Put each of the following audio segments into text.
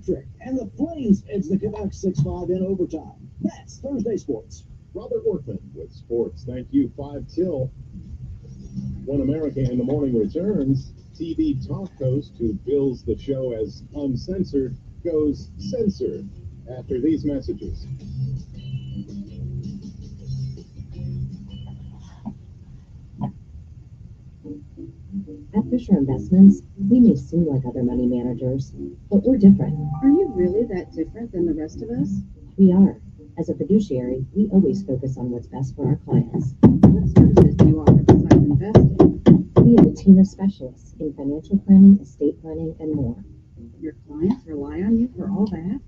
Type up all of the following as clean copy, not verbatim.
district, and the Flames edge the Canucks 6-5 in overtime. That's Thursday Sports. Robert Ortman with sports. Thank you, 5 till. When America in the Morning returns, TV talk host who bills the show as uncensored goes censored after these messages. At Fisher Investments, we may seem like other money managers, but we're different. Are you really that different than the rest of us? We are. As a fiduciary, we always focus on what's best for our clients. What services do you offer besides investing? We have a team of specialists in financial planning, estate planning, and more. Your clients rely on you for all that?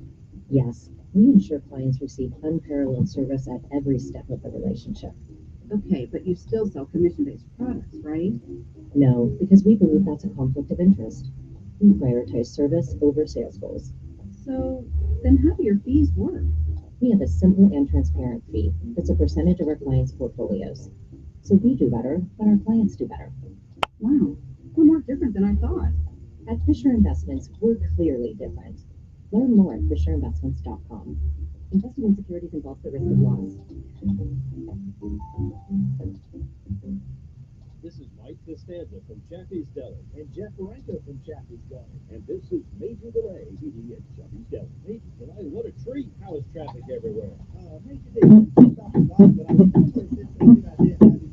Yes, we ensure clients receive unparalleled service at every step of the relationship. Okay, but you still sell commission-based products, right? No, because we believe that's a conflict of interest. We prioritize service over sales goals. So, then how do your fees work? We have a simple and transparent fee that's a percentage of our clients' portfolios. So we do better, but our clients do better. Wow, we're more different than I thought. At Fisher Investments, we're clearly different. Learn more at FisherInvestments.com. Investing in securities involves the risk of loss. This is Mike Costanza from Chappie's Deli. And Jeff Renko from Chappie's Deli. And this is Major Delay at Chappie's Deli. Major Delay, what a treat. How is traffic everywhere? Major Delay, stopping by, but I was wondering if it's a good idea having,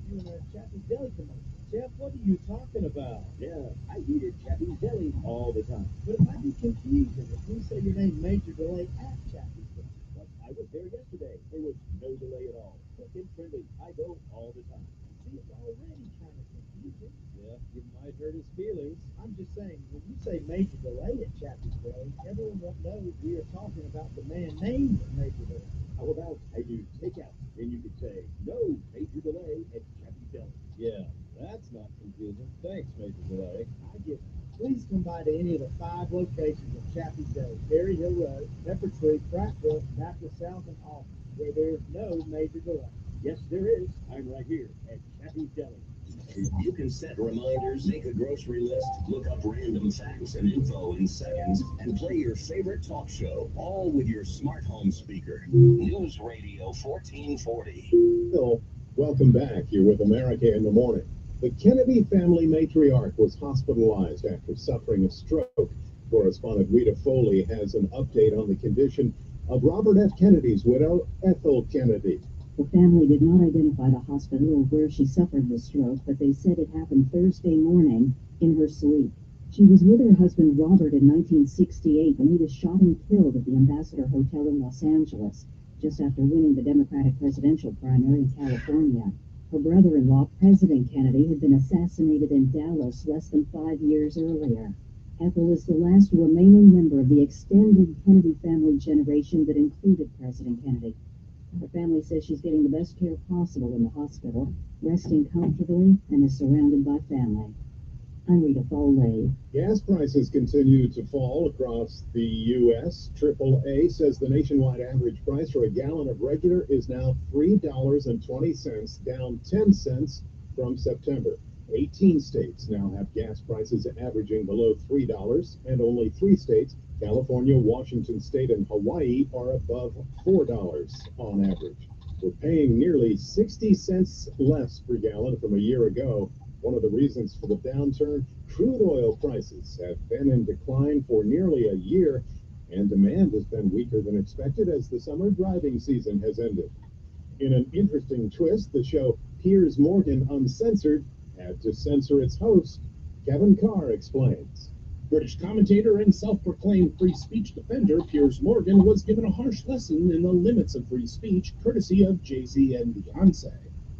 you and a Chappie's Deli commercial. Jeff, what are you talking about? Yeah, I eat at Chappie's Deli all the time. But it might be confusing if we say your name Major Delay at Chappie's Deli. But I was there yesterday. There was no delay at all. Quick and friendly. I go all the time. See, it's already kind of confusing. Yeah, you might hurt his feelings. I'm just saying, when you say Major Delay at Chappie's Deli, everyone won't know we are talking about the man named Major Delay. How about I do takeout? Then you could say, no Major Delay at Chappie's Deli. Yeah, that's not confusing. Thanks, Major Delay. I get it. Please come by to any of the 5 locations of Chappie's Deli: Berry Hill Road, Pepper Tree, Prattville, Napa South, and Auburn, where there's no Major Delay. Yes, there is. I'm right here at Chappie's Deli. You can set reminders, make a grocery list, look up random facts and info in seconds, and play your favorite talk show, all with your smart home speaker. News Radio 1440. Bill, welcome back. You're with America in the Morning. The Kennedy family matriarch was hospitalized after suffering a stroke. Correspondent Rita Foley has an update on the condition of Robert F. Kennedy's widow, Ethel Kennedy. The family did not identify the hospital or where she suffered the stroke, but they said it happened Thursday morning in her sleep. She was with her husband Robert in 1968 when he was shot and killed at the Ambassador Hotel in Los Angeles, just after winning the Democratic presidential primary in California. Her brother-in-law, President Kennedy, had been assassinated in Dallas less than 5 years earlier. Ethel is the last remaining member of the extended Kennedy family generation that included President Kennedy. Her family says she's getting the best care possible in the hospital, resting comfortably, and is surrounded by family. I'm Rita Foley. Gas prices continue to fall across the U.S. AAA says the nationwide average price for a gallon of regular is now $3.20, down 10 cents from September. 18 states now have gas prices averaging below $3, and only 3 states, California, Washington State, and Hawaii, are above $4 on average. We're paying nearly 60 cents less per gallon from a year ago. One of the reasons for the downturn, crude oil prices have been in decline for nearly a year, and demand has been weaker than expected as the summer driving season has ended. In an interesting twist, the show Piers Morgan Uncensored had to censor its host. Kevin Carr explains. British commentator and self-proclaimed free speech defender Piers Morgan was given a harsh lesson in the limits of free speech, courtesy of Jay-Z and Beyonce.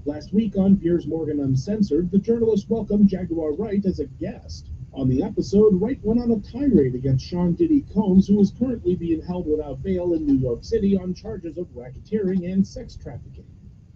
Last week on Piers Morgan Uncensored, the journalist welcomed Jaguar Wright as a guest. On the episode, Wright went on a tirade against Sean Diddy Combs, who is currently being held without bail in New York City on charges of racketeering and sex trafficking.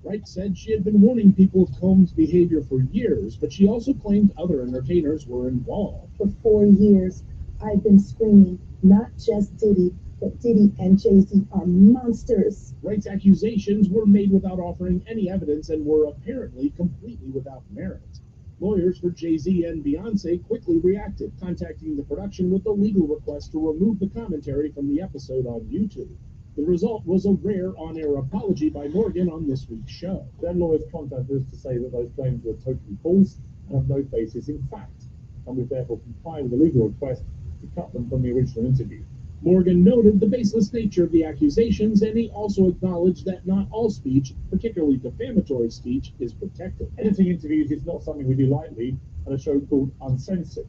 Wright said she had been warning people of Combs' behavior for years, but she also claimed other entertainers were involved. For 4 years, I've been screaming, not just Diddy, but Diddy and Jay-Z are monsters. Wright's accusations were made without offering any evidence and were apparently completely without merit. Lawyers for Jay-Z and Beyonce quickly reacted, contacting the production with a legal request to remove the commentary from the episode on YouTube. The result was a rare on-air apology by Morgan on this week's show. Their lawyers contacted us to say that those claims were totally false and have no basis in fact, and we've therefore complied with the legal request to cut them from the original interview. Morgan noted the baseless nature of the accusations, and he also acknowledged that not all speech, particularly defamatory speech, is protected. Editing interviews is not something we do lightly at a show called Uncensored.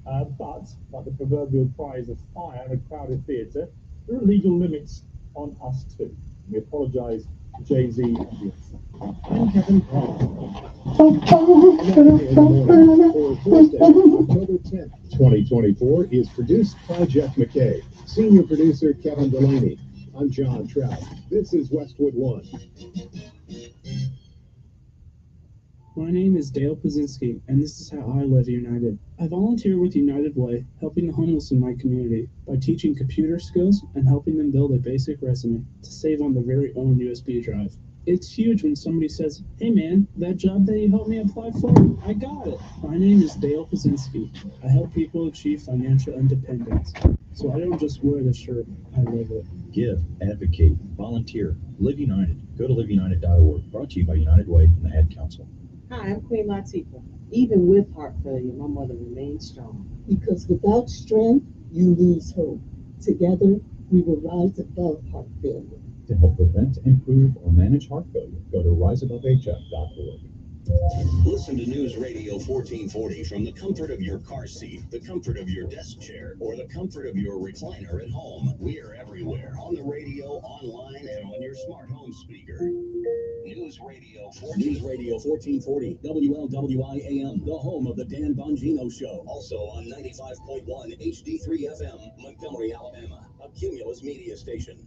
But, like the proverbial prize of fire in a crowded theatre, there are legal limits on us too. We apologise to Jay-Z and Beyonce. I'm Kevin Elkins. For Thursday, October 10th, 2024, is produced by Jeff McKay. Senior producer Kevin Delaney. I'm John Trout. This is Westwood One. My name is Dale Pazinski, and this is how I live United. I volunteer with United Way, helping the homeless in my community by teaching computer skills and helping them build a basic resume to save on their very own USB drive. It's huge when somebody says, "Hey man, that job that you helped me apply for, I got it." My name is Dale Pazinski. I help people achieve financial independence. So I don't just wear the shirt, I live it. Give, advocate, volunteer. Live United. Go to liveunited.org. Brought to you by United Way and the Ad Council. Hi, I'm Queen Latifah. Even with heart failure, my mother remains strong. Because without strength, you lose hope. Together, we will rise above heart failure. To help prevent, improve, or manage heart failure, go to riseabovehf.org. Listen to News Radio 1440 from the comfort of your car seat, the comfort of your desk chair, or the comfort of your recliner at home. We are everywhere, on the radio, online, and on your smart home speaker. News Radio 1440, WLWI AM, the home of the Dan Bongino Show. Also on 95.1 HD3 FM, Montgomery, Alabama, a Cumulus media station.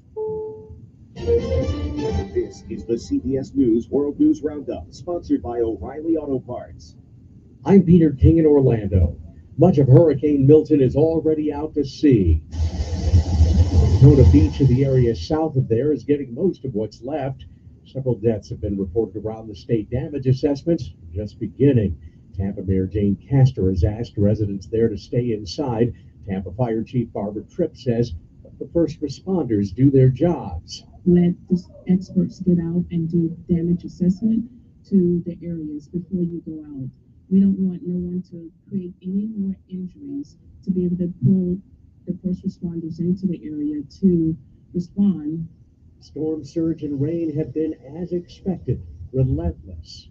This is the CBS News World News Roundup, sponsored by O'Reilly Auto Parts. I'm Peter King in Orlando. Much of Hurricane Milton is already out to sea. Kona Beach in the area south of there is getting most of what's left. Several deaths have been reported around the state. Damage assessments just beginning. Tampa Mayor Jane Castor has asked residents there to stay inside. Tampa Fire Chief Barbara Tripp says let the first responders do their jobs. Let the experts get out and do damage assessment to the areas before you go out. We don't want no one to create any more injuries, to be able to pull the first responders into the area to respond. Storm surge and rain have been, as expected, relentless.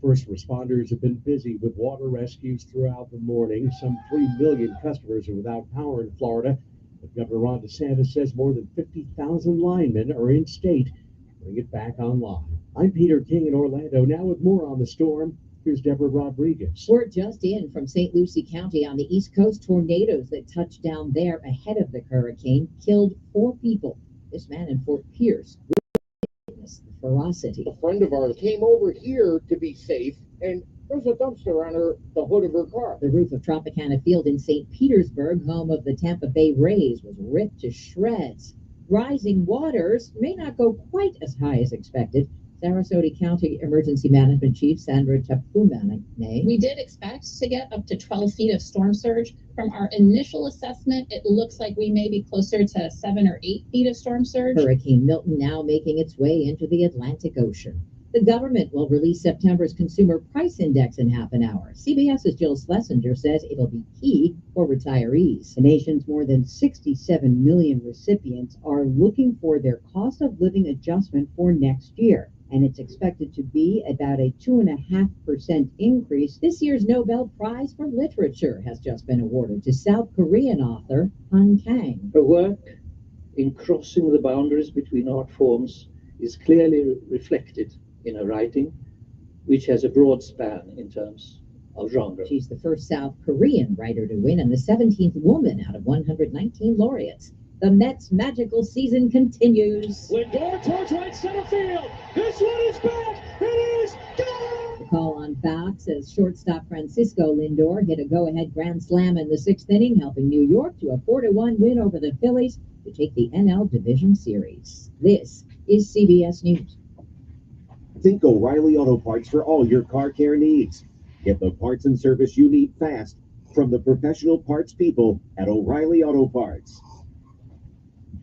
First responders have been busy with water rescues throughout the morning. Some 3 million customers are without power in Florida. But Governor Ron DeSantis says more than 50,000 linemen are in state to bring it back online. I'm Peter King in Orlando. Now with more on the storm, here's Deborah Rodriguez. Word just in from St. Lucie County on the East Coast. Tornadoes that touched down there ahead of the hurricane killed 4 people. This man in Fort Pierce witnessed the ferocity. A friend of ours came over here to be safe, and there's a dumpster on the hood of her car. The roof of Tropicana Field in St. Petersburg, home of the Tampa Bay Rays, was ripped to shreds. Rising waters may not go quite as high as expected. Sarasota County Emergency Management Chief Sandra Tapumane. We did expect to get up to 12 feet of storm surge. From our initial assessment, it looks like we may be closer to 7 or 8 feet of storm surge. Hurricane Milton now making its way into the Atlantic Ocean. The government will release September's Consumer Price Index in half an hour. CBS's Jill Schlesinger says it'll be key for retirees. The nation's more than 67 million recipients are looking for their cost of living adjustment for next year, and it's expected to be about a 2.5% increase. This year's Nobel Prize for Literature has just been awarded to South Korean author Han Kang. Her work in crossing the boundaries between art forms is clearly reflected in her writing, which has a broad span in terms of genre. She's the first South Korean writer to win and the 17th woman out of 119 laureates. The Mets' magical season continues. Lindor towards right center field. This one is back. It is gone. The call on Fox as shortstop Francisco Lindor hit a go-ahead grand slam in the 6th inning, helping New York to a 4-1 win over the Phillies to take the NL Division Series. This is CBS News. Think O'Reilly Auto Parts for all your car care needs. Get the parts and service you need fast from the professional parts people at O'Reilly Auto Parts.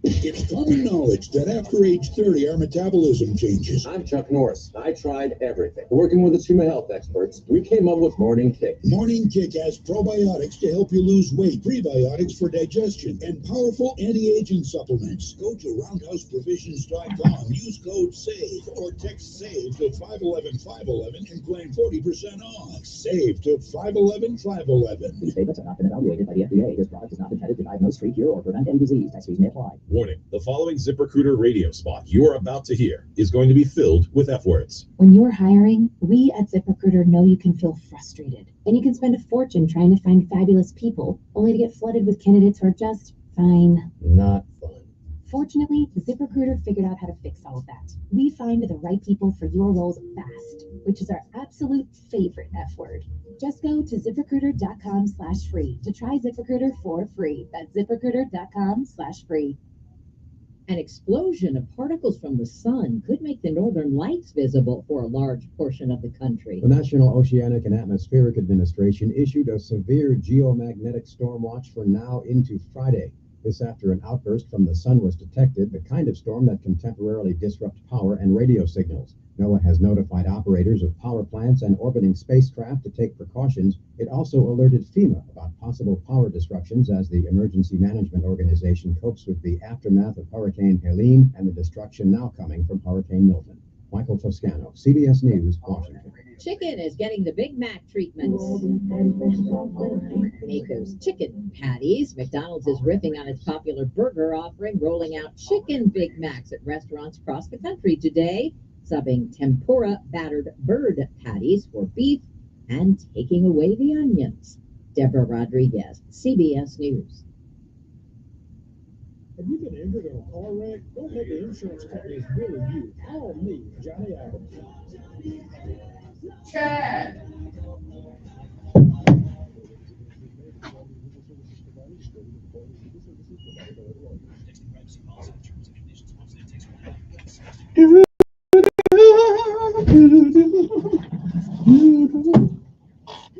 It's common knowledge that after age 30, our metabolism changes. I'm Chuck Norris. I tried everything. Working with the team of health experts, we came up with Morning Kick. Morning Kick has probiotics to help you lose weight, prebiotics for digestion, and powerful anti-aging supplements. Go to roundhouseprovisions.com, use code SAVE, or text SAVE to 511-511 and claim 40% off. SAVE to 511-511. These statements have not been evaluated by the FDA. This product is not intended to diagnose, treat, cure, or prevent any disease. Tax may apply. Warning, the following ZipRecruiter radio spot you are about to hear is going to be filled with F words. When you're hiring, we at ZipRecruiter know you can feel frustrated. And you can spend a fortune trying to find fabulous people, only to get flooded with candidates who are just fine. Not fun. Fortunately, ZipRecruiter figured out how to fix all of that. We find the right people for your roles fast, which is our absolute favorite F word. Just go to ZipRecruiter.com/free to try ZipRecruiter for free. That's ZipRecruiter.com/free. An explosion of particles from the sun could make the northern lights visible for a large portion of the country. The National Oceanic and Atmospheric Administration issued a severe geomagnetic storm watch for now into Friday. This after an outburst from the sun was detected, the kind of storm that can temporarily disrupt power and radio signals. NOAA has notified operators of power plants and orbiting spacecraft to take precautions. It also alerted FEMA about possible power disruptions as the Emergency Management Organization copes with the aftermath of Hurricane Helene and the destruction now coming from Hurricane Milton. Michael Toscano, CBS News, Washington. Chicken is getting the Big Mac treatments. Make those chicken patties. McDonald's is riffing on its popular burger offering, rolling out chicken Big Macs at restaurants across the country today, subbing tempura battered bird patties for beef and taking away the onions. Deborah Rodriguez, CBS News. Have you been injured in a car wreck? Don't let the insurance companies bully you. Call me, Johnny Adams. Chad! You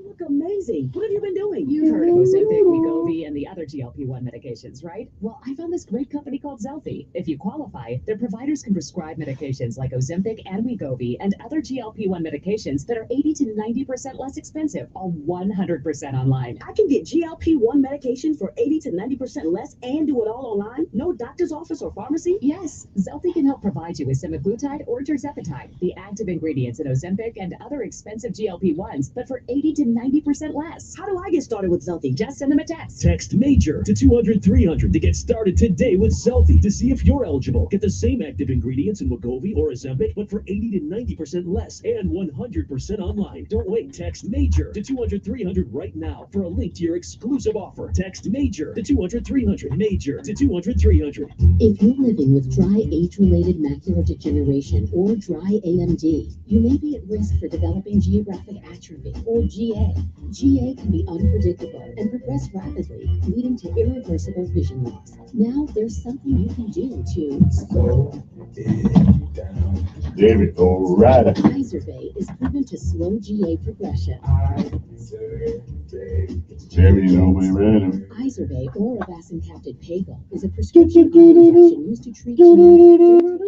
look amazing. What have you been doing? You've heard of Ozempic, Wegovy, and the other GLP-1 medications, right? Well, I found this great company called Zelfie. If you qualify, their providers can prescribe medications like Ozempic and Wegovy and other GLP-1 medications that are 80 to 90% less expensive, all 100% online. I can get GLP-1 medication for 80 to 90% less and do it all online? No doctor's office or pharmacy? Yes, Zelfie can help provide you with semaglutide or tirzepatide, the active ingredients in Ozempic and other expensive GLP-1s, but for 80 to 90% less. How do I get started with Zelfie? Just send them a text. Text MAJOR to 200-300 to get started today with Zelfie to see if you're eligible. Get the same active ingredients in Wegovy or Ozempic, but for 80 to 90% less and 100% online. Don't wait. Text MAJOR to 200-300 right now for a link to your exclusive offer. Text MAJOR to 200-300. MAJOR to 200-300. If you're living with dry age-related macular degeneration or dry AMD, you may be at risk for developing geographic atrophy or GA. GA can be unpredictable and progress rapidly, leading to irreversible vision loss. Now there's something you can do to slow it down. There we go, right. Izervay is proven to slow GA progression. There we go, my man. Izervay or avacincaptad pagel is a prescription injection used to treat infection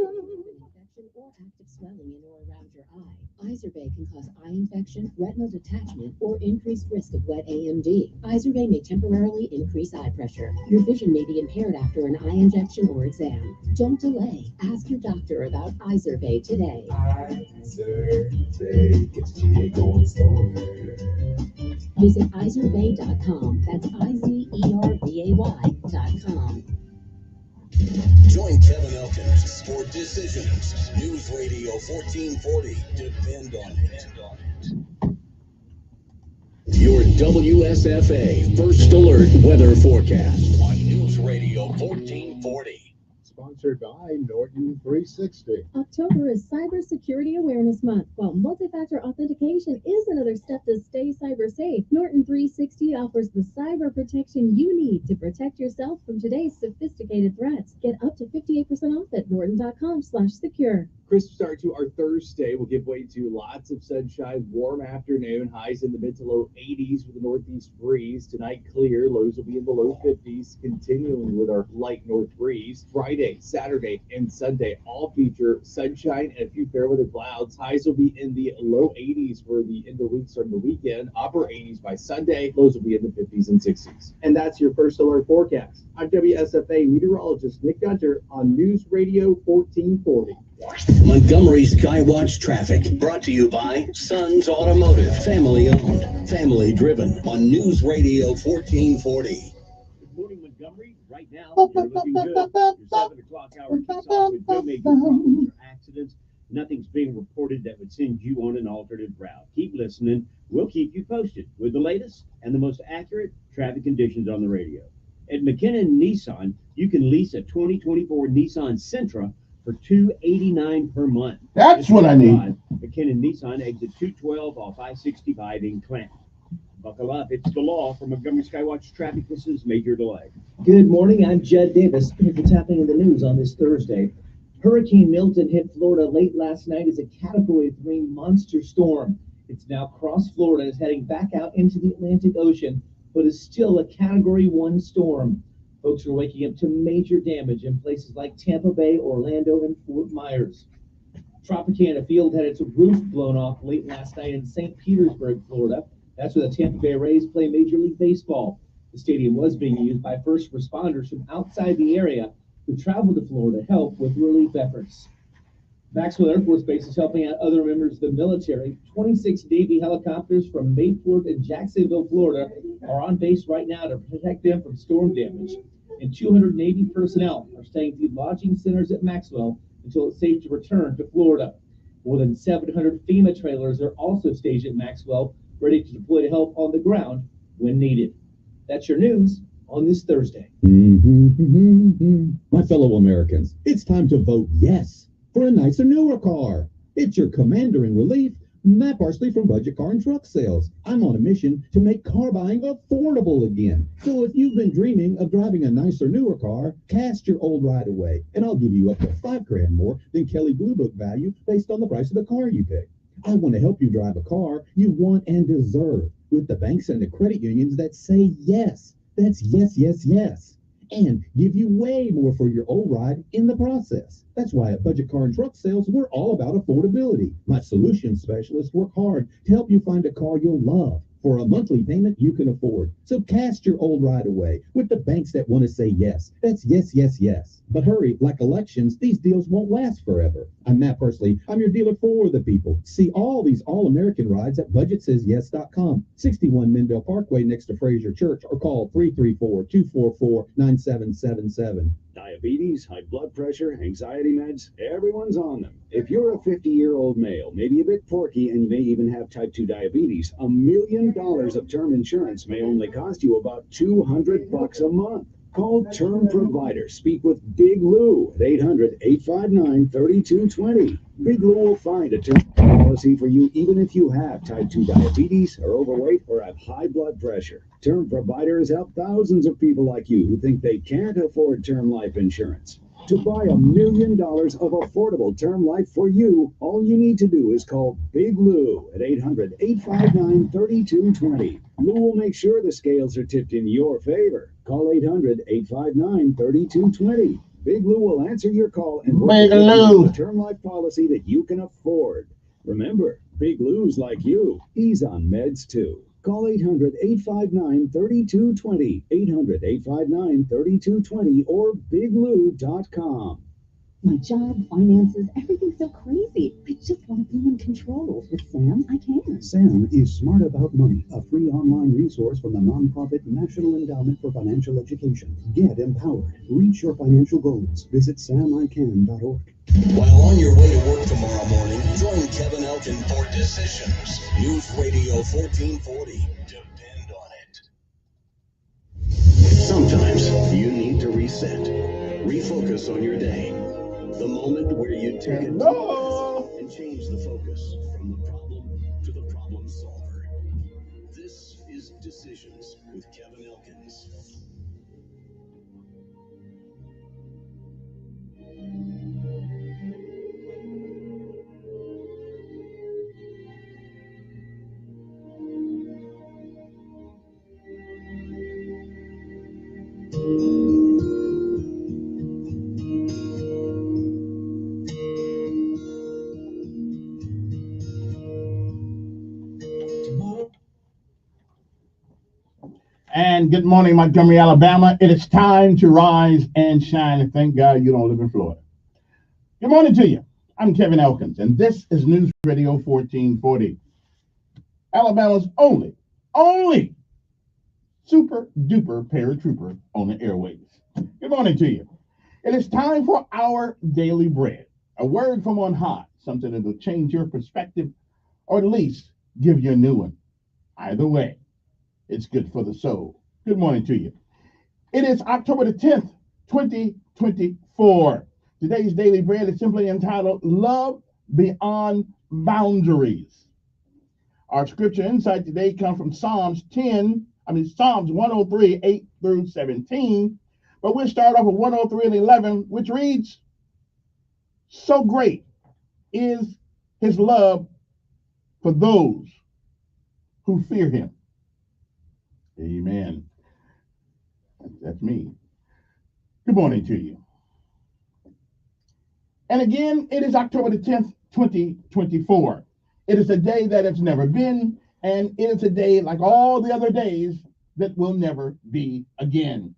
or active swelling in or around your eye. Izervay can cause eye infection, retinal detachment, or increased risk of wet AMD. Izervay may temporarily increase eye pressure. Your vision may be impaired after an eye injection or exam. Don't delay. Ask your doctor about Izervay today. Izervay gets GA going slower. Visit Izervay.com. That's IZERVAY.com. Join Kevin Elkins for Decisions. News Radio 1440. Depend on it. Your WSFA First Alert Weather Forecast on News Radio 1440. sponsored by Norton 360. October is Cybersecurity Awareness Month. While multi-factor authentication is another step to stay cyber safe, Norton 360 offers the cyber protection you need to protect yourself from today's sophisticated threats. Get up to 58% off at norton.com/secure. Crisp start to our Thursday will give way to lots of sunshine, warm afternoon, highs in the mid to low 80s with a northeast breeze. Tonight clear, lows will be in the low 50s, continuing with our light north breeze. Friday, Saturday, and Sunday all feature sunshine and a few fair weather clouds. Highs will be in the low 80s for the end of the week starting the weekend, upper 80s by Sunday, lows will be in the 50s and 60s. And that's your first alert forecast. I'm WSFA meteorologist Nick Gunter on News Radio 1440. Montgomery Skywatch traffic brought to you by Sons Automotive, family owned, family driven on News Radio 1440. Good morning, Montgomery. Right now, you're looking good. Your 7 o'clock hour kicks off with no major problems or accidents. Nothing's being reported that would send you on an alternative route. Keep listening. We'll keep you posted with the latest and the most accurate traffic conditions on the radio. At McKinnon Nissan, you can lease a 2024 Nissan Sentra for $289 per month. That's what I need. McKinnon Nissan, exit 212 off I-65 in Clanton. Buckle up. It's the law. For Montgomery Skywatch traffic, this is Major Delay. Good morning. I'm Jed Davis. Here's what's happening in the news on this Thursday. Hurricane Milton hit Florida late last night as a Category 3 monster storm. It's now crossed Florida and is heading back out into the Atlantic Ocean, but is still a Category 1 storm. Folks are waking up to major damage in places like Tampa Bay, Orlando, and Fort Myers. Tropicana Field had its roof blown off late last night in St. Petersburg, Florida. That's where the Tampa Bay Rays play Major League Baseball. The stadium was being used by first responders from outside the area who traveled to Florida to help with relief efforts. Maxwell Air Force Base is helping out other members of the military. 26 Navy helicopters from Mayport and Jacksonville, Florida are on base right now to protect them from storm damage. And 200 Navy personnel are staying at the lodging centers at Maxwell until it's safe to return to Florida. More than 700 FEMA trailers are also staged at Maxwell, ready to deploy to help on the ground when needed. That's your news on this Thursday. My fellow Americans, it's time to vote yes for a nicer, newer car. It's your commander in relief, Matt Parsley from Budget Car and Truck Sales. I'm on a mission to make car buying affordable again. So if you've been dreaming of driving a nicer, newer car, cast your old right away, and I'll give you up to $5,000 more than Kelley Blue Book value based on the price of the car you pick. I want to help you drive a car you want and deserve with the banks and the credit unions that say yes. That's yes, yes, yes. And give you way more for your old ride in the process. That's why at Budget Car and Truck Sales, we're all about affordability. My solution specialists work hard to help you find a car you'll love for a monthly payment you can afford. So cast your old ride away with the banks that want to say yes. That's yes, yes, yes. But hurry, like elections, these deals won't last forever. I'm Matt Parsley. I'm your dealer for the people. See all these all-American rides at budgetsays.yes.com. 61 Mendel Parkway next to Fraser Church, or call 334-244-9777. Diabetes, high blood pressure, anxiety meds, everyone's on them. If you're a 50-year-old male, maybe a bit porky, and you may even have type 2 diabetes, $1 million of term insurance may only cost you about $200 a month. Call Term Provider. Speak with Big Lou at 800-859-3220. Big Lou will find a term policy for you even if you have type 2 diabetes, are overweight, or have high blood pressure. Term Provider has helped thousands of people like you who think they can't afford term life insurance. To buy $1 million of affordable term life for you, all you need to do is call Big Lou at 800-859-3220. Lou will make sure the scales are tipped in your favor. Call 800-859-3220. Big Lou will answer your call and Big Lou. a term life policy that you can afford. Remember, Big Lou's like you. He's on meds too. Call 800-859-3220, 800-859-3220, or biglou.com. My job, finances, everything's so crazy. I just want to be in control. With Sam, I can. Sam is Smart About Money, a free online resource from the nonprofit National Endowment for Financial Education. Get empowered. Reach your financial goals. Visit samican.org. While on your way to work tomorrow morning, join Kevin Elkins for Decisions. News Radio 1440. Depend on it. Sometimes you need to reset. Refocus on your day. The moment where you take a deep breath and change the focus from the problem to the problem solver. This is Decisions with Kevin Elkins. And good morning, Montgomery, Alabama. It is time to rise and shine. And thank God you don't live in Florida. Good morning to you. I'm Kevin Elkins, and this is News Radio 1440. Alabama's only super duper paratrooper on the airwaves. Good morning to you. It is time for our daily bread, a word from on high, something that will change your perspective or at least give you a new one. Either way, it's good for the soul. Good morning to you. It is October the 10th, 2024. Today's daily bread is simply entitled Love Beyond Boundaries. Our scripture insight today comes from Psalms 103, 8 through 17. But we'll start off with 103 and 11, which reads, so great is his love for those who fear him. Amen. That's me. Good morning to you. And again, it is October the 10th, 2024. It is a day that has never been, and it is a day like all the other days that will never be again.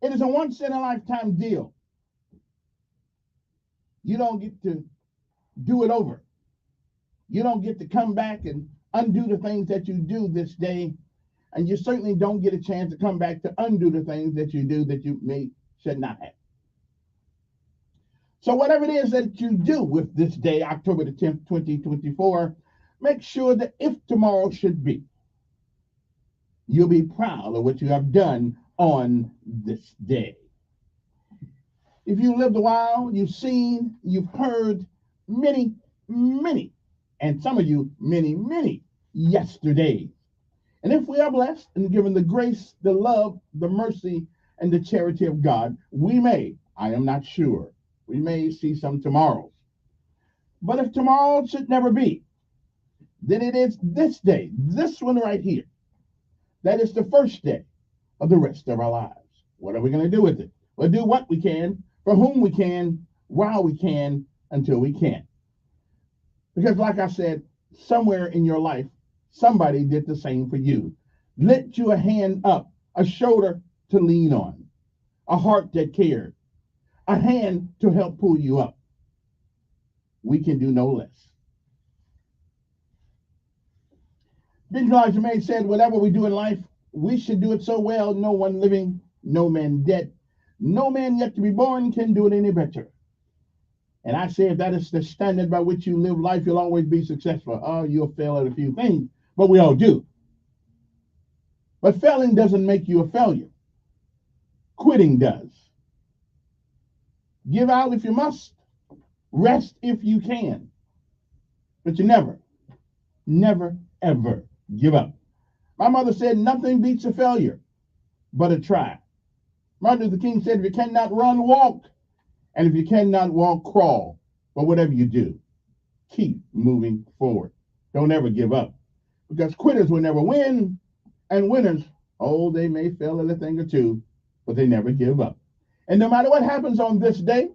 It is a once-in-a-lifetime deal. You don't get to do it over. You don't get to come back and undo the things that you do this day, and you certainly don't get a chance to come back to undo the things that you do that you should not have. So whatever it is that you do with this day, October the 10th, 2024, make sure that if tomorrow should be, you'll be proud of what you have done on this day. If you lived a while, you've seen, you've heard many, and some of you, many yesterdays. And if we are blessed and given the grace, the love, the mercy, and the charity of God, we may, I am not sure, we may see some tomorrows. But if tomorrow should never be, then it is this day, this one right here, that is the first day of the rest of our lives. What are we going to do with it? We'll do what we can, for whom we can, while we can, until we can't. Because like I said, somewhere in your life, somebody did the same for you. Lent you a hand up, a shoulder to lean on, a heart that cared, a hand to help pull you up. We can do no less. Bishop Elijah May said, whatever we do in life, we should do it so well, no one living, no man dead, no man yet to be born can do it any better. And I say if that is the standard by which you live life, you'll always be successful. Oh, you'll fail at a few things, but we all do. But failing doesn't make you a failure. Quitting does. Give out if you must. Rest if you can. But you never, ever give up. My mother said nothing beats a failure but a try. Martin Luther King said, if you cannot run, walk. And if you cannot walk, crawl. But whatever you do, keep moving forward. Don't ever give up. Because quitters will never win. And winners, oh, they may fail at a thing or two, but they never give up. And no matter what happens on this day,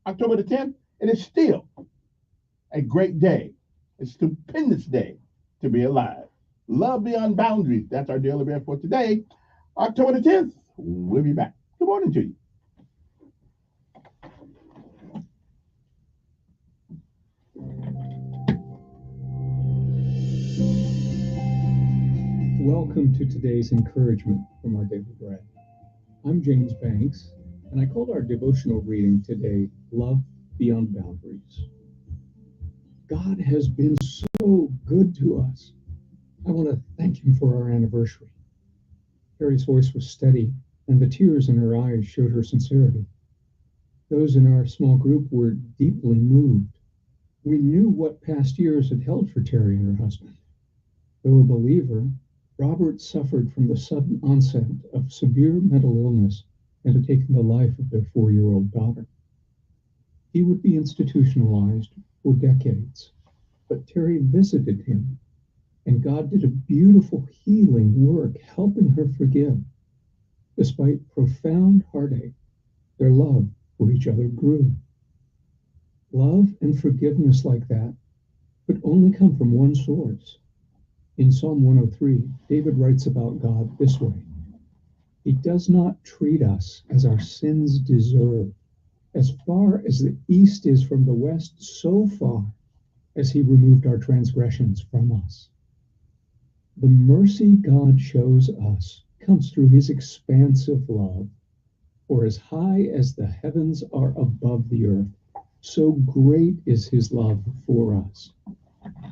October the 10th, it is still a great day, a stupendous day to be alive. Love beyond boundaries. That's our daily bread for today, October the 10th. We'll be back. Good morning to you. Welcome to today's encouragement from our daily bread. I'm James Banks, and I called our devotional reading today, Love Beyond Boundaries. God has been so good to us. I want to thank him for our anniversary. Harry's voice was steady, and the tears in her eyes showed her sincerity. Those in our small group were deeply moved. We knew what past years had held for Terry and her husband. Though a believer, Robert suffered from the sudden onset of severe mental illness and had taken the life of their 4-year-old daughter. He would be institutionalized for decades, but Terry visited him, and God did a beautiful healing work, helping her forgive. Despite profound heartache, their love for each other grew. Love and forgiveness like that could only come from one source. In Psalm 103, David writes about God this way: He does not treat us as our sins deserve. As far as the east is from the west, so far as he removed our transgressions from us. The mercy God shows us comes through his expansive love. For as high as the heavens are above the earth, so great is his love for us.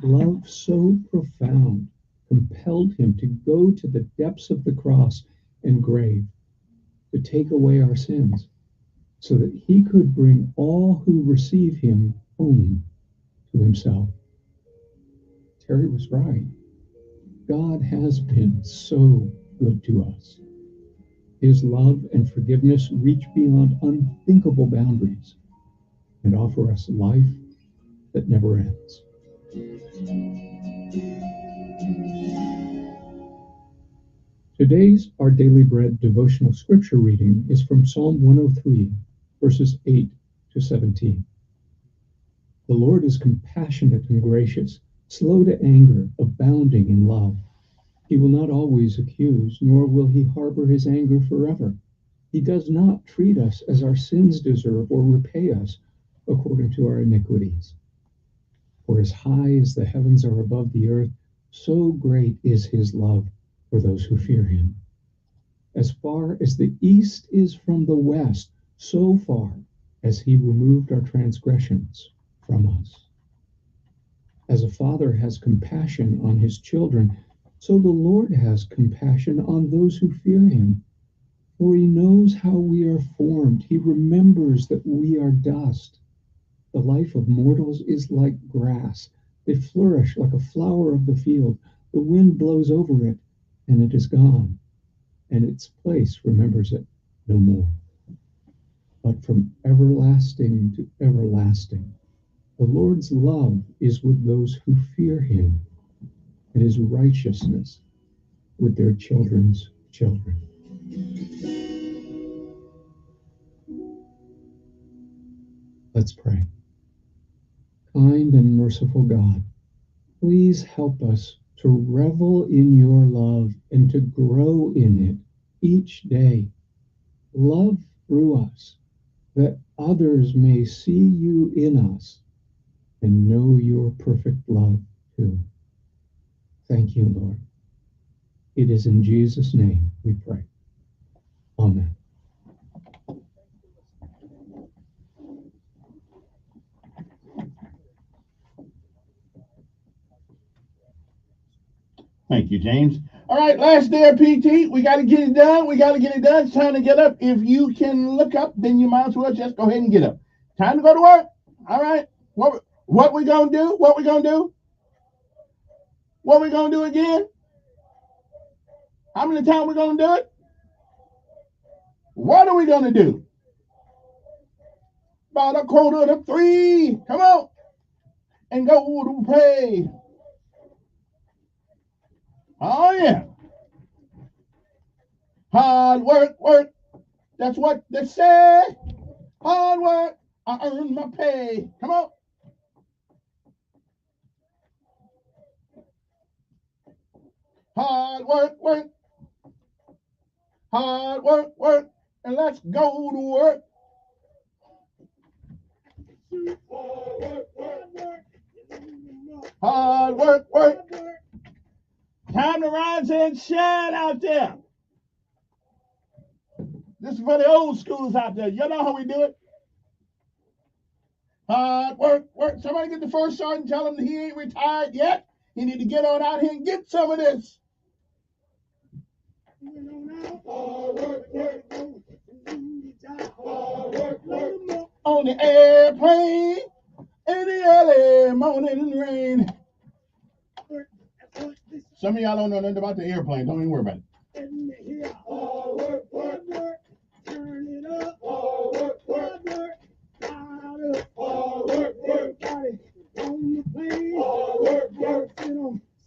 Love so profound compelled him to go to the depths of the cross and grave to take away our sins, so that he could bring all who receive him home to himself. Terry was right. God has been so good to us. His love and forgiveness reach beyond unthinkable boundaries and offer us life that never ends. Today's Our Daily Bread devotional scripture reading is from Psalm 103, verses 8 to 17. The Lord is compassionate and gracious, slow to anger, abounding in love. He will not always accuse, nor will he harbor his anger forever. He does not treat us as our sins deserve or repay us according to our iniquities. For as high as the heavens are above the earth, so great is his love for those who fear him. As far as the east is from the west, so far as he removed our transgressions from us. As a father has compassion on his children, so the Lord has compassion on those who fear him. For he knows how we are formed. He remembers that we are dust. The life of mortals is like grass. They flourish like a flower of the field. The wind blows over it, and it is gone, and its place remembers it no more. But from everlasting to everlasting, the Lord's love is with those who fear him, and his righteousness with their children's children. Let's pray. Kind and merciful God, please help us to revel in your love and to grow in it each day. Love through us, that others may see you in us and know your perfect love too. Thank you, Lord. It is in Jesus' name we pray. Amen. Thank you, James. All right, last day of PT. We got to get it done. It's time to get up. If you can look up, then you might as well just go ahead and get up. Time to go to work. All right. What we gonna do? What we gonna do again? How many times we gonna do it? What are we gonna do? About a quarter to 3. Come on. And go to pray. Oh yeah. Hard work. That's what they say. Hard work. I earn my pay. Come on. Hard work. Hard work. And let's go to work. Hard work. Time to rise and shine out there. This is for the old schools out there. You know how we do it. Hard work. Somebody get the first sergeant, tell him he ain't retired yet. He need to get on out here and get some of this. Hard work. on the airplane in the early morning rain. Some of y'all don't know nothing about the airplane. Don't even worry about it. All work, work, work. Turn it up. All work, work, work. Loud up. All work, work. Body on the plane. All work, work.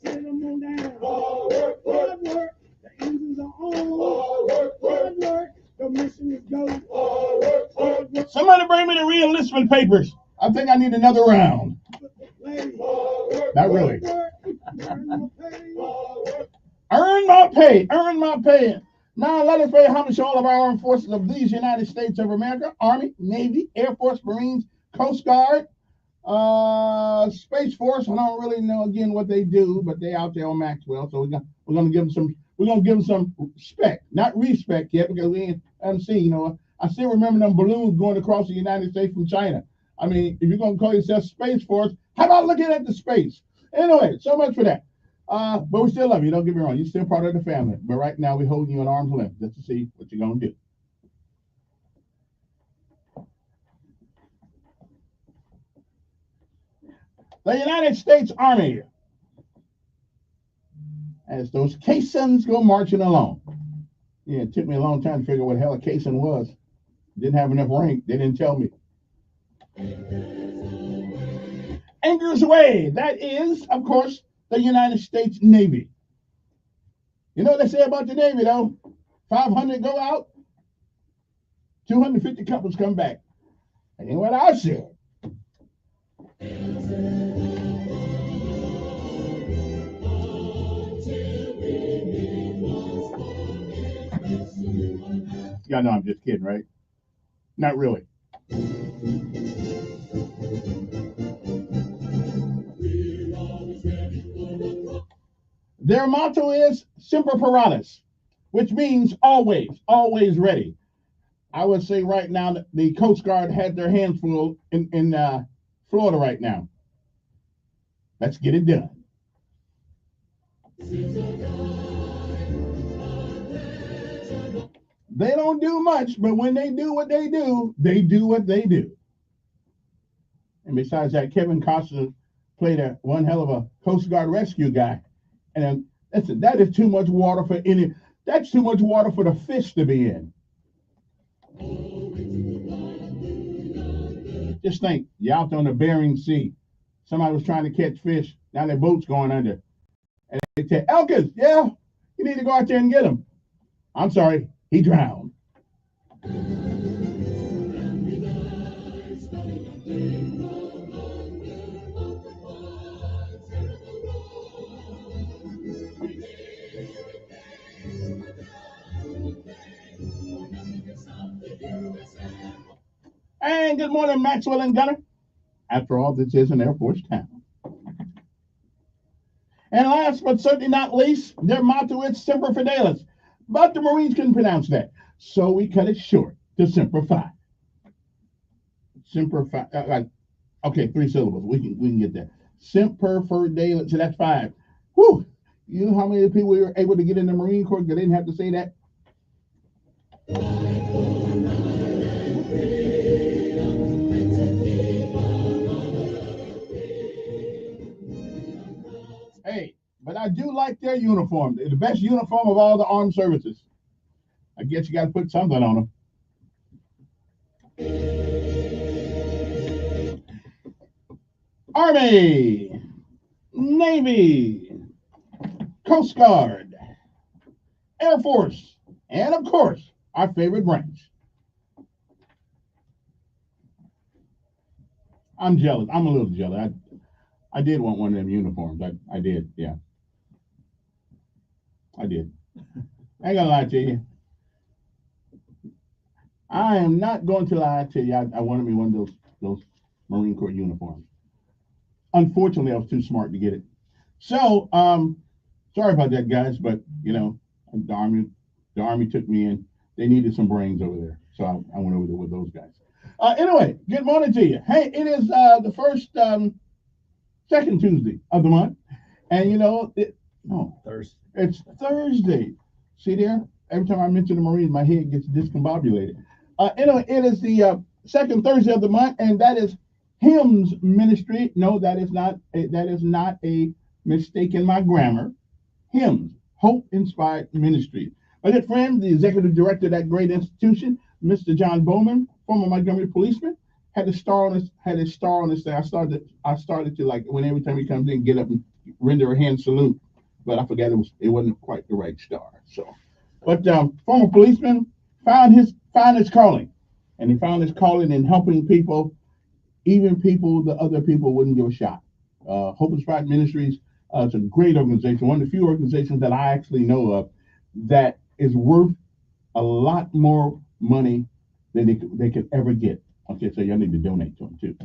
Sit 'em on down. All work, work, work. The engines are on. All work, work, work. The mission is go. All work, work, work. Somebody bring me the reenlistment papers. I think I need another round. Not really. Earn my pay. Earn my pay. Now let us pay homage to all of our armed forces of these United States of America: Army, Navy, Air Force, Marines, Coast Guard, Space Force. I don't really know again what they do, but they out there on Maxwell, so we're gonna give them some respect, not respect yet, because we haven't seen. I still remember them balloons going across the United States from China. I mean, if you're gonna call yourself Space Force, how about looking at the space? Anyway, so much for that. But we still love you. Don't get me wrong. You're still part of the family. But right now, we're holding you at arm's length just to see what you're going to do. The United States Army, as those caissons go marching along. Yeah, it took me a long time to figure out what the hell a caisson was. Didn't have enough rank. They didn't tell me. Anchors away. That is, of course, the United States Navy. You know what they say about the Navy, though? 500 go out, 250 couples come back. That ain't what I said. Y'all know I'm just kidding, right? Not really. Their motto is Semper Paratus, which means always, always ready. I would say right now that the Coast Guard had their hands full in Florida right now. Let's get it done. They don't do much, but when they do what they do what they do. And besides that, Kevin Costner played one hell of a Coast Guard rescue guy. And that is too much water for that's too much water for the fish to be in. Just think, you're out on the Bering Sea. Somebody was trying to catch fish. Now their boat's going under. And they say, Elkins, yeah, you need to go out there and get him. I'm sorry, he drowned. And good morning, Maxwell and Gunner. After all, this is an Air Force town. And last but certainly not least, their motto is Semper Fidelis. But the Marines couldn't pronounce that. So we cut it short to Semper Fi. Semper Fi. Okay, 3 syllables. We can get that. Semper Fidelis. So that's 5. Whew. You know how many people were able to get in the Marine Corps that didn't have to say that? Hey, but I do like their uniform. They're the best uniform of all the armed services. I guess you got to put something on them. Army, Navy, Coast Guard, Air Force, and of course, our favorite branch. I'm jealous. I'm a little jealous. I did want one of them uniforms. I did, yeah. I did. I ain't gonna lie to you. I am not going to lie to you. I wanted me one of those Marine Corps uniforms. Unfortunately, I was too smart to get it. So, sorry about that, guys, but the Army took me in. They needed some brains over there, so I went over there with those guys. Anyway, good morning to you. Hey, it is the first second Tuesday of the month, and Thursday. It's Thursday. See there? Every time I mention the Marines, my head gets discombobulated. Anyway, it is the second Thursday of the month, and that is Hymns Ministry. No, that is not a mistake in my grammar. Hymns, Hope Inspired Ministry. My good friend, the executive director of that great institution, Mr. John Bowman, former Montgomery policeman, had a star on his thing. I started to, like, when every time he comes in, get up and render a hand salute, but I forgot it wasn't quite the right star. So, but former policeman found his calling, and he found his calling in helping people, even people the other people wouldn't give a shot. Hope Inspired Ministries is a great organization, one of the few organizations that I actually know of that is worth a lot more money than they could ever get. Okay, so y'all need to donate to them too.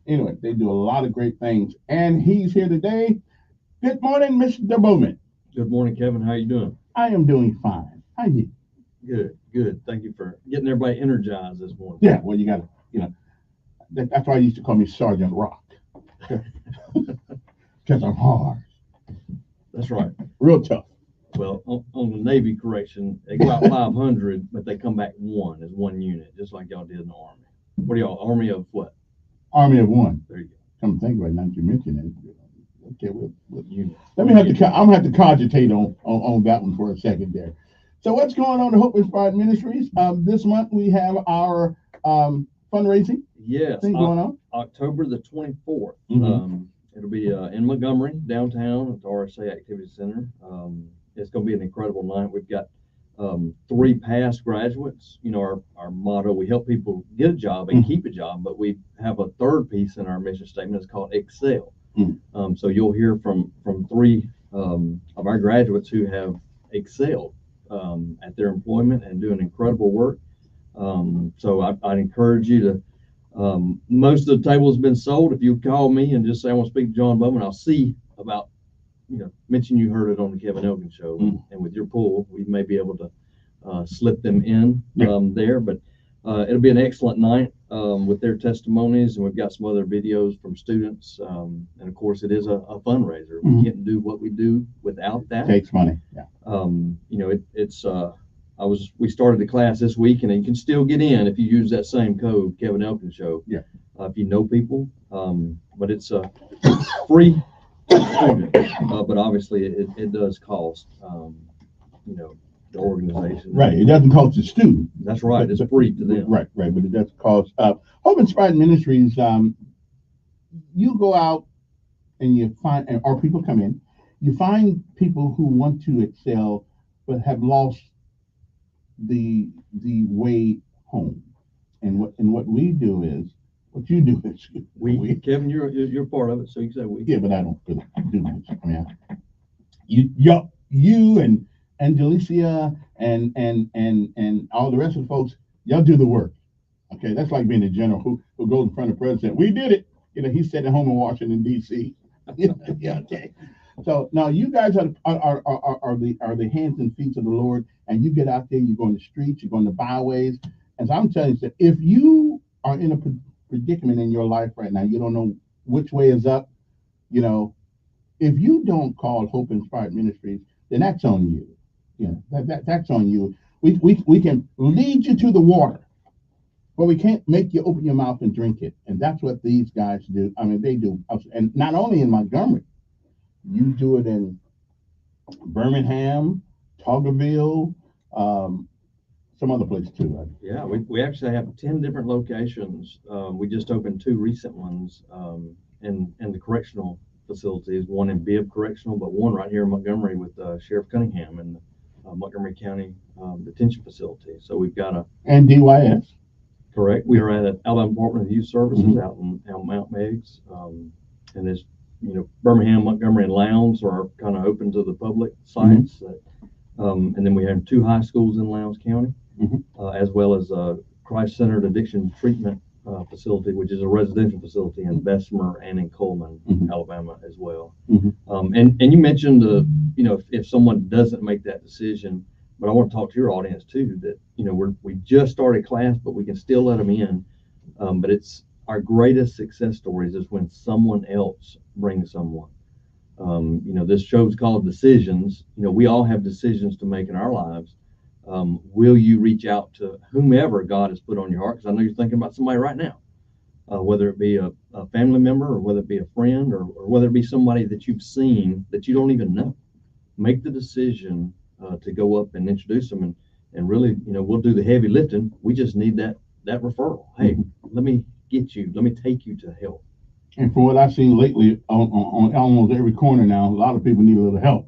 Anyway, they do a lot of great things, and he's here today. Good morning, Mr. Bowman. Good morning, Kevin. How you doing? I am doing fine. How are you? Good. Thank you for getting everybody energized this morning. Yeah, well, you got to, that's why I used to call me Sergeant Rock. Because I'm hard. That's right. Real tough. Well, on the Navy correction, they go out 500, but they come back one as one unit, just like y'all did in the Army. What are y'all, Army of what? Army of one. There you go. Come to think about it, now that you mention it. Okay, I'm gonna have to cogitate on that one for a second there. So what's going on in Hope Inspired Ministries? This month we have our fundraising. Yes, thing going on. October the 24th. Mm-hmm. It'll be in Montgomery, downtown at the RSA Activity Center. It's going to be an incredible night. We've got 3 past graduates. Our motto, we help people get a job and keep a job, but we have a third piece in our mission statement. It's called Excel. So you'll hear from 3 of our graduates who have excelled at their employment and doing incredible work. So I'd encourage you to, most of the table has been sold. If you call me and just say, I want to speak to John Bowman, I'll see about, mention you heard it on the Kevin Elkins show. And with your pool, we may be able to slip them in there. But it'll be an excellent night with their testimonies. And we've got some other videos from students. And of course, it is a fundraiser. We can't do what we do without that. Takes money. Yeah. We started the class this week, and you can still get in if you use that same code, Kevin Elkins Show. Yeah. If you know people, but it's free student, but obviously it does cost, the organization. Right. It doesn't cost the student. That's right. It's free to them. Right. But it does cost. Hope Inspired Ministries. You go out and you find, or people come in. You find people who want to excel, but have lost the way home. And what we do is, what you do is we Kevin, you're part of it, so you say we. Yeah, but I don't really do much. I mean, you and Jalicia and all the rest of the folks, y'all do the work. Okay, that's like being a general who goes in front of the president. We did it. He's sitting at home in Washington D.C. Yeah, okay. So now you guys are the hands and feet of the Lord, and you get out there, you go on the streets, you go on the byways. And so I'm telling you, if you are in a predicament in your life right now, you don't know which way is up, if you don't call Hope Inspired Ministries, then that's on you. That's on you. We can lead you to the water, but we can't make you open your mouth and drink it. And that's what these guys do. I mean, they do. And not only in Montgomery, you do it in Birmingham, Toggerville, some other place too, right? Yeah, we actually have 10 different locations. We just opened 2 recent ones in the correctional facilities, one in Bibb Correctional, but one right here in Montgomery with Sheriff Cunningham and the Montgomery County Detention Facility. So we've got and DYS. Correct. We are at Alabama Department of Youth Services out in Mount Meigs. And there's, Birmingham, Montgomery, and Lowndes are kind of open to the public sites. And then we have 2 high schools in Lowndes County, as well as a Christ-centered addiction treatment facility, which is a residential facility in Bessemer and in Coleman, Alabama as well. And you mentioned, if someone doesn't make that decision, but I want to talk to your audience too, that, we just started class, but we can still let them in. But it's our greatest success stories is when someone else brings someone. This show's called Decisions. We all have decisions to make in our lives. Will you reach out to whomever God has put on your heart? Because I know you're thinking about somebody right now, whether it be a family member or whether it be a friend or whether it be somebody that you've seen that you don't even know. Make the decision to go up and introduce them, and really, we'll do the heavy lifting. We just need that referral. Hey, let me take you to help. And from what I've seen lately on almost every corner now, a lot of people need a little help.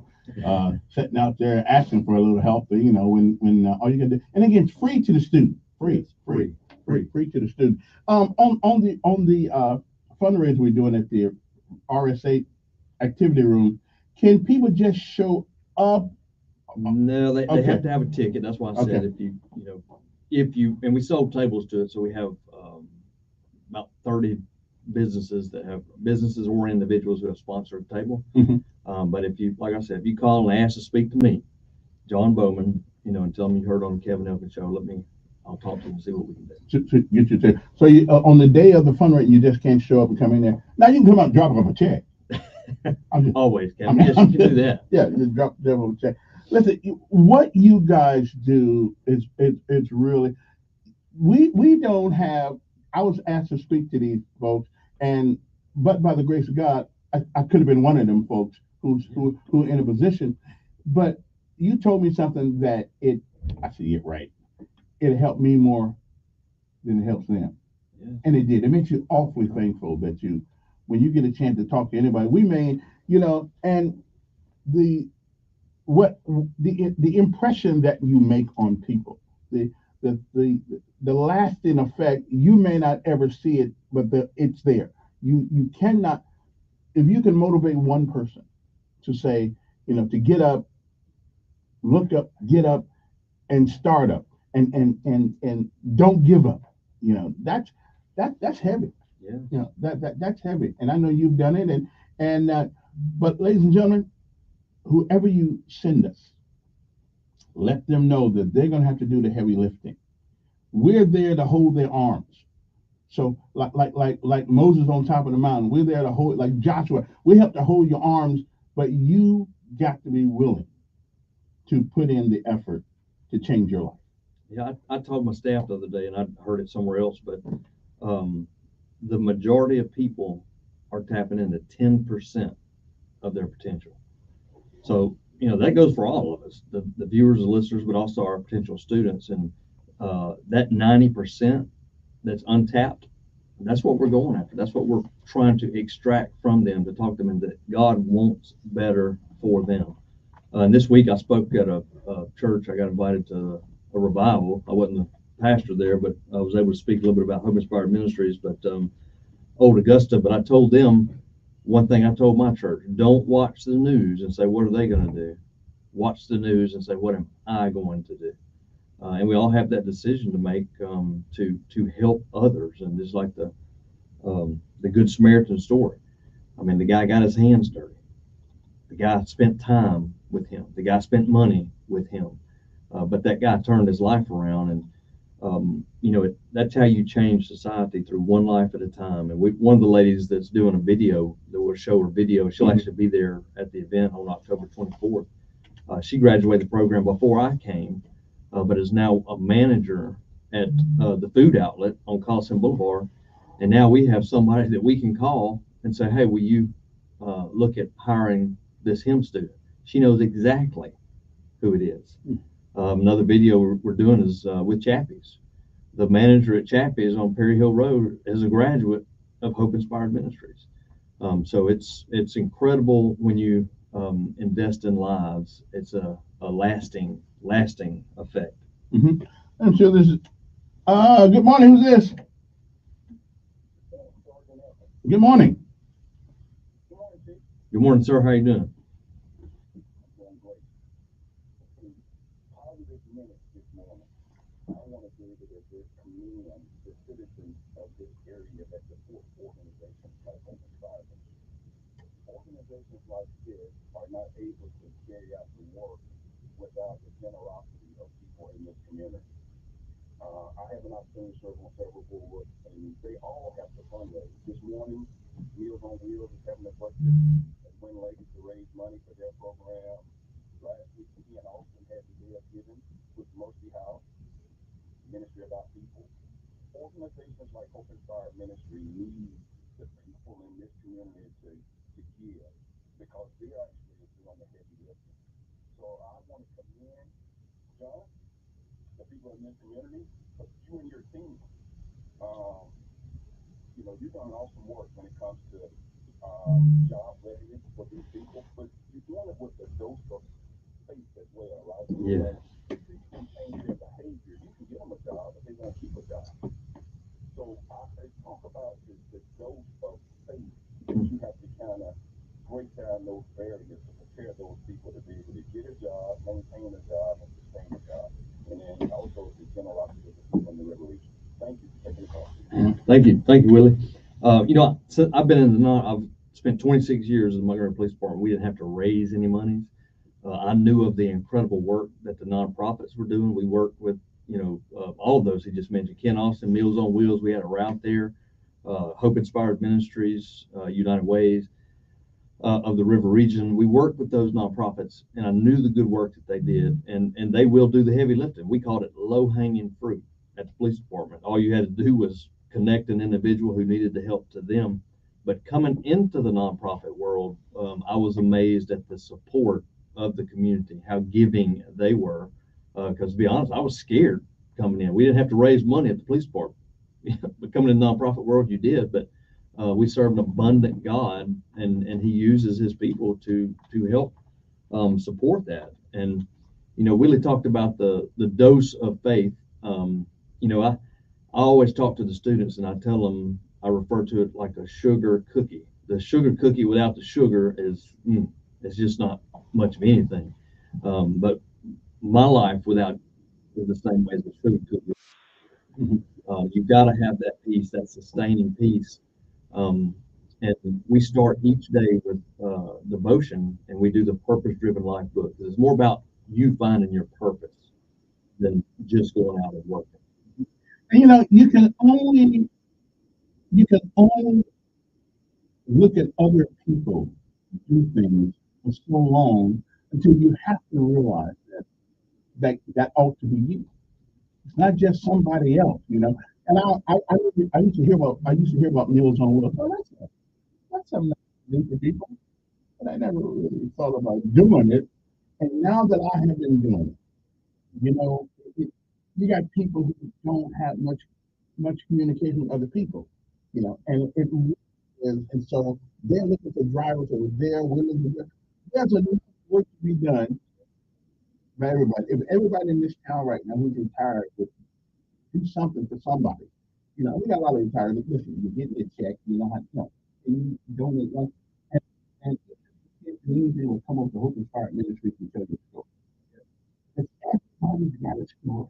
Sitting out there asking for a little help, when all you got to do, and again, free to the student, free to the student. On the fundraiser we're doing at the RSA activity room, can people just show up? No, they have to have a ticket. That's why I said if you and we sold tables to it, so we have about 30 businesses or individuals who have sponsored a table. But if you, like I said, if you call and ask to speak to me, John Bowman, and tell me you heard on the Kevin Elkins show, I'll talk to them and see what we can do. To get you there. So on the day of the fundraiser, you just can't show up and come in there. Now you can come out and drop off a check. Always, Kevin. Yes, you can do that. Yeah, just drop off a check. Listen, what you guys do is really, we don't have. I was asked to speak to these folks, but by the grace of God, I could have been one of them folks who in a position. But you told me something that I see it right. It helped me more than it helps them, and it did. It makes you awfully thankful that when you get a chance to talk to anybody, we may, and the impression that you make on people, the lasting effect, you may not ever see it, but it's there. You cannot, if you can motivate one person to say, to get up, look up, get up, and start up, and don't give up. That's heavy. Yeah. That's heavy, and I know you've done it. But ladies and gentlemen, whoever you send us, let them know that they're going to have to do the heavy lifting. We're there to hold their arms. So like Moses on top of the mountain, we're there to hold, like Joshua, we have to hold your arms, but you got to be willing to put in the effort to change your life. Yeah, I told my staff the other day, and I heard it somewhere else, but the majority of people are tapping into 10% of their potential. So, that goes for all of us, the viewers, the listeners, but also our potential students. And that 90% that's untapped, that's what we're going after. That's what we're trying to extract from them, to talk to them, and that God wants better for them. And this week I spoke at a church. I got invited to a revival. I wasn't the pastor there, but I was able to speak a little bit about Hope Inspired Ministries, but Old Augusta. But I told them one thing I told my church: don't watch the news and say, what are they going to do? Watch the news and say, what am I going to do? And we all have that decision to make, to help others. And just like the Good Samaritan story, I mean, the guy got his hands dirty. The guy spent time with him. The guy spent money with him. But that guy turned his life around, and that's how you change society, through one life at a time. And one of the ladies that's doing a video, that will show her video, she'll actually be there at the event on October 24th. She graduated the program before I came, but is now a manager at the food outlet on Coliseum Boulevard. And now we have somebody that we can call and say, hey, will you look at hiring this hymn student? She knows exactly who it is. Another video we're doing is with Chappie's. The manager at Chappie's on Perry Hill Road is a graduate of Hope Inspired Ministries. So it's incredible when you invest in lives. It's a lasting effect. Mm-hmm. And so this is, good morning, who's this? Good morning. Good morning, sir. How you doing? Organizations like this are not able to carry out the work without the generosity of people in this community. I have an opportunity to serve on several boards, and they all have to fundraise. This morning, Meals on Wheels is having a breakfast at Twin Ladies to raise money for their program. Last week, he and Austin had the day of giving, with Mercy House, Ministry about People. Organizations like Hope Inspired Ministry need the people in this community to give because they're actually doing the heavy lifting. So I want to commend John, the people in this community, but you and your team. You've done awesome work when it comes to job readiness for these people, but you're doing it with a dose of faith as well, right? Yeah. If you can change their behavior, you can give them a job, but they won't keep a job. So I talk about the dose of faith that you have to kind of break down those barriers to prepare those people to be able to get a job, maintain a job, and sustain a job. And then also the generosity of the people in the revolution. Thank you for taking the call. Thank you, Willie. I've been in I've spent 26 years in the Montgomery Police Department. We didn't have to raise any money. I knew of the incredible work that the nonprofits were doing. We worked with, all of those he just mentioned. Ken Austin, Meals on Wheels. We had a route there. Hope Inspired Ministries, United Ways of the River Region. We worked with those nonprofits, and I knew the good work that they did, and they will do the heavy lifting. We called it low-hanging fruit at the police department. All you had to do was connect an individual who needed the help to them. But coming into the nonprofit world, I was amazed at the support of the community, how giving they were. Because to be honest, I was scared coming in. We didn't have to raise money at the police department. But coming in the nonprofit world, you did. But we serve an abundant God, and He uses His people to help support that. And Willie talked about the dose of faith. I always talk to the students, and I tell them, I refer to it like a sugar cookie. The sugar cookie without the sugar is it's just not much of anything. But my life without is the same way as a sugar cookie. You've got to have that peace, that sustaining peace. And we start each day with devotion, and we do the purpose-driven life book. It's more about you finding your purpose than just going out and working. And you can only look at other people do things for so long until you have to realize that ought to be you. It's not just somebody else, And I used to hear about Meals on Wheels. Oh, that's something to do for people, but I never really thought about doing it. And now that I have been doing it, you got people who don't have much communication with other people, and it really is, and so they're looking for drivers that are there willing to do. There's a work to be done by everybody. If everybody in this town right now who's retired would do something for somebody, we got a lot of retired. Listen, you get a check, you donate one, and community will come up to Hope Inspired Ministries and tell you a story. Everybody's got a story.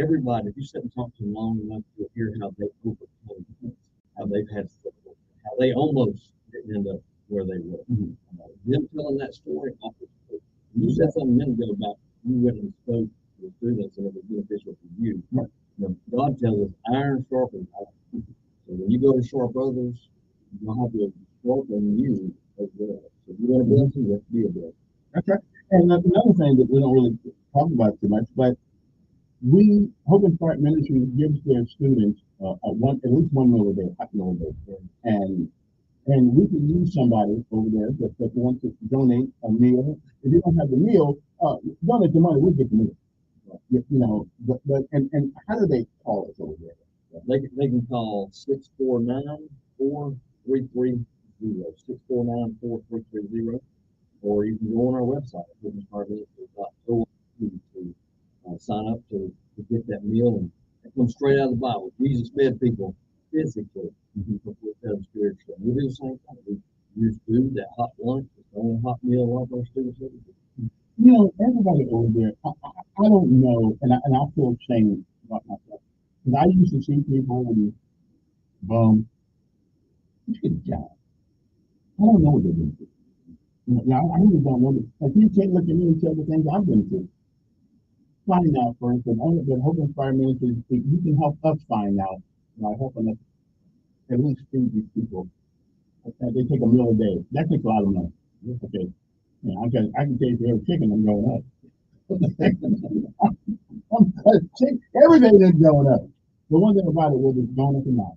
Everybody, if you sit and talk to them long enough, you'll hear how they overcome things, how they've had struggle, how they almost didn't end up where they were. Them telling that story, you said something a minute ago about you went and spoke to the students and it was beneficial for you. God tells us iron sharpens iron. So when you go to sharp others, you'll have to sharpen you as well. So if you want to bless them, you have to be a blessing. That's right. And another thing that we don't really talk about too much, but Hope Inspired Ministry gives their students at least one meal a day, hot meal a day, and we can use somebody over there that wants to donate a meal. If you don't have the meal, donate the money. We'll get the meal. But how do they call us over there? They can call 649-4330, 649-4330, or you can go on our website, hopeinspiredministries.org, to sign up to get that meal, and it comes straight out of the Bible. Jesus fed people physically before he fed them spiritually. We do the same thing. We use food, that hot lunch, it's the only hot meal a lot of our students eat. Everybody over there, I don't know, and I feel ashamed about myself. Because I used to see people and get a job. I don't know what they're doing. I really don't know. Like, you can't look at me and tell the things I've been through. Find out first, and only the Hope Inspired Ministries, you can help us find out by helping us at least feed these people. They take a meal a day. That takes a lot of money. Okay. I can tell you for every chicken I'm going up. Everything is going up. The one thing about it, whether it's going up or not,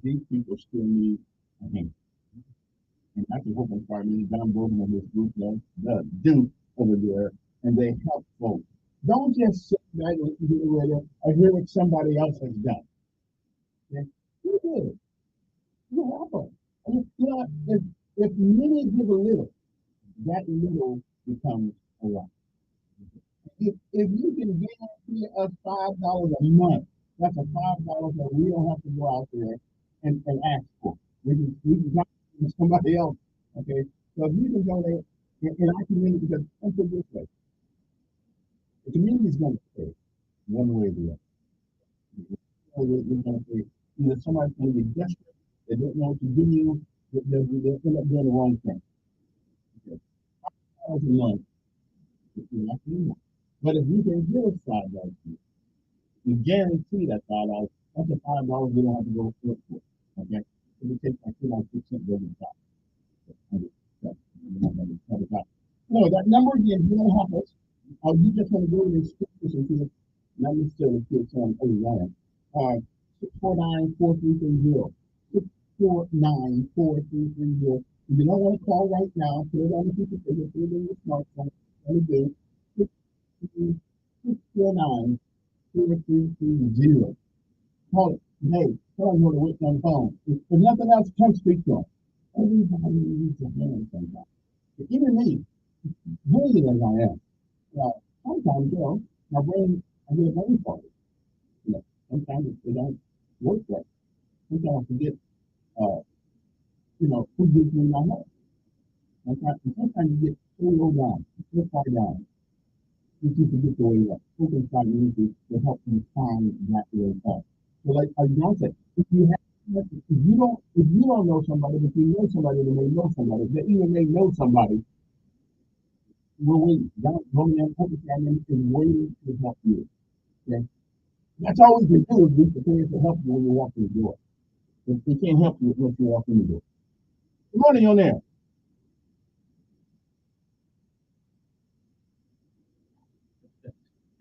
these people still need a hand. And I can hope and start meeting Don Bowman and his group does do over there, and they help folks. Don't just sit back and hear or hear what somebody else has done. Okay? You do it. You help them. You know, if many give a little, that little becomes a lot. If you can guarantee us $5 a month, that's a $5 that we don't have to go out there and ask for. We can talk to somebody else. Okay. So if you can donate in our community, because let's put it this way, the community is going to pay one way or the other. We're going to pay. Either somebody's going to be desperate, they don't know what to do, they'll end up doing the wrong thing. Okay. $5 a month, you're not doing that. But if you can give us $5, you guarantee that $5. That's a $5 we don't have to go to work for. Okay, so we take like 2.6 billion $5. No, that number again, you don't have us. You just want to go to the institution to not necessarily put some land. 649-4330. 649-4330. If you don't want to call right now, put it on the piece of paper, put it in your smartphone. What to do? 649-4330. Call it. Hey, tell them what to wait on the phone. If nothing else, come speak to them. Everybody needs a hand sometimes. Even me, brilliant as I am, sometimes, my brain, I get a brain fart. Sometimes they don't work right. Sometimes I forget, who gives me my heart. Sometimes you get so low down, so far down, you can forget the way you are. Who can find anything to help you find that way up? So like John said, if you don't know somebody, but you know somebody that may know somebody, that even may know somebody, will wait. God, and is waiting to help you. Okay? That's all we can do is be prepared to help you when you walk in the door. If we can't help you once you walk in the door. Good morning on there.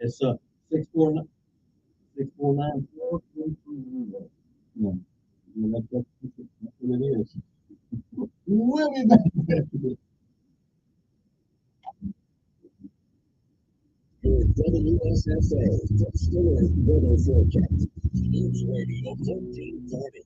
It's 649-433. Yeah, that's what it is. We'll be back. WSSA Storm Weather Forecast. News Radio 1440.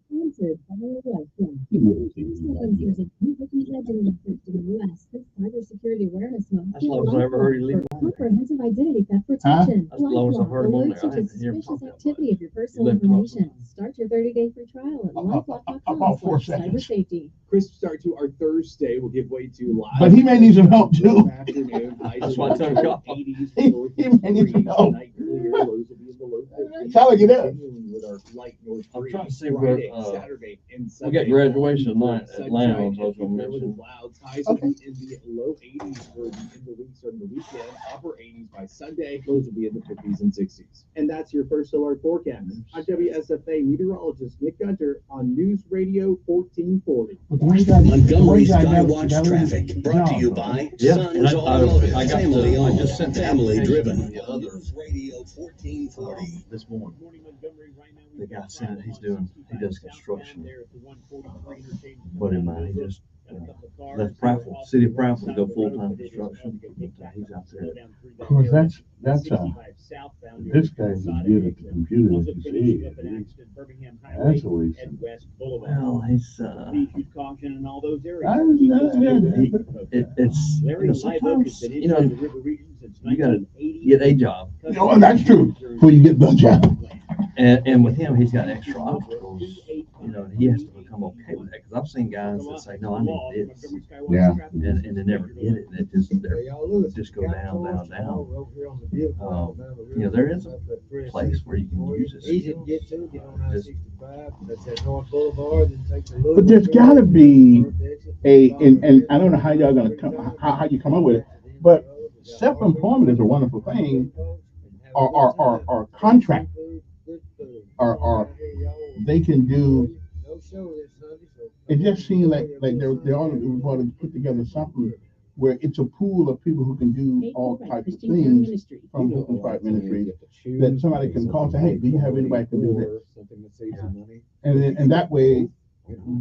Sponsored by Welcome. There's a significant legend effort to the U.S. This Cybersecurity Awareness Month. That's the longest I ever heard you leave. Comprehensive identity theft protection. That's the longest I've heard him on there. Alerts you to suspicious activity of your personal information. Start your 30-day free trial at lifelock.com/cyber safety. Crisp start to our Thursday. We'll give way to live. But he may need some help too. That's why I tell him go. He may need some help. That's how I get up. I'm trying to see where Saturday and we Sunday. got graduation tonight at Atlanta. I was going to mention. Highs will be in the low 80s for the end of the week, starting the weekend. Upper 80s by Sunday. Lows will be in the 50s and 60s. And that's your first alert forecast. I'm WSFA meteorologist Nick Gunter on News Radio 1440. Montgomery Skywatch traffic brought to you by Sons Automotive. Family owned, family driven. News Radio 1440. This morning, the guy said he does construction. But in mind, he just left Prattville, city of Prattville to go full-time construction. He's out there. Of course, that's this guy's as good at the computer as you see. That's what he's saying. Well, he's sometimes you gotta get a job. No, that's true. Before you get the job. And with him, he's got extra obstacles. He has to become okay with that. Because I've seen guys that say, "No, I need this," and they never get it. And it just go down. There is a place where you can use it. Easy to get to, get on I-65. That's at North Boulevard, and take the loop. But there's got to be and I don't know how y'all gonna how you come up with it, but self-employment is a wonderful thing, or contract, or they can do. It just seems like they ought to put together something where it's a pool of people who can do all types of things from different private ministries that somebody can call and say, hey, do you have anybody who can do this? Something that saves you money. And that way,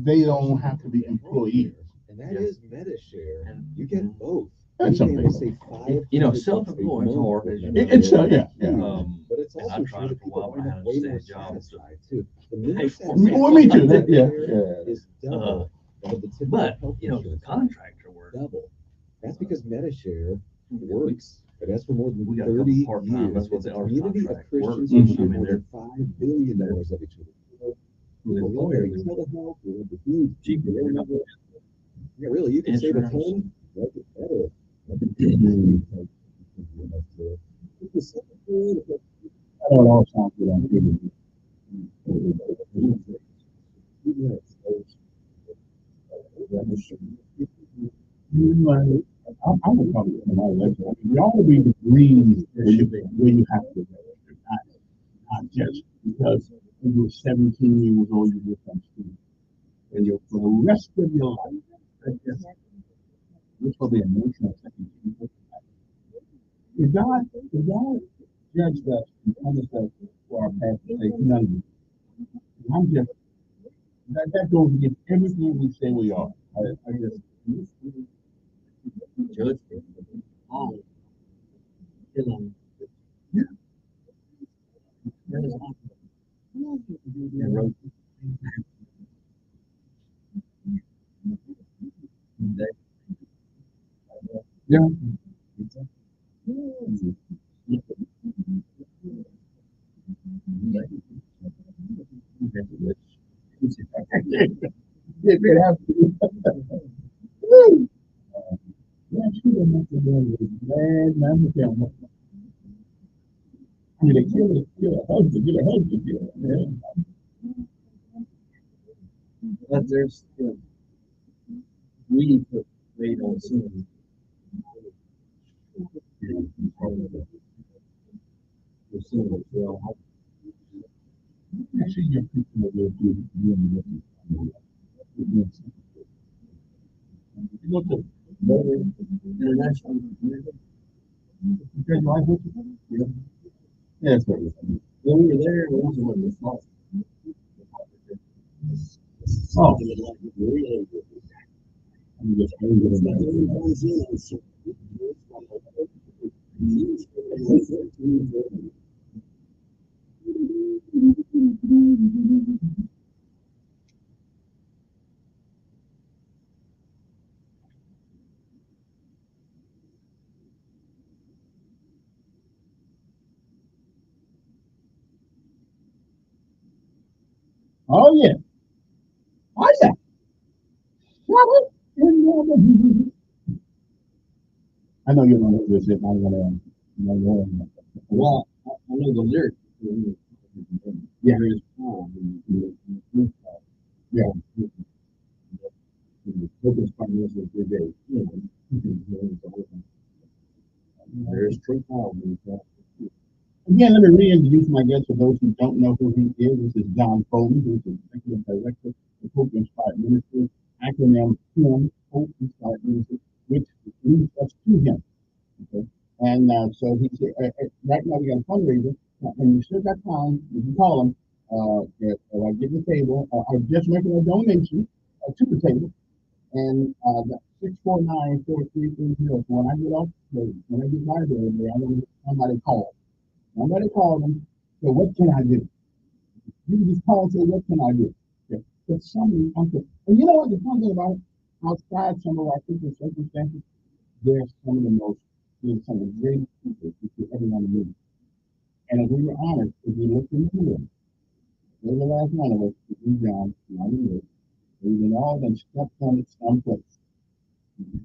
they don't have to be employees. And that is MetaShare. And you get both. That's something. Self-employed is hard. As you know. It's yeah. But it's And also I tried it for a while, but I had a way steady more job. satisfied too. The Hey, minute for that Well, me too. That, is double. But the typical But health the insurance contractor work. double. That's because MetaShare works. It has for more than We got a couple 30 part-time, years. that's what It's a the ours community of contract Christians works. who I share mean, more they're than $5 billion of each other. with We look at employers, telehealth, we have the huge cheaper. Yeah, really, you can save a ton. Make it better. I don't all sound good on TV. I would probably put them all like that. There ought to be degrees where you have to register, not just because when you're 17 years old, you become student. And you're for the rest of your life. This will be a emotional second. If God judged us and punished us for our past mistakes, none of it. I'm just that goes against everything we say we are. I just judge all. Yeah. That is awesome. Yeah. If it has to be. Yeah, she didn't have to do it. Bad man, I mean, they kill a husband, get a husband, yeah. But there's, we put weight on sin. Actually, your people will do you go to international. Because life was yeah. Yeah, that's what it is. When we were there, we also went to fall. Oh, I'm just oh yeah. Oh yeah. I know you don't know this. I'm gonna. Well, I know the lyrics. Yeah. Yeah. Focus on this is your day. There's true power. Again, let me reintroduce my guest for those who don't know who he is. This is John Foley, who's the Executive Director of Hope Inspired Ministry, acronym HIM, Hope Inspired Ministry, which leads us to him. Okay? And so he said, right now we got a fundraiser, and you still got time, you can call him, I get the table, I'm just making a donation to the table, and that's 649-4330. So when I get off, when I get my bill, I want somebody call. Somebody call them. So what can I do? You can just call and say, what can I do? Okay. But somebody, and you know what the fun thing about it? Outside some of our people circumstances, there's some of the most, there's some of the greatest people that you ever want to meet. And if we were honest, if we looked in the mirror, they're the last one of us, if we down, not in the we've been all done stepped on it someplace.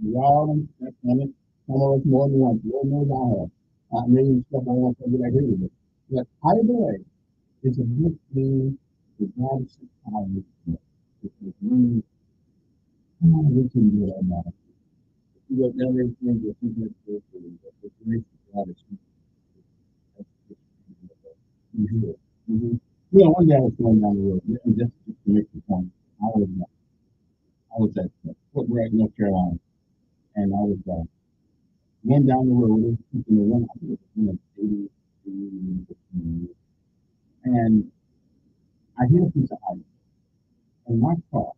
We all done stepped on it, some of us more than once, Lord knows I have. Maybe stuff I want to get I agree with it. But either way, it's a good thing to God is surprised. We can do it all now. You got down there things that you get to the grace of God is you know, one day I was going down the road, and just to make the point, I was at Fort Bragg, North Carolina, and I was going down the road, keeping the one, I think it was 80, and I hit a piece of ice, and my car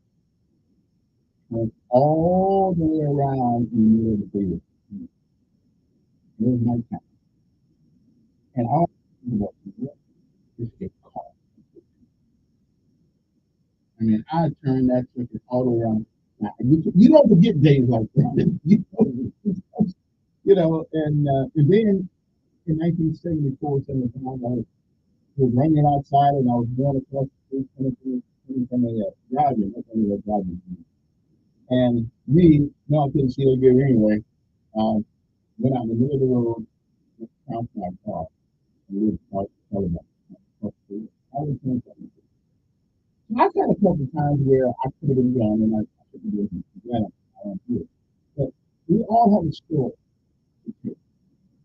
went all the way around in the middle of the field. It was nighttime. And all just get caught. I mean, I turned that sucker all around. Now, you don't forget days like that. And then in 1974, 75, I was running outside and I was going across the street from a driving. And me, no, I couldn't see it good anyway. Went out in the middle of the road, found my car, and lived out of I've had a couple of times where I could have been young and I could have been glad I don't do it. But we all have a story to tell.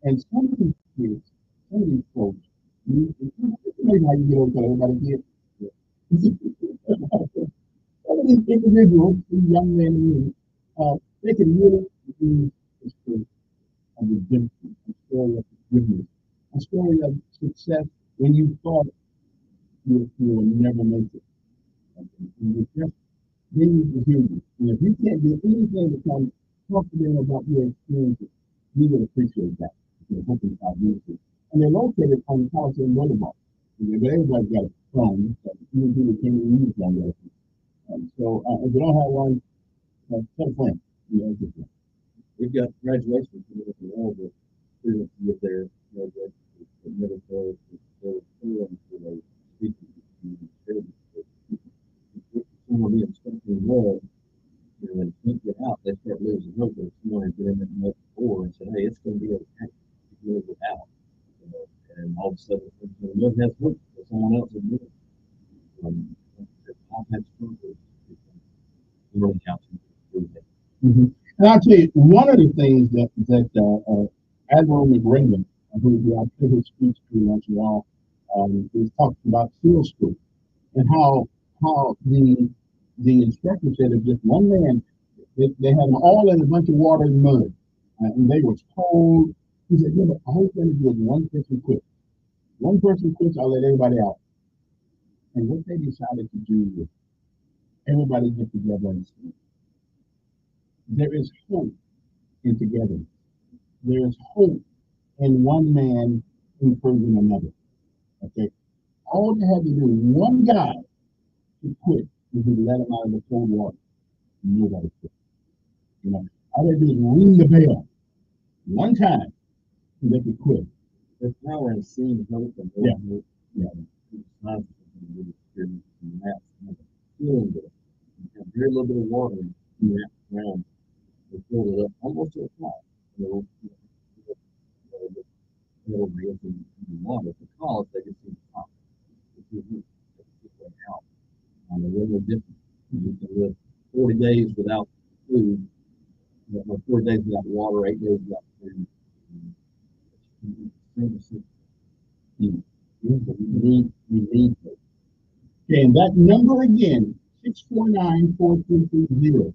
And some of these kids, some of these folks, maybe how you get over everybody here. Some of these individuals, these young men and women, they can really be a story of redemption, a story of forgiveness, a story of success when you thought you would never make it. They need to hear you. And if you can't do anything to come talk to them about your experiences, we would appreciate that. And they're located on the Coliseum Boulevard. Everybody's got a phone, so you can use one. So if you don't have one, tell a friend. We've got graduation from all the students who get there, middle school, someone being stuck in the wall, when they can't get out, they start losing hope. If someone had been in it much before and said, hey, it's going to be okay, you can live it out. And all of a sudden, no one has hope for someone else to do it. I've had struggles learning how to do that. And I'll tell you, one of the things that Admiral McRaven, who I took his speech to once in a while, was talking about field school and how the instructor said if just one man, they had them all in a bunch of water and mud, and they was cold. He said, but all you got to do is one person quit. One person quits, I'll let everybody out. And what they decided to do was everybody get together and speak. There is hope in togetherness. There is hope in one man improving another. Okay? All they had to do, one guy to quit, if we let him out of the cold water, nobody quit. All they do is ring the bell one time, and they could quit. There's power in seeing hope and hope. Feeling good. You have very little bit of water in that ground. They filled it up almost to the top. It'll be in the water because they can see the top. They can see the way out. And they're really different. You can live 40 days without food, 4 days without water, 8 days without food. We need hope. Okay, and that number again, 649-4330.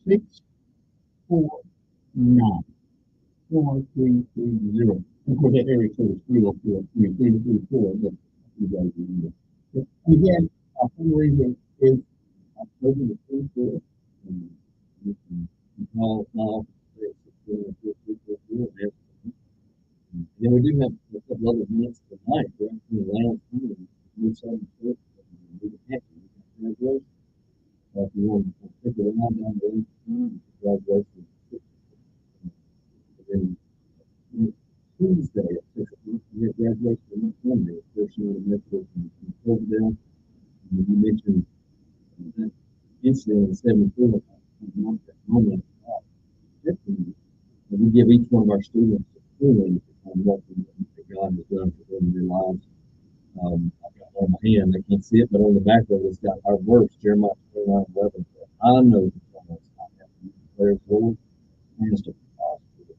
649-4330. Of course, that area code is 304, 334, but you guys remember. And again, our fundraiser is October the 24th. And you can call now. Then we do have a couple other events tonight. We're actually around the 7th. Graduation. If you want to pick it around down there, graduation. And then Tuesday at 6 o'clock, we have graduation Monday. First year of Methodist and Cloverdale. And you mentioned that incident in 74. We give each one of our students a feeling on what God has done for them in their lives. I've got one on my hand, I can't see it, but on the back of it, it's got our verse, Jeremiah 29:11. I know the promise I have for you, declares the Lord, plans to prosper.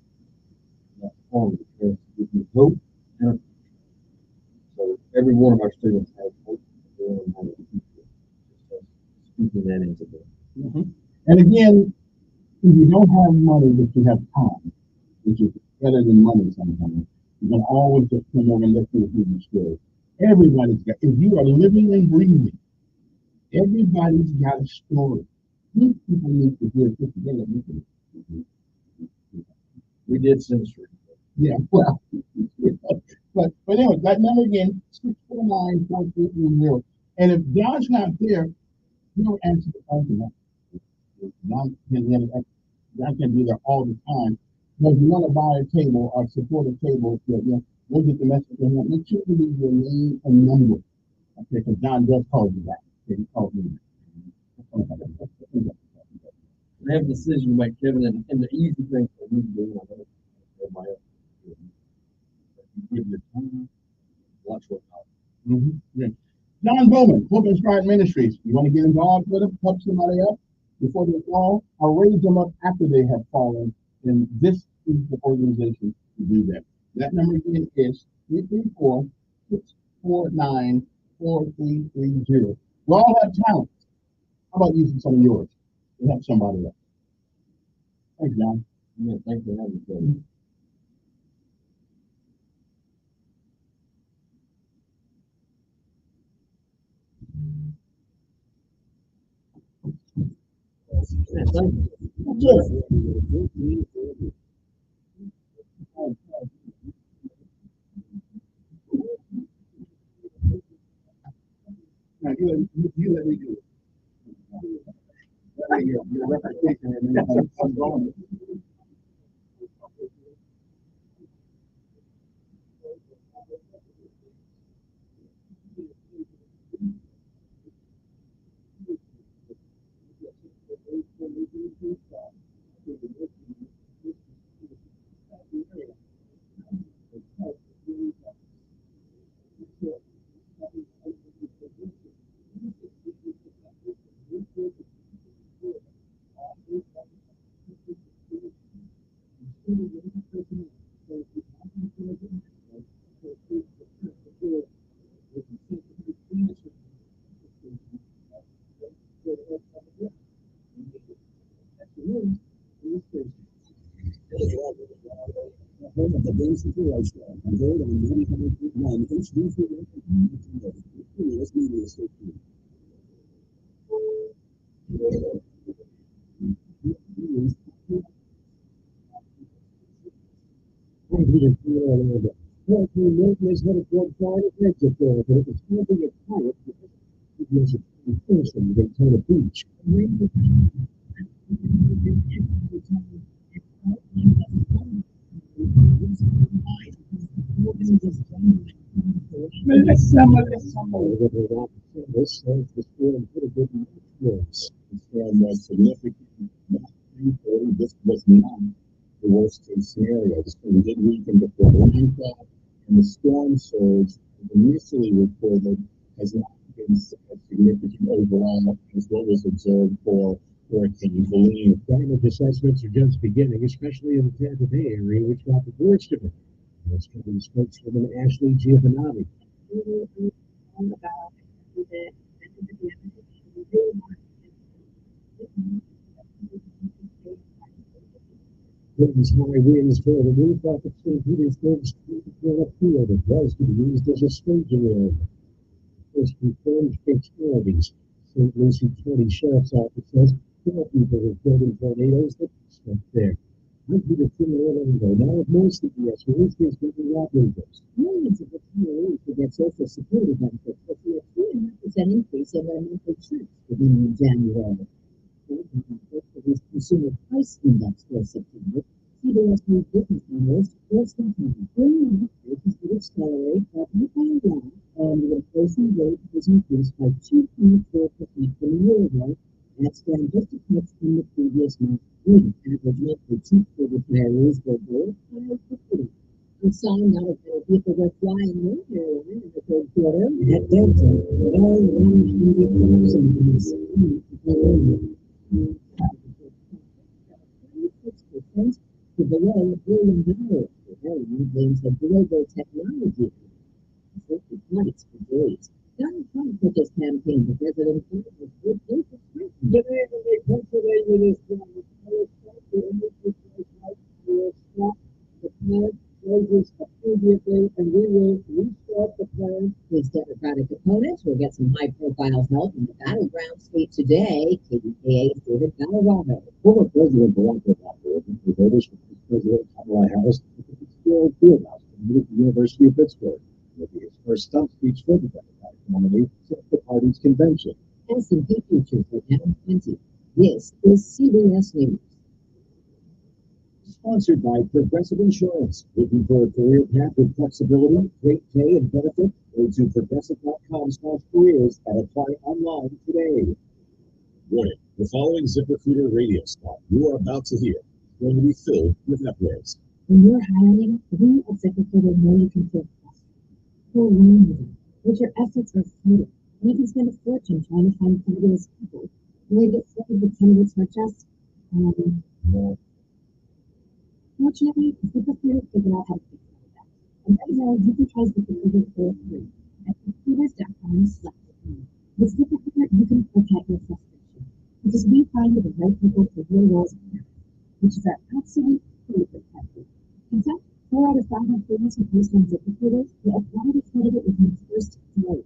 Not harm, to give you hope and a future. So every one of our students has hope and a future. Speaking that into them. And again, If you don't have money, but you have time, which is better than money sometimes, you can always just come over and listen to people's stories. Everybody's got, if you are living and breathing, everybody's got a story. These people need to hear this today. We did censor. Yeah, well, but anyway, that number again, 649-4330. And if John's not there, you don't answer the phone to him. John can be there all the time. But if you want to buy a table or support a table, we'll get the message from him. Make sure you leave your name and number. Okay, because John does call you back. Okay, he calls me back. They have a decision to make, Kevin, and the easy thing for you to do, I know everybody else is doing, give your time, watch what happens. Yeah. John Bowman, Hope and Stride Ministries. You want to get involved with them, help somebody up before they fall, or raise them up after they have fallen, then this is the organization to do that. That number again is 334-649-4330. We all have talents. How about using some of yours to help somebody else? Thanks, John. Yeah, thanks for having me. Now, you let me do it. That way your reputation and I'm going. Daytona Beach. This stands for scoring pretty good marks. The storm was significant. This was not the worst case scenario. The storm did weaken before the landfall, and the storm surge initially reported has not been as significant overall as what was observed for Hurricane Helene. Damage assessments are just beginning, especially in the Tampa Bay area, which got the worst of it. Let's try to spokeswoman Ashley Giovanni. Britain's high winds tore the roof off of St. Petersburg's Philip Field. It was to be used as a staging area. First confirmed fatalities. St. Lucie County Sheriff's Office says 4 people were killed in tornadoes that struck there. I'm Peter Kim in Orlando. Now with more CBS News, here's Brittany Rodriguez. Millions of retirees will get Social Security benefits will see a 3.5% increase in their monthly checks beginning in January. For this consumer price index for September, CBS News business analyst Wilson Thomas. 3.5% would accelerate up down, and the inflation rate was increased by 2.4% from a year ago. That's down just a touch from the previous month. Average monthly check for retirees were both higher for free. We saw not as many people were flying in airline in the third quarter. At Delta, all 100,000 to below $1 billion. The airline blames the global technology flights for days. Donald Trump took his campaign to President Trump with good infrastructure. Pennsylvania this closes immediately, and we will restart the plan. His Democratic opponents will get some high-profile help in the battleground state today. KBKA's David Colorado. Former President Barack Obama with voters for President Kamala Harris at the Fitzgerald Fieldhouse at the University of Pittsburgh. It'll be his first stump speech for the Democratic nominee since the party's convention. S&P futures are down 20. This is CBS News. Sponsored by Progressive Insurance. Looking for a career path with flexibility, great pay, and benefits? Go to progressive.com/careers and apply online today. Warning, the following ZipRecruiter radio spot you are about to hear is going to be filled with F-words. When you're hiring, we at ZipRecruiter know you can feel frustrated. Feel lonely, but your efforts are futile. And you can spend a fortune trying to find fabulous people. You may get flooded with candidates who are just, Fortunately, ZipRecruiter figured out how to fix all of that. And right now, you can try ZipRecruiter for free at recruiters.com/free. With ZipRecruiter, you can forget your frustration because we find you the right people for your roles and tasks, which is our absolute favorite practice. In fact, 4 out of 5 employees who post on ZipRecruiter will apply to candidate within the first day.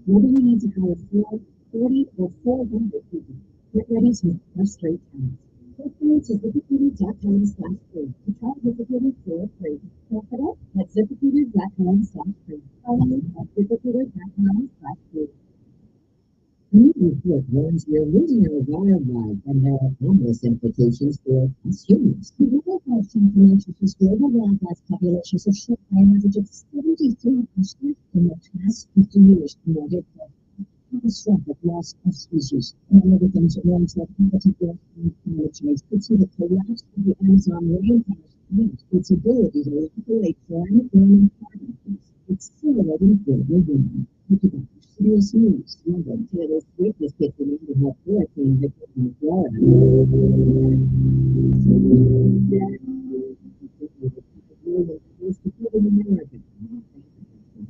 Whether you need to hire 4, 40, or 400 people, get ready to frustrate talent. Click through to ZipRecruiter.com/free to try ZipRecruiter for free. Check it out at ZipRecruiter.com/free. Follow me at ZipRecruiter.com/free. A new report warns we're losing our wildlife, and there are obvious implications for us humans. The World Health Organization says global wildlife populations have shrunk by an average of 73% in the past 50 years, and they're catastrophic loss of species. Among other things, it warns that habitat loss and climate change could see the collapse of the Amazon rainforest and its ability to regulate climate-warming carbon. It's accelerating global warming. CBS News, London, Taylor's greatest picture to help hurricane victims in Florida. Most people in America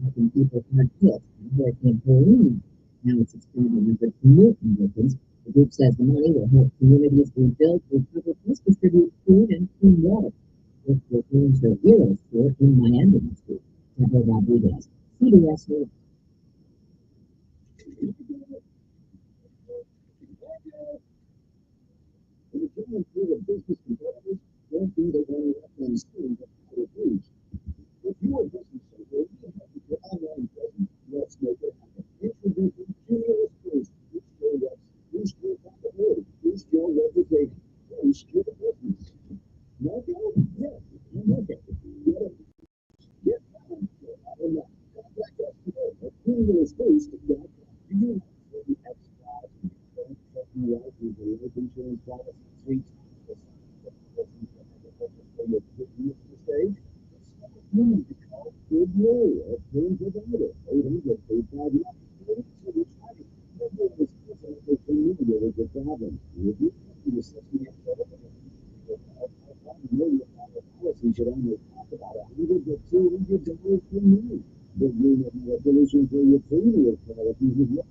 helping people hard hit by Hurricane Helene. Now it's expanding under new conditions. The group says the money will help communities rebuild, recover, plus distribute food and clean water. This will change the Heroes Tour in Miami next week. Deborah Rodriguez, CBS News. In the German field of business competitors, don't be the one left unseen but out of reach. If you are a business owner, you have your online presence. Let's make it happen. Introducing Cumulus Boost. Boost your profitability. Boost your reputation. Boost your business. Market? Yes, you market. Get found. Contact us today at cumulusboost.com. Do you have the extra life insurance policy 3 times for your business mistake? You need to call Good Blue at Claim Provider 800-859-3220. Good Blue is definitely familiar with your problems. If you come to your 68 $1 million policy should only cost about $100 to $200 per month. Good Blue may have a solution for your previous policies as well.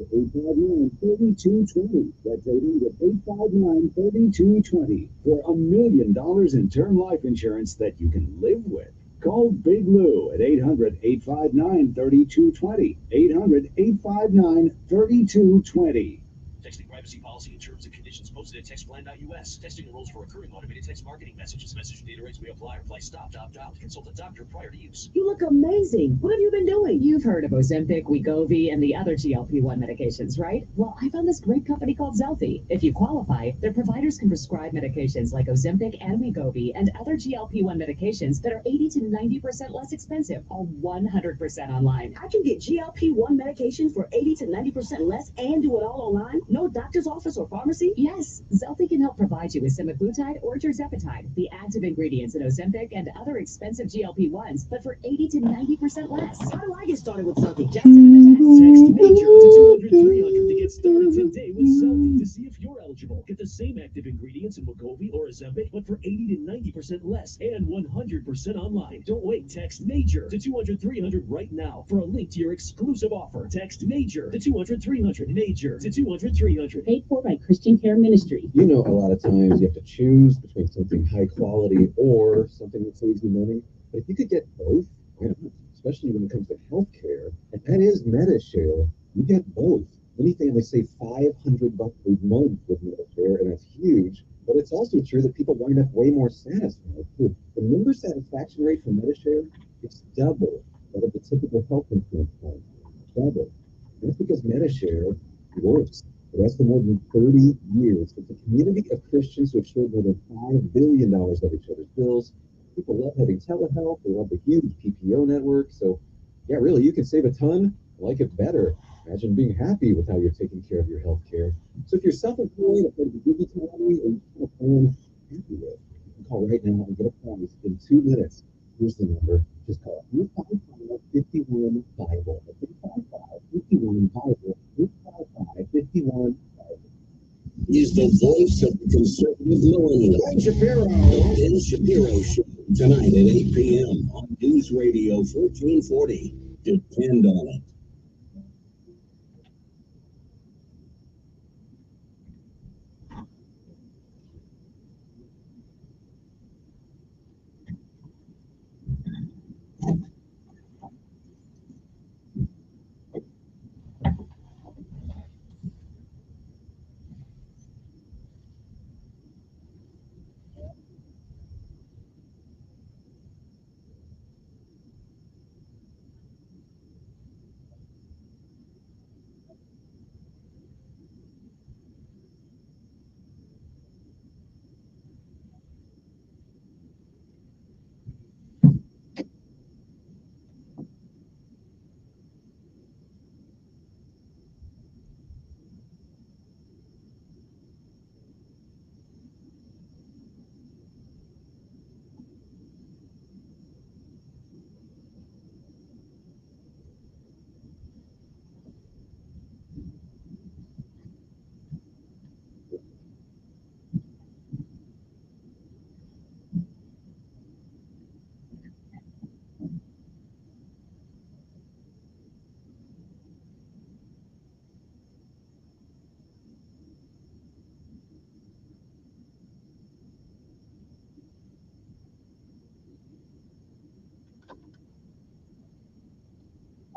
$859-3220. That's 800-859-3220 for $1 million in term life insurance that you can live with. Call Big Lou at 800-859-3220. 800-859-3220. Texting privacy policy and terms and conditions posted at textplan.us. Texting enrolls for recurring automated text marketing messages. Message data rates may apply. Reply stop, opt out. Consult a doctor prior to use. You look amazing. What have you been doing? You've heard of Ozempic, Wegovy, and the other GLP-1 medications, right? Well, I found this great company called Zelfie. If you qualify, their providers can prescribe medications like Ozempic and Wegovy and other GLP-1 medications that are 80 to 90% less expensive, all 100% online. I can get GLP-1 medication for 80 to 90% less and do it all online? No doctor's office or pharmacy? Yes, Zelfie can help provide you with semaglutide or tirzepatide, the active ingredients in Ozempic and other expensive GLP-1s, but for 80 to 90% less. How do I get started with Zelfie? Text major to 200-300 to get started today with Zelfie to see if you're eligible. Get the same active ingredients in Wegovy or Ozempic, but for 80 to 90% less and 100% online. Don't wait. Text MAJOR to 200-300 right now for a link to your exclusive offer. Text MAJOR to 200-300. MAJOR to 200-300. Paid for by Christian Care Ministry. You know, a lot of times you have to choose between something high quality or something that saves you money. But if you could get both, why not? Especially when it comes to healthcare, and that is MediShare. You get both. Many families save $500 a month with MediShare, and that's huge. But it's also true that people wind up way more satisfied too. The member satisfaction rate for MediShare is double that of the typical health insurance plan. Double. And that's because MediShare works. It has for more than 30 years. It's a community of Christians who have shared more than $5 billion of each other's bills. People love having telehealth. They love the huge PPO network. So, yeah, really, you can save a ton, like it better. Imagine being happy with how you're taking care of your health care. So if you're self-employed, a part of the gig economy, or you have a plan happy with, you can call right now and get a price in 2 minutes. Here's the number. Just call 355-51-BIBLE. 355-51-BIBLE. 355-51-BIBLE. Is the voice of the conservative millennial. Ben Shapiro. The Ben Shapiro Show, tonight at 8 p.m. on News Radio 1440. Depend on it.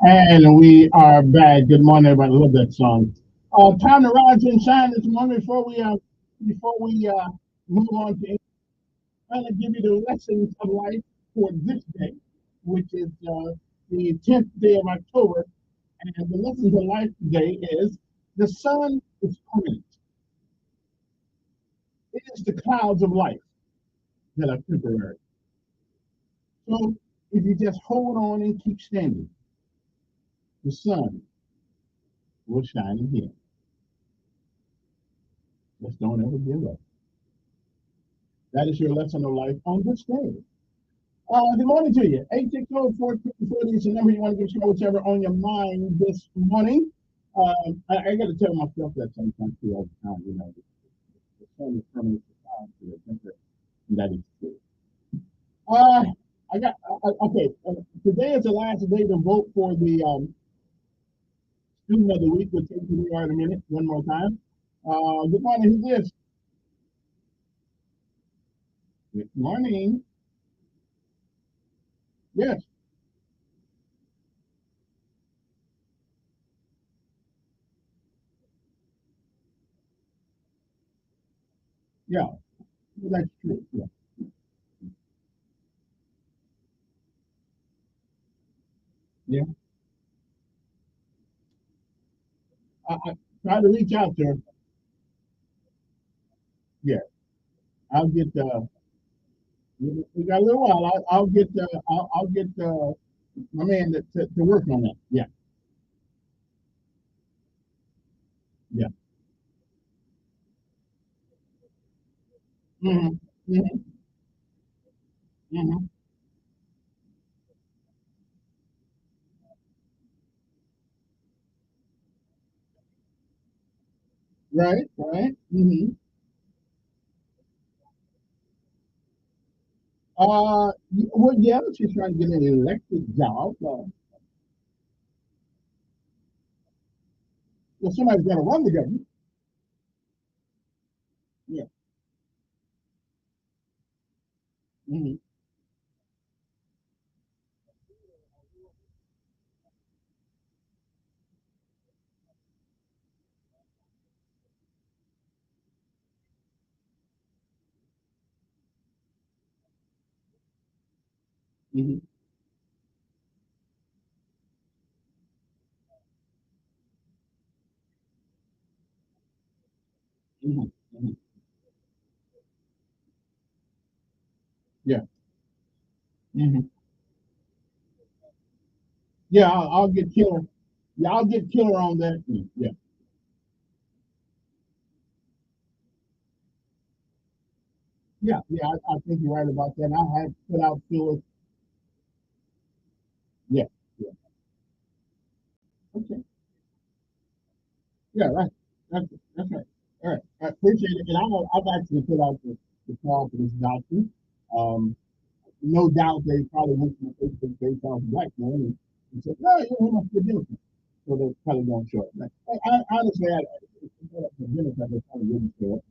And we are back. Good morning, everybody. Love that song. Time to rise and shine this morning before we move on to. I'm going to give you the lessons of life for this day, which is the 10th day of October. And the lessons of life today is the sun is permanent. It is the clouds of life that are temporary. So if you just hold on and keep standing, the sun will shine again. Just don't ever give up. That is your lesson of life on this day. Good morning to you. 860-440 is the number you want to get whichever on your mind this morning. I got to tell myself that sometimes too all the time. You know, the sun is permanent. That is true. Okay. Today is the last day to vote for the student of the week. We'll take who we are in a minute. One more time. Good morning. Who's this? Good morning. Yes. Yeah. That's true. Yeah. Yeah. I try to reach out to her. Yeah. I'll get we got a little while. I'll get my man to work on that. Yeah. Yeah. Mm-hmm. Mm-hmm. Mm-hmm. Right. Right. Mm-hmm. Well, yeah, she's trying to get an elected job. Well, somebody's got to run the government. Yeah. Mm-hmm. Mm-hmm. Mm-hmm. Mm-hmm. Yeah. Mm-hmm. Yeah, I'll get killer. Yeah, I'll get killer on that. Yeah. Yeah. Yeah. I think you're right about that. I had put out feelers. Yeah. Yeah. Okay. Yeah. Right. That's right. All right. I appreciate it. And I've actually put out the call for this doctor. Um, no doubt they probably went to the Facebook page on black man and said, no, you don't have to do it. So they're probably going to show up. Honestly, the Democrats are probably wouldn't show up.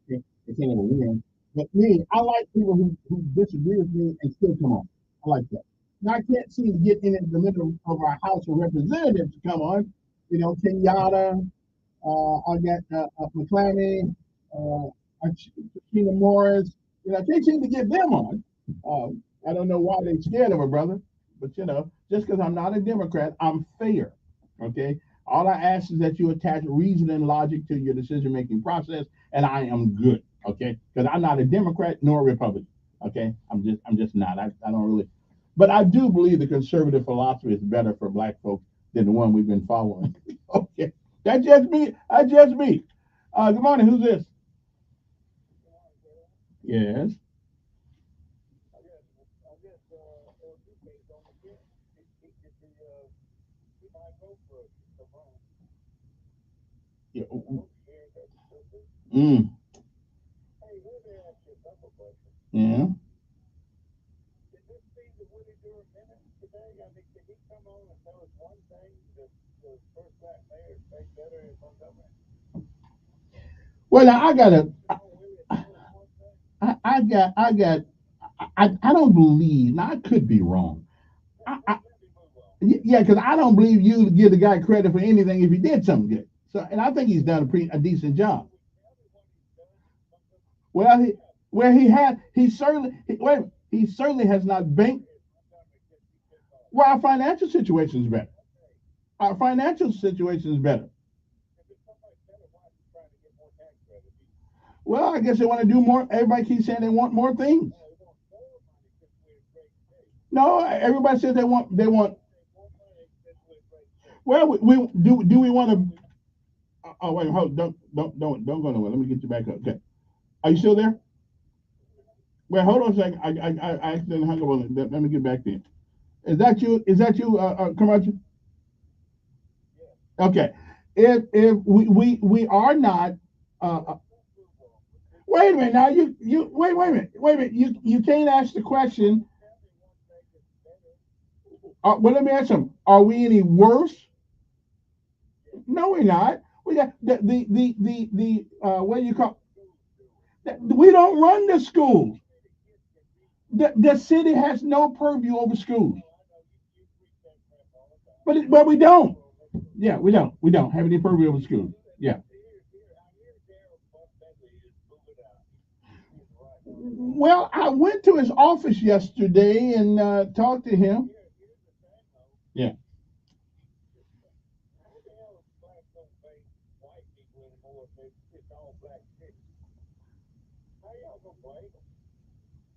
They can't ever win. But me, I like people who disagree with me and still come on. I like that. Now, I can't seem to get in the middle of our House of Representatives to come on. You know, Kenyatta, I got McClammy, Christina Morris. You know, I can't seem to get them on. I don't know why they're scared of a brother, but you know, just because I'm not a Democrat, I'm fair. Okay. All I ask is that you attach reason and logic to your decision making process, and I am good. Okay, because I'm not a Democrat nor a Republican. Okay, I'm just not. I don't really, but I do believe the conservative philosophy is better for Black folks than the one we've been following. Okay, that's just me. That's just me. Good morning. Who's this? Yes. Yeah. Mm. Yeah. Well, now I gotta. I don't believe. Now I could be wrong. I, yeah, because I don't believe you give the guy credit for anything if he did something good. So, and I think he's done a decent job. Well, he certainly has not banked. Well, our financial situation is better. Our financial situation is better. Well, I guess they want to do more. Everybody keeps saying they want more things. No, everybody says they want. Well, we do we want to? Oh wait, hold, don't go nowhere. Let me get you back up. Okay, are you still there? Well, hold on a second. I accidentally hung up on it. Let me get back there. Is that you? Is that you, Karachi? Okay. If we are not. Uh, wait a minute. Now you wait a minute. Wait a minute. You can't ask the question. Well, let me ask them. Are we any worse? No, we're not. We got the what do you call? We don't run the schools. The city has no purview over schools. But we don't. Yeah, we don't. We don't have any purview over schools. Yeah. Well, I went to his office yesterday and talked to him. Yeah.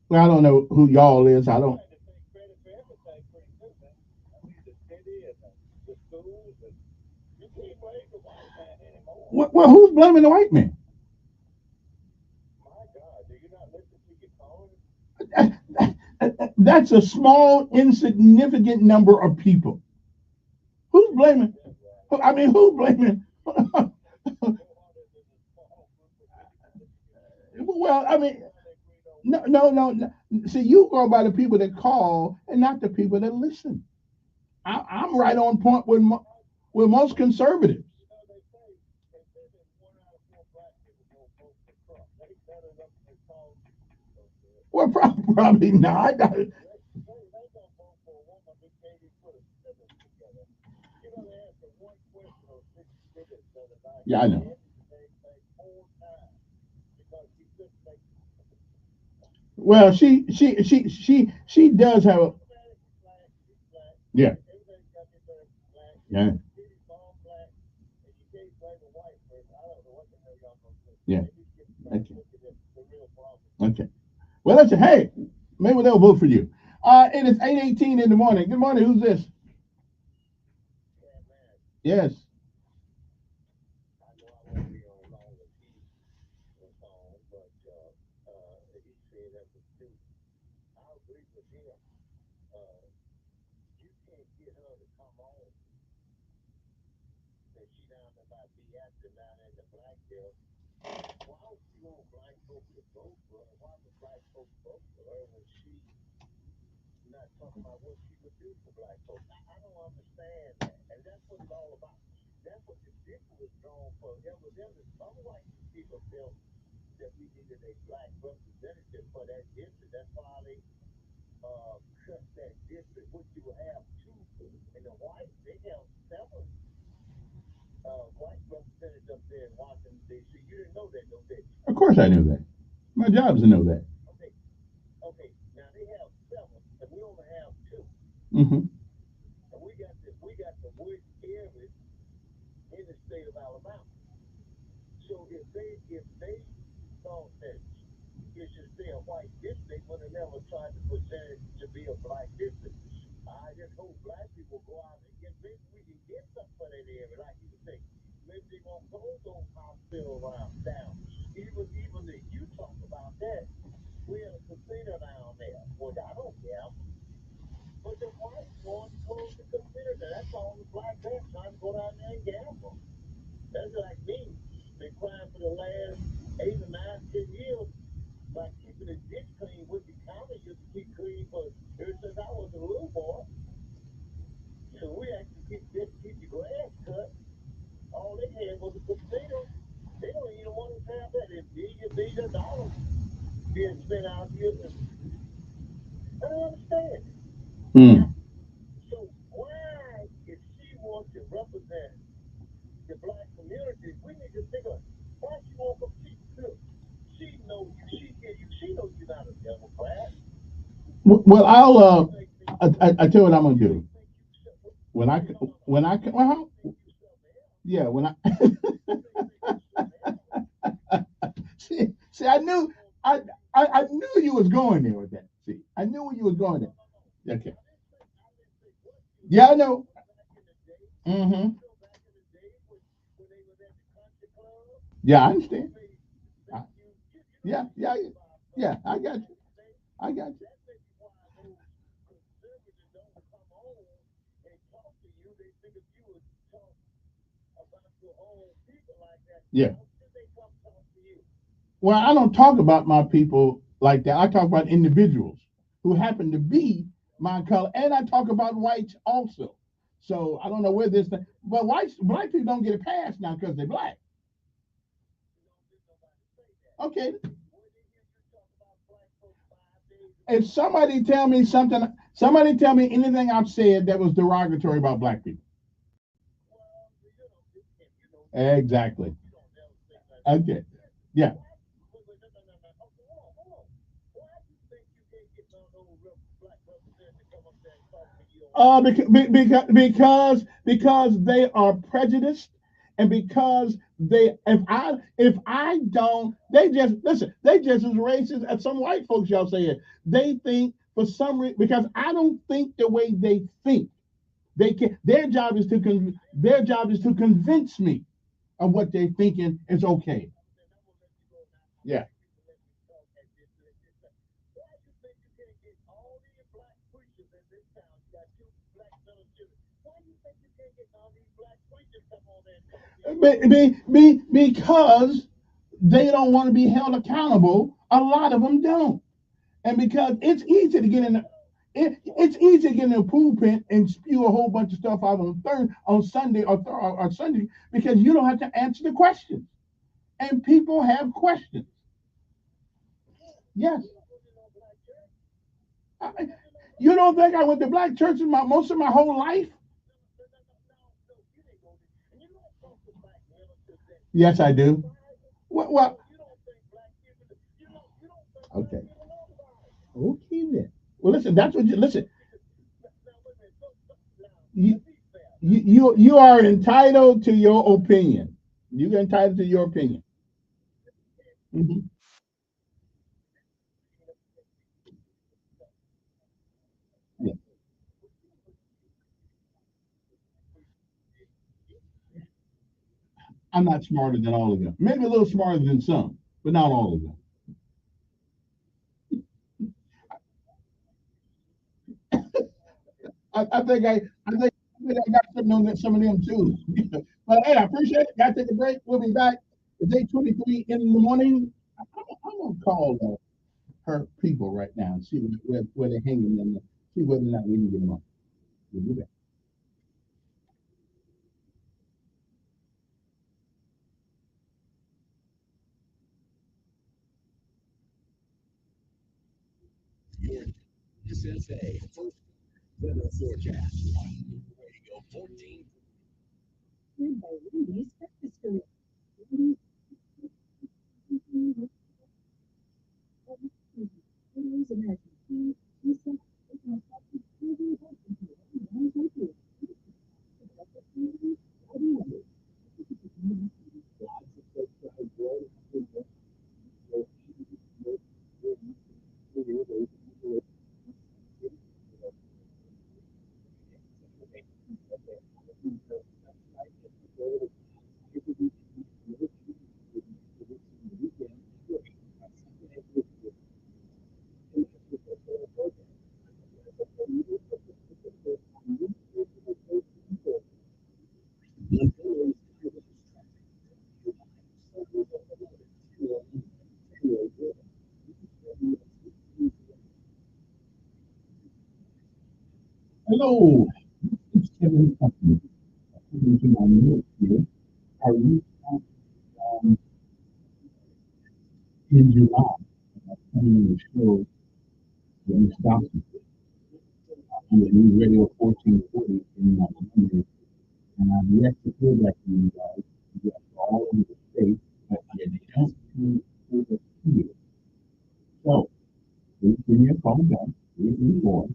Well, I don't know who y'all is. I don't. Well, who's blaming the white man? That's a small, insignificant number of people. Who's blaming? I mean, who's blaming? Well, I mean, No. See, you go by the people that call and not the people that listen. I'm right on point with most conservatives. Well, probably not. Yeah, I know. Well, she does have a yeah. Yeah. Yeah. Okay. Okay. Well, listen. Hey, maybe they'll vote for you. It is 8:18 in the morning. Good morning. Who's this? Yes. Of course, I knew that. My job is to know that. Hmm. Mm. Well, I tell you what I'm gonna do when I well, yeah, when I see, I knew you was going there with that. See, I knew where you was going there. Okay. Yeah, I know. Hmm. Yeah, I understand. I, yeah. I got you. I got you. Yeah. Well, I don't talk about my people like that. I talk about individuals who happen to be my color, and I talk about whites also. So I don't know where this thing, but black people don't get a pass now because they're black. Okay, if somebody tell me anything I've said that was derogatory about black people. Exactly. Okay. Yeah. Because they are prejudiced, and because if I don't, they just listen. They just as racist as some white folks y'all say it. They think for some reason because I don't think the way they think. They can. Their job is to convince me of what they're thinking is okay. Yeah. Because they don't want to be held accountable. A lot of them don't. And because it's easy to get in it's easy to get in the pulpit and spew a whole bunch of stuff out on Sunday or Sunday because you don't have to answer the questions. And people have questions. Yes. You don't think I went to black church most of my whole life? Yes, I do. Well, okay. Okay then. Well, listen. That's what you listen. You are entitled to your opinion. You're entitled to your opinion. Mhm. Yeah. I'm not smarter than all of them. Maybe a little smarter than some, but not all of them. I think I got something on some of them too. But hey, I appreciate it. Got to take a break. We'll be back. It's 8:23 in the morning. I'm gonna call her people right now and see where they're hanging and see whether or not we can get them up. We'll do that. Your SSA first weather forecast on Radio 14. Hello, it's Kevin Elkins. According to my notes here, are you um, in July? Coming to the show in Wisconsin on the new Radio 1440 in November, and I've yet to hear that from you guys. You guys are all over the state, but you don't seem to hear. So, please give me a call back. 334.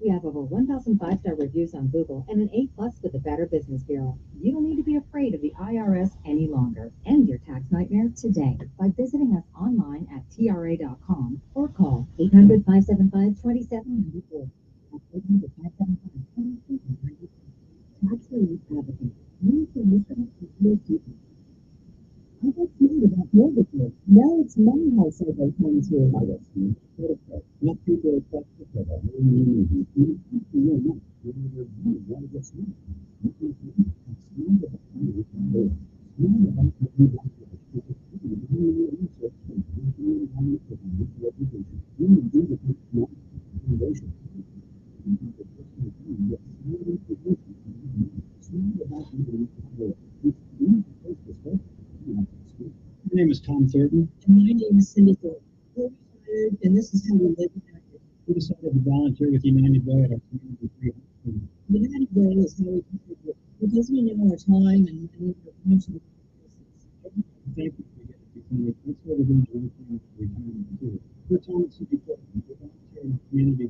We have over 1,000 five-star reviews on Google and an A+ with the Better Business Bureau. You don't need to be afraid of the IRS any longer. End your tax nightmare today by visiting us online at tra.com or call 800-575-2794. That's 800-575-2794. Tax Relief Advocate. You can listen to your people. I got smart about mortgages. Now it's my house I go home to. I got smart. Not people are practical. My name is Tom Thurton. And my name is Cindy Thorpe. We're retired, and this is how we live. We decided to volunteer with United Way at our community. The united way is how we contribute because we know our time and our financial Thank you for getting to me. That's what we're going to do we can do. We're told to be good. We're volunteer in the community.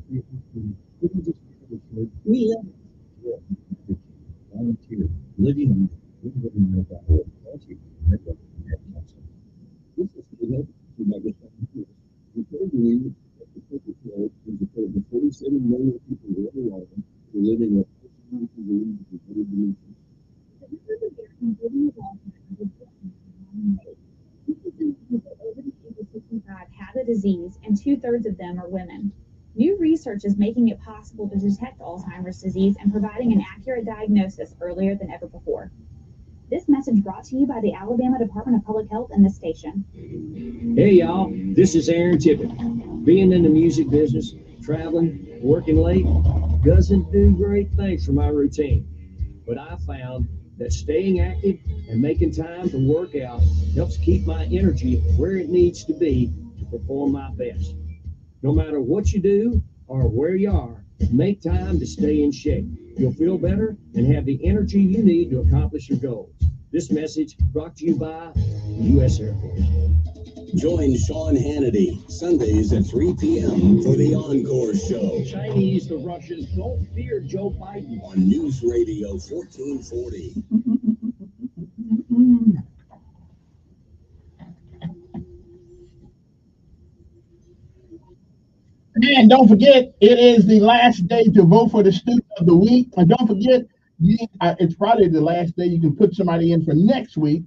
We don't just do it. We live it. Yeah. Volunteer. Living on it. We live in that world. Volunteer. This is the help to my responsibility. We told you that the corporate world is a total of 47 million people worldwide who are living with over 65 have the disease, and two-thirds of them are women. New research is making it possible to detect Alzheimer's disease and providing an accurate diagnosis earlier than ever before. This message brought to you by the Alabama Department of Public Health and this station. Hey y'all, this is Aaron Tippett. Being in the music business, traveling, working late, doesn't do great things for my routine. But I found that staying active and making time to work out helps keep my energy where it needs to be to perform my best. No matter what you do or where you are, make time to stay in shape. You'll feel better and have the energy you need to accomplish your goals. This message brought to you by the U.S. Air Force. Join Sean Hannity Sundays at 3 p.m. for the Encore Show. Chinese, the Russians don't fear Joe Biden. On News Radio 1440. And don't forget, it is the last day to vote for the student of the week. And don't forget, it's Friday, the last day you can put somebody in for next week.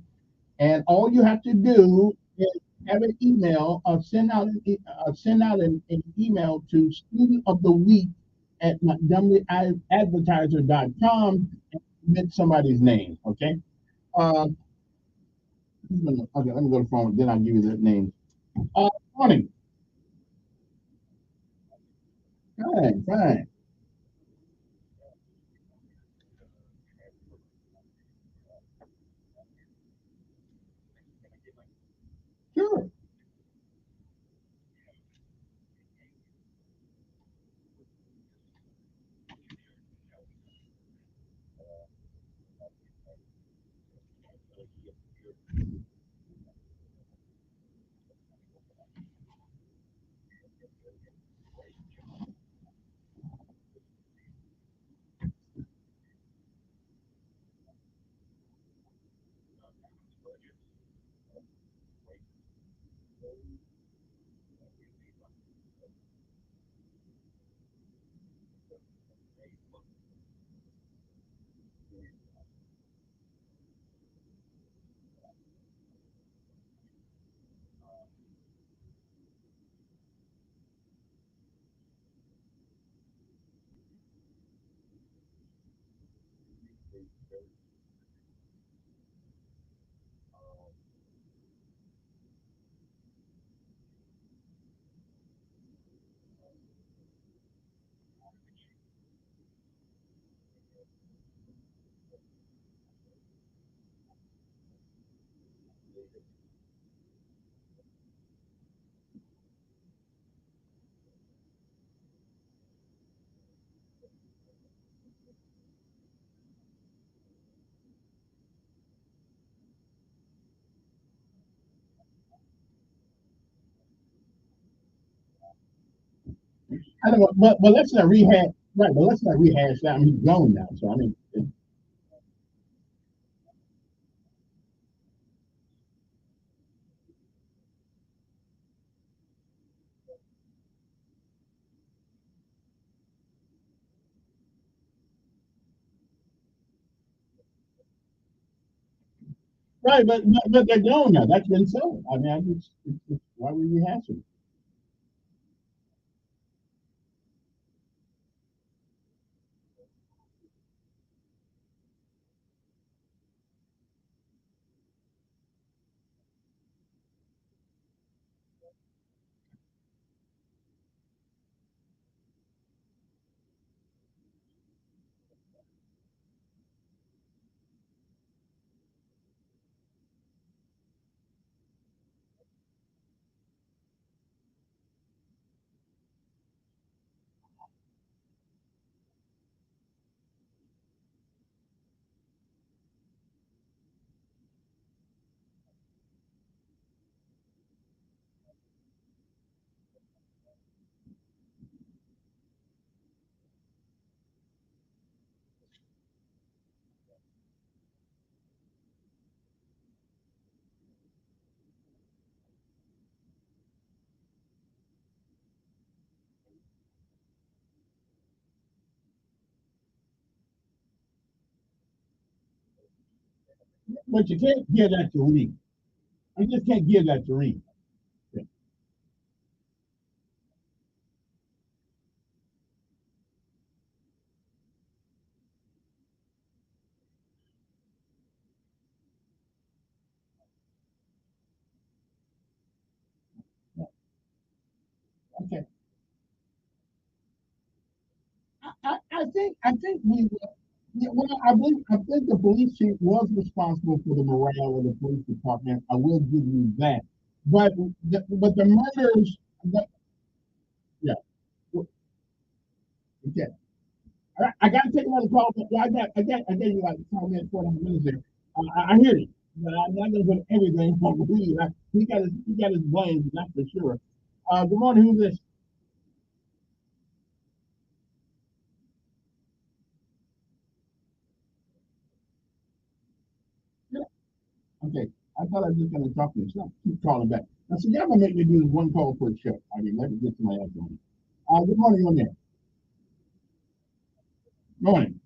And all you have to do is have an email or send out an email to student of the week at montgomeryadvertiser.com and submit somebody's name. Okay. Okay. Let me go to the phone. Then I'll give you that name. Morning. Fine. Fine. Sure. I don't know, but let's not rehash. Right, but let's not rehash that. I mean, he's gone now, so I mean, right, but they're gone now. That's been said. I mean, why were you rehashing? But you can't give that to Reed. You just can't give that to Reed. Yeah. Okay. I think we yeah, well, I think the police chief was responsible for the morale of the police department. I will give you that. But the murders, the, yeah, okay. All right, I got to take another call. But yeah, I gave you like 12 minutes, 4 minutes there. I hear you, but I'm not going to put everything on Reed. He got his blame, that's for sure. Good morning. Who's this? Yeah. Okay. I thought I was just going to talk to you. So keep calling back. Now, so y'all gonna make me do this one call per show. I mean, let me get to my other one. Good morning on there. Morning.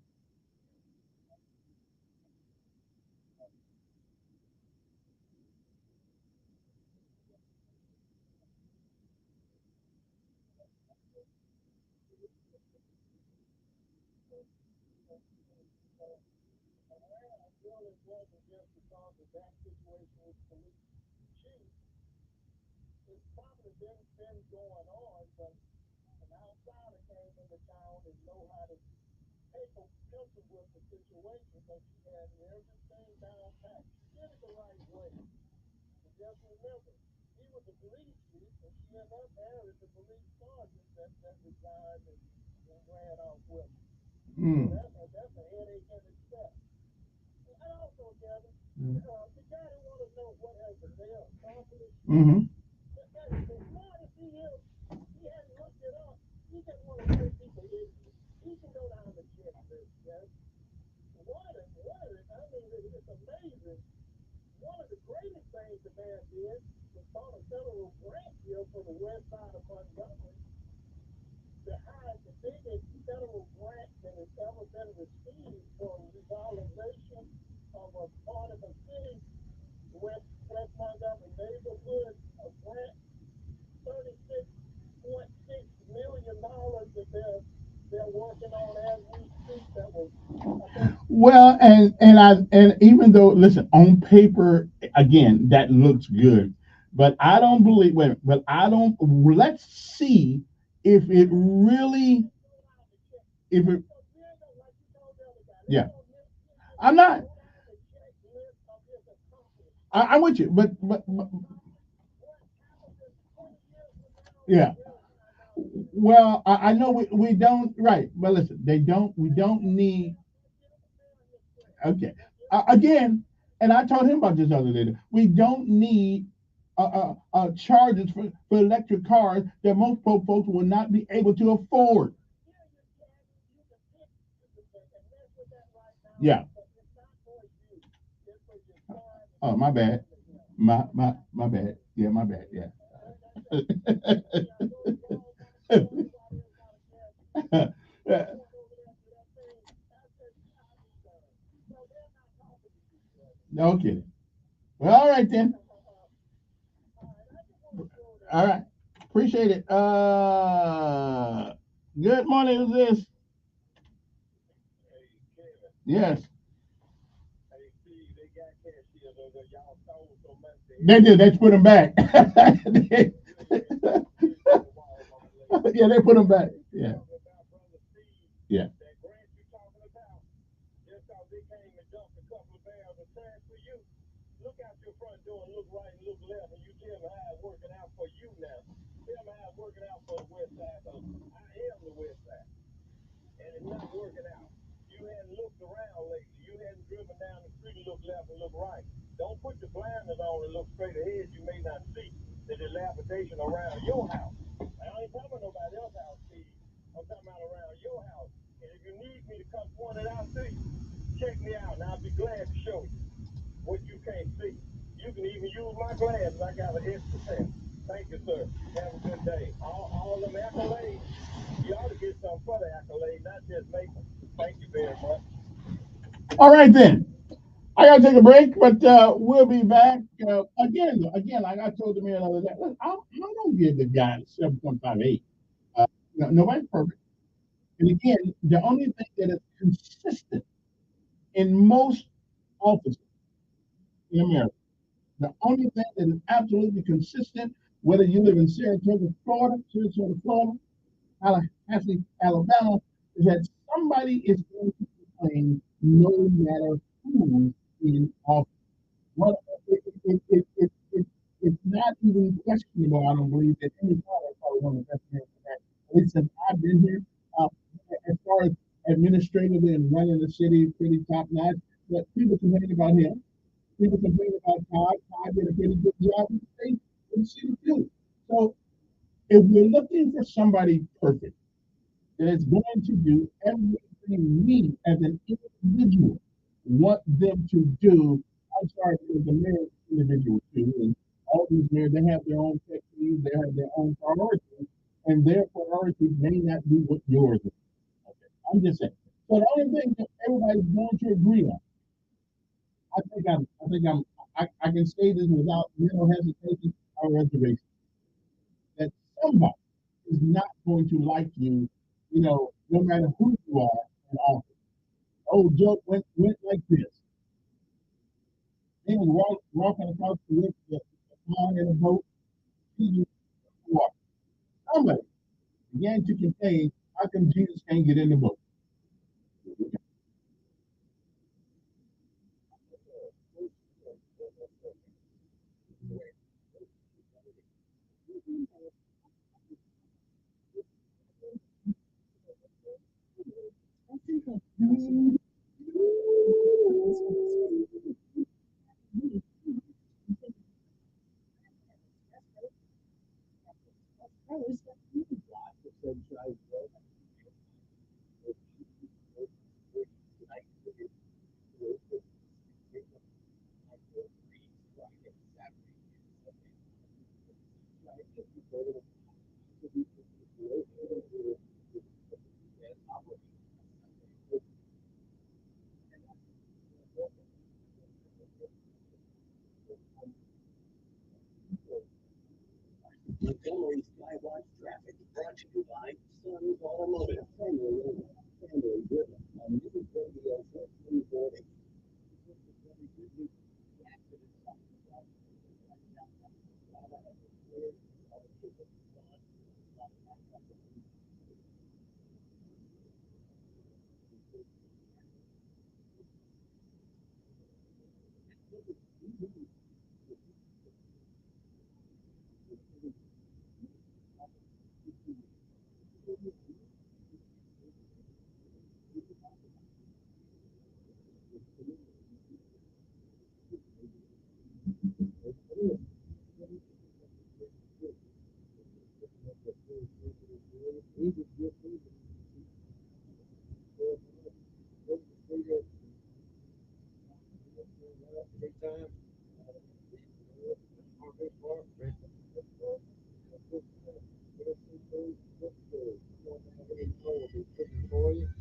Mm. Mm-hmm. Well, and even though, listen, on paper, again, that looks good, but I don't believe. Wait, but I don't. Let's see if it really, if it, yeah. I'm not. I'm with you, but yeah. Well, I know we don't right, but listen, they don't. We don't need. Okay. Again, and I told him about this other day. We don't need charges for electric cars that most folks will not be able to afford. Yeah. Oh, my bad. My bad. Yeah, my bad. Yeah. Okay. Well, all right then. All right. Appreciate it. Good morning. Who's this? Yes. They did. They put them back. Yeah, they put them back. Yeah. Yeah. All right then. I gotta take a break, but we'll be back again. Again, like I told the man the other day, look, I don't give the guy 7.58. Nobody's perfect. And again, the only thing that is consistent in most offices in America, the only thing that is absolutely consistent, whether you live in Sarasota, Florida, Tallahassee, Alabama, is that somebody is going to complain no matter who's in office. Well, it's not even questionable. I don't believe that any part probably one of the best men for that. At least since I've been here, uh, as far as administratively and running the city, pretty top notch. But people complain about him. People complain about Todd. Todd did a pretty good job in the state, in the city too. So if we're looking for somebody perfect that is going to do everything we as an individual want them to do, I'm sorry, for the married individual too. And all these married, they have their own pet peeves, they have their own priorities, and their priorities may not be what yours is. Okay. I'm just saying. So the only thing that everybody's going to agree on, I can say this without mental hesitation or reservation, that somebody is not going to like you, no matter who you are in office. Oh, Joe went like this. He was walking across the pond in a boat, he water. Somebody began to complain, how come Jesus can't get in the boat? Montgomery's Skywatch Traffic brought to you by Sun's Automotive, family driven on News Radio 1440.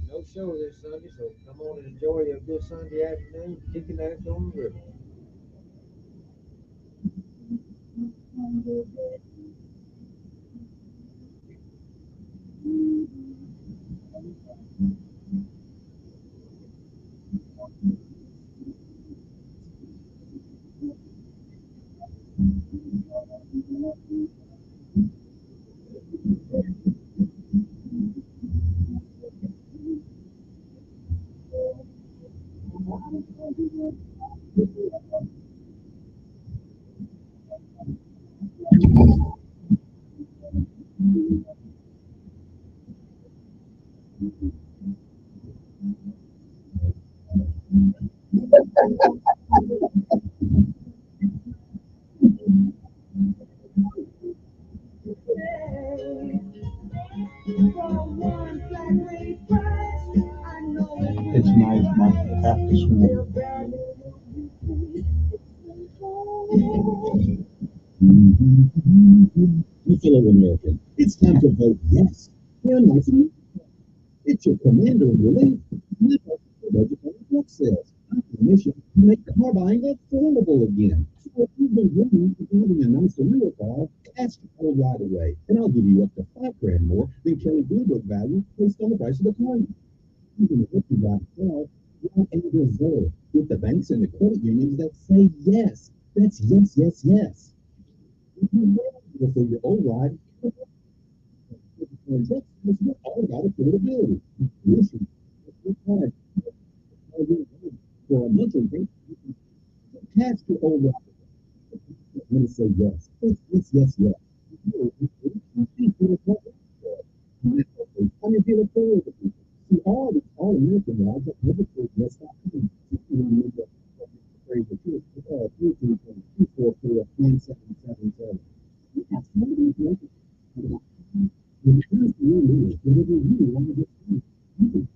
No show this Sunday, so come on and enjoy a good Sunday afternoon kicking ass on the river. It's nice not to have to swim. Fellow American, it's time to vote yes. And it's your commander in relief. Budget tax sales. emission to make car buying affordable again. So if you've been dreaming of having a nicer newer car, ask for right away, and I'll give you up to $5,000 more than Kelly Blue Book value based on the price of the car. Even if you got a car, want and deserve with the banks and the credit unions that say yes. That's yes, yes, yes. If you ready for your old ride, it's all about affordability. Listen, it's hard for a monthly payment. Cash your old ride. I'm going to say yes. Yes, yes, yes, yes. I mean, people forward to people. See, all American rides have never said yes. Crazy too. 322441777. Yeah, somebody's making when it comes to you, whatever you want to get done, you can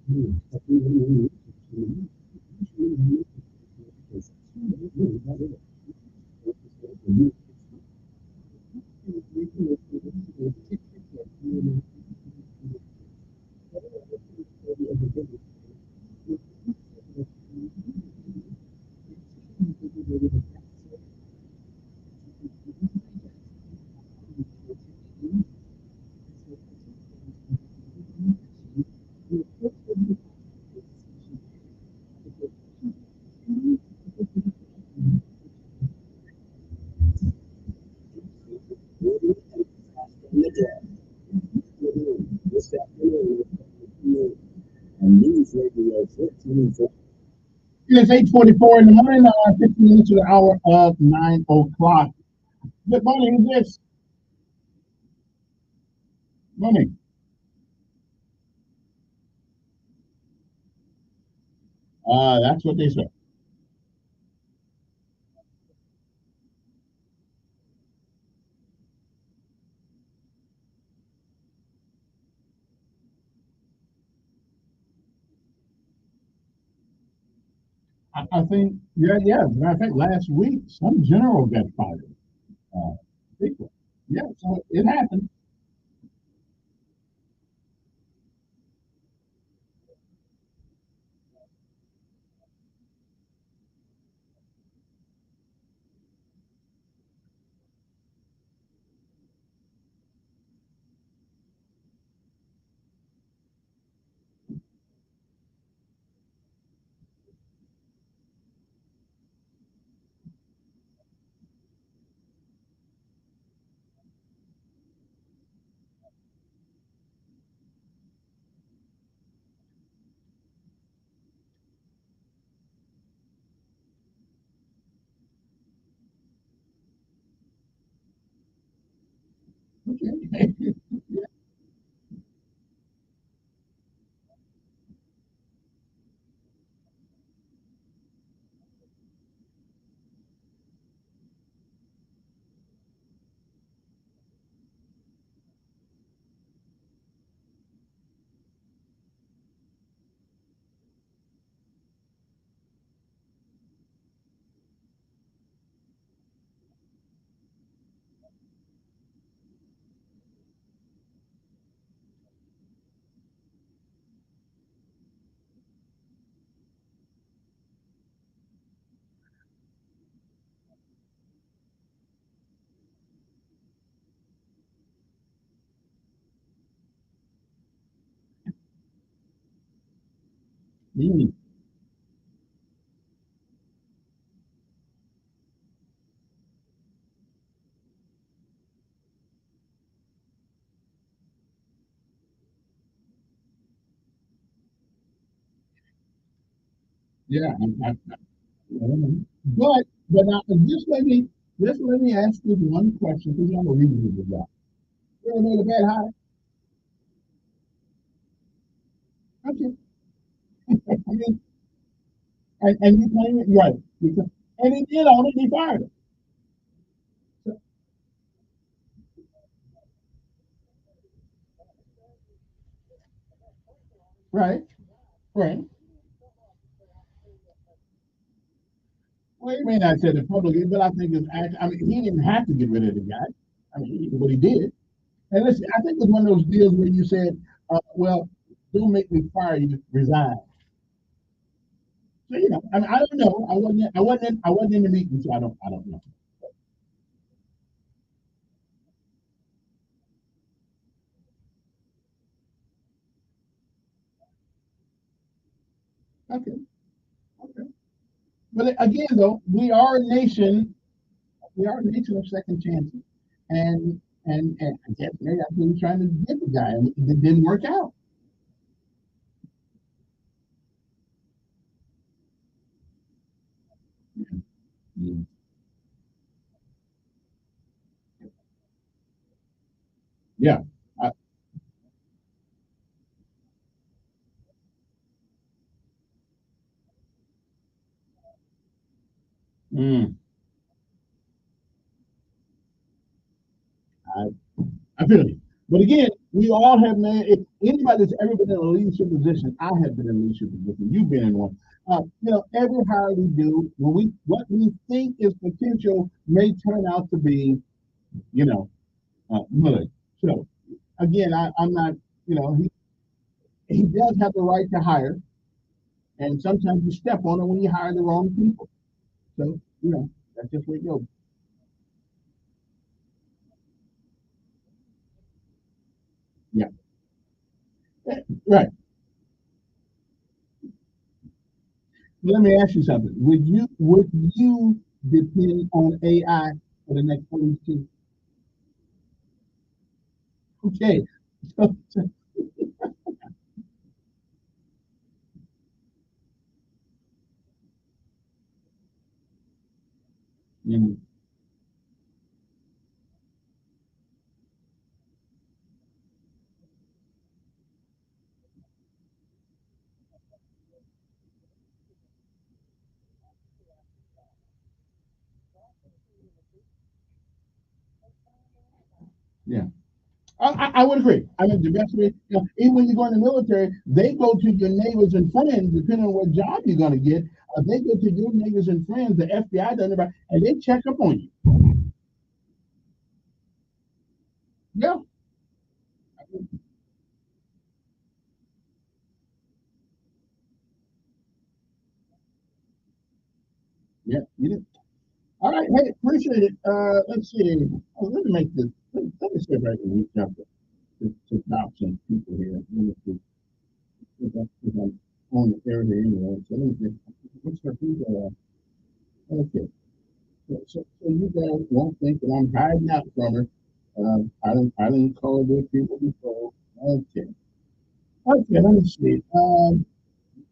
do it. And News Radio 14. It is 8:44 in the morning, 15 minutes to the hour of 9 o'clock. Good morning, who's this? Morning. That's what they said. I think, yeah. As a matter of fact, last week, some general got fired. Big one. Yeah, so it happened. Okay. Mm. Yeah, but now just let me ask you one question because I'm a reasonable guy. You ever made a bad hire? Okay. I mean, and you claim it right. And he did own it, he fired it. So, right, right. Well, he may not say it publicly, but I think it's act. I mean, he didn't have to get rid of the guy. I mean, but he did. And listen, I think it's one of those deals where you said, well, don't make me fire you, resign. So, I mean, I don't know. I wasn't in the meeting, so I don't know. Okay. Okay. But again, though, we are a nation. We are a nation of second chances, and I guess maybe I've been trying to get the guy, and it didn't work out. Mm. Yeah. I, mm, I, I feel you. But again, we all have made. If anybody that's ever been in a leadership position, I have been in a leadership position. You've been in one. Every hire we do, when what we think is potential may turn out to be, you know, good. So again, I'm not. He does have the right to hire, and sometimes you step on it when you hire the wrong people. So that's just where it goes. Yeah. Right. Let me ask you something. Would you depend on AI for the next police chief? Okay. So, mm, yeah. I would agree. I mean, the best way, even when you go in the military, they go to your neighbors and friends, depending on what job you're going to get. They go to your neighbors and friends, the FBI does everybody, and they check up on you. Yeah. Yeah. You did. All right. Hey, appreciate it. Let's see. Let me make this. Let me see if I can reach out to top some people here. Let me see. If I'm on the area anyway. So let me see. What's her people? Okay. So you guys won't think that I'm hiding out from her. I didn't call those people before. Okay. Okay, let me see.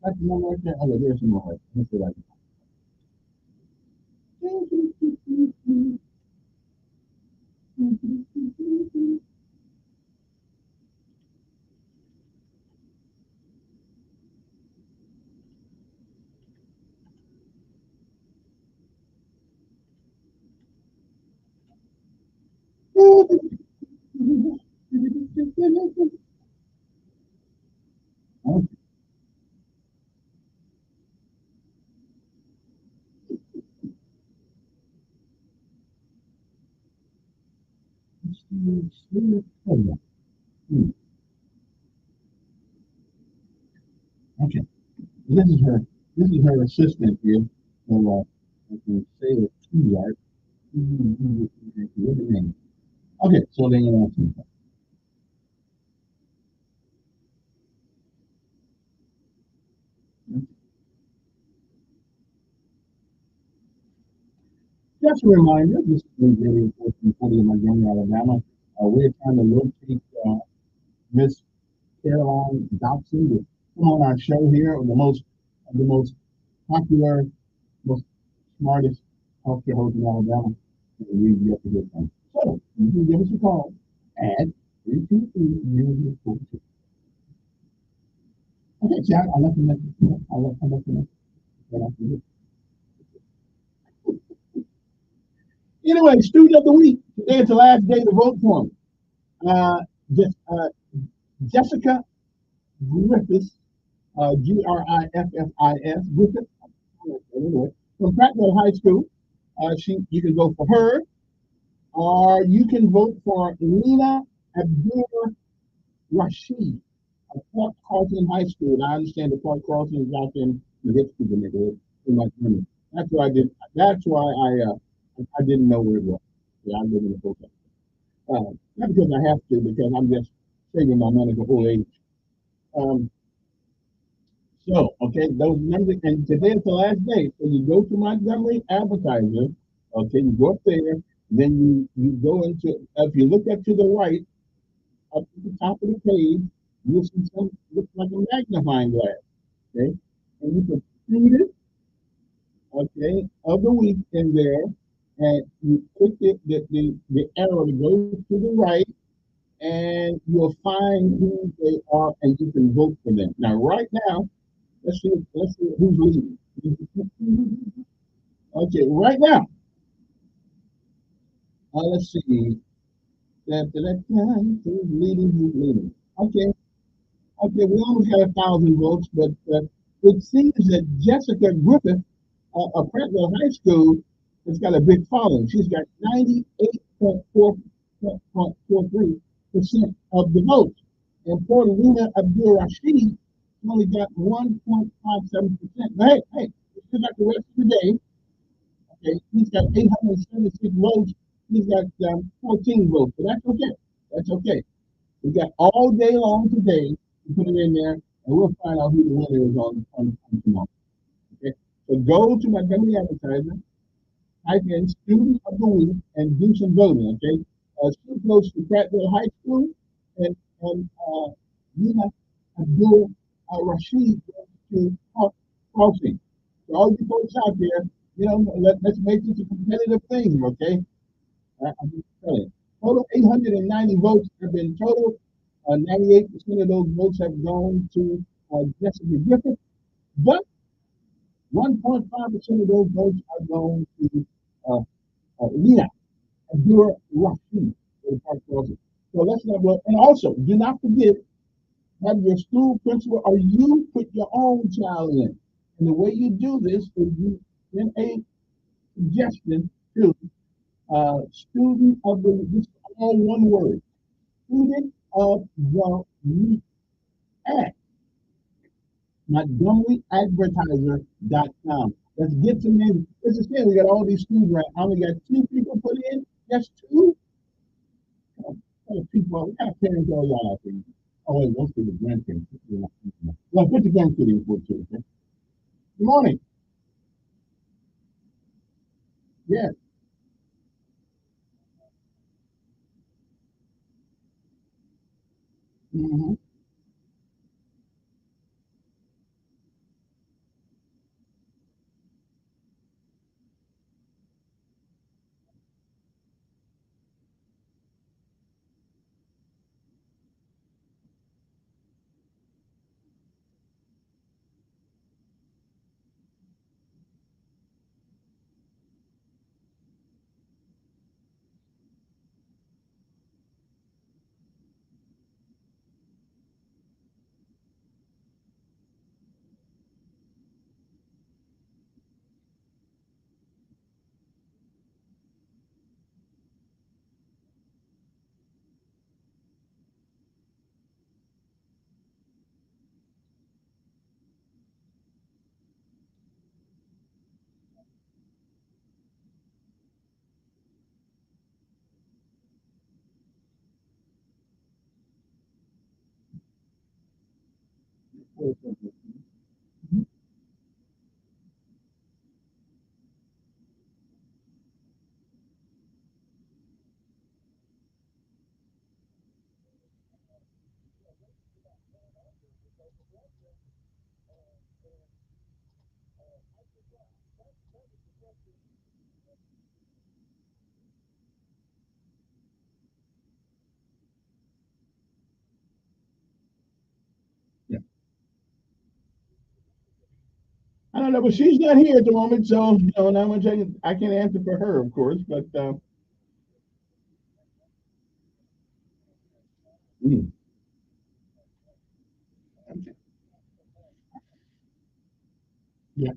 That's the number right there. Okay, there's some more. Let's see what I can. Okay. This is her. This is her assistant here. So I can say it to you, right? Okay, so then you know. Just a reminder, this is very important for in Montgomery, Alabama. We're trying to locate Miss Caroline Dobson to come on our show here, the most popular, most smartest healthcare host in Alabama. And we've yet to hear from. So you can give us a call at 323-0042. Okay, see, I left a message. I left a message right after this. Anyway, student of the week. Today is the last day to vote for him. Uh, just, Jessica Griffiths, Griffis, Griffith, anyway, from Prattville High School. You can vote for her, or you can vote for Lena Abdul Rashid of Clark Carlson High School. And I understand that Clark Carlson is out in the rich people neighborhood in Montgomery. That's why I did. That's why I didn't know where it was. Yeah, I live in the hotel. Not because I have to, because I'm just saving my money for old age. Um, so, okay, those numbers, and today is the last day. So you go to Montgomery Advertiser, okay, you go up there, then you go into, if you look up to the right, up at the top of the page, you'll see some, looks like a magnifying glass, okay? And you put student, okay, of the week in there, and you click the arrow that goes to the right, and you'll find who they are, and you can vote for them. Now, right now, let's see who's leading. Okay, right now, let's see. Who's leading? Who's leading? Okay, okay, we almost had 1,000 votes, but it seems that Jessica Griffith of Prattville High School has got a big following. She's got 98.43% of the votes. And Portalina Abdul Rashid only got 1.57%. But hey, we still got the rest of the day. Okay, he's got 876 votes. He's got 14 votes, but that's okay. That's okay. We got all day long today to put it in there, and we'll find out who the winner is on tomorrow. Okay, so go to Montgomery Advertiser, type in student of the week, and do some voting. Okay, school close to Prattville High School, and Nina Abdul Rashid to Crossing. So all you folks out there, let's make this a competitive thing. Okay, I'm just telling you. Total 890 votes have been total. 98% of those votes have gone to Jessica Griffith, but 1.5% of those votes are going to Lena Abdul Rashid for the Park Crossing. So let's not vote. And also, do not forget, have your school principal or you put your own child in. And the way you do this is you send a suggestion to student of the, this is all one word, student of the week at MontgomeryAdvertiser.com. Let's get some names. It's a shame we got all these schools right. I only got 2 people put in. Just 2. People, what kind of parents are y'all out there? Oh, wait, most of the grandparents. Well, put the grandkids in for too. Okay? Good morning. Yes. Mm-hmm. Yeah. I don't know, but she's not here at the moment, so not much I can answer for her, of course, but mm, okay. Yeah.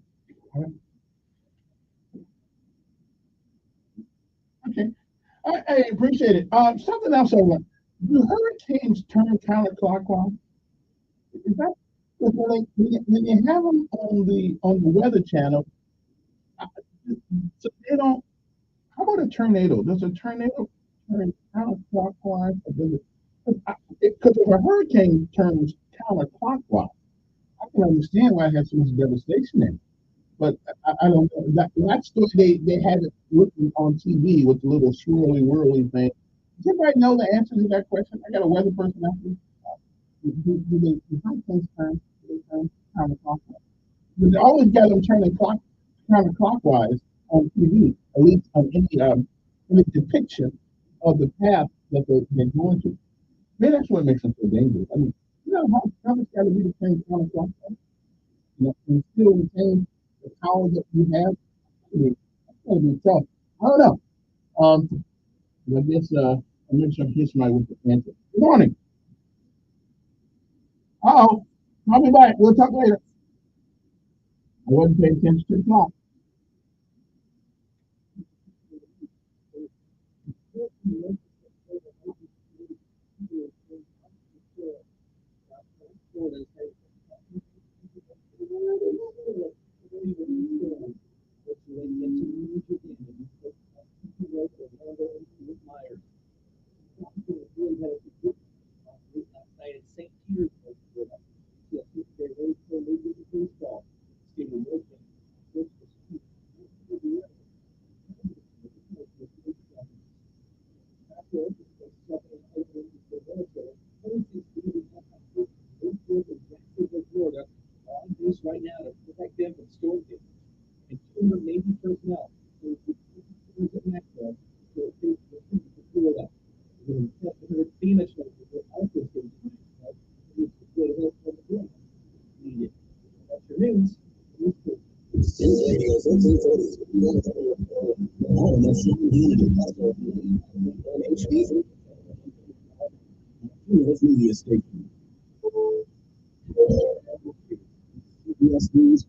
Okay. I appreciate it. Something else I want. Do hurricanes turn counterclockwise? Is that But when they have them on the Weather Channel, so they don't. How about a tornado? Does a tornado turn counterclockwise? Because if a hurricane turns counterclockwise, I can understand why it has so much devastation in it. But I don't know. That's the way they had it written on TV with the little swirly whirly thing. Does anybody know the answer to that question? I got a weather person after. Do the hurricanes turn counterclockwise? But they always got them turning counterclockwise on TV, at least on any depiction of the path that they're going to. Maybe that's what makes them so dangerous. I mean, you know how it's got to be the same counterclockwise, and still retain the power that you have. I mean, that's gonna be tough. I don't know. I guess I mentioned I'm here somebody with the answer. Good morning. Uh-oh. I'll be back. We'll talk later. I wasn't paying attention to the clock. Right now to protect them from storm damage. And 200 Navy personnel FEMA shelters are also still needed. That's your news. Media station. CBS News,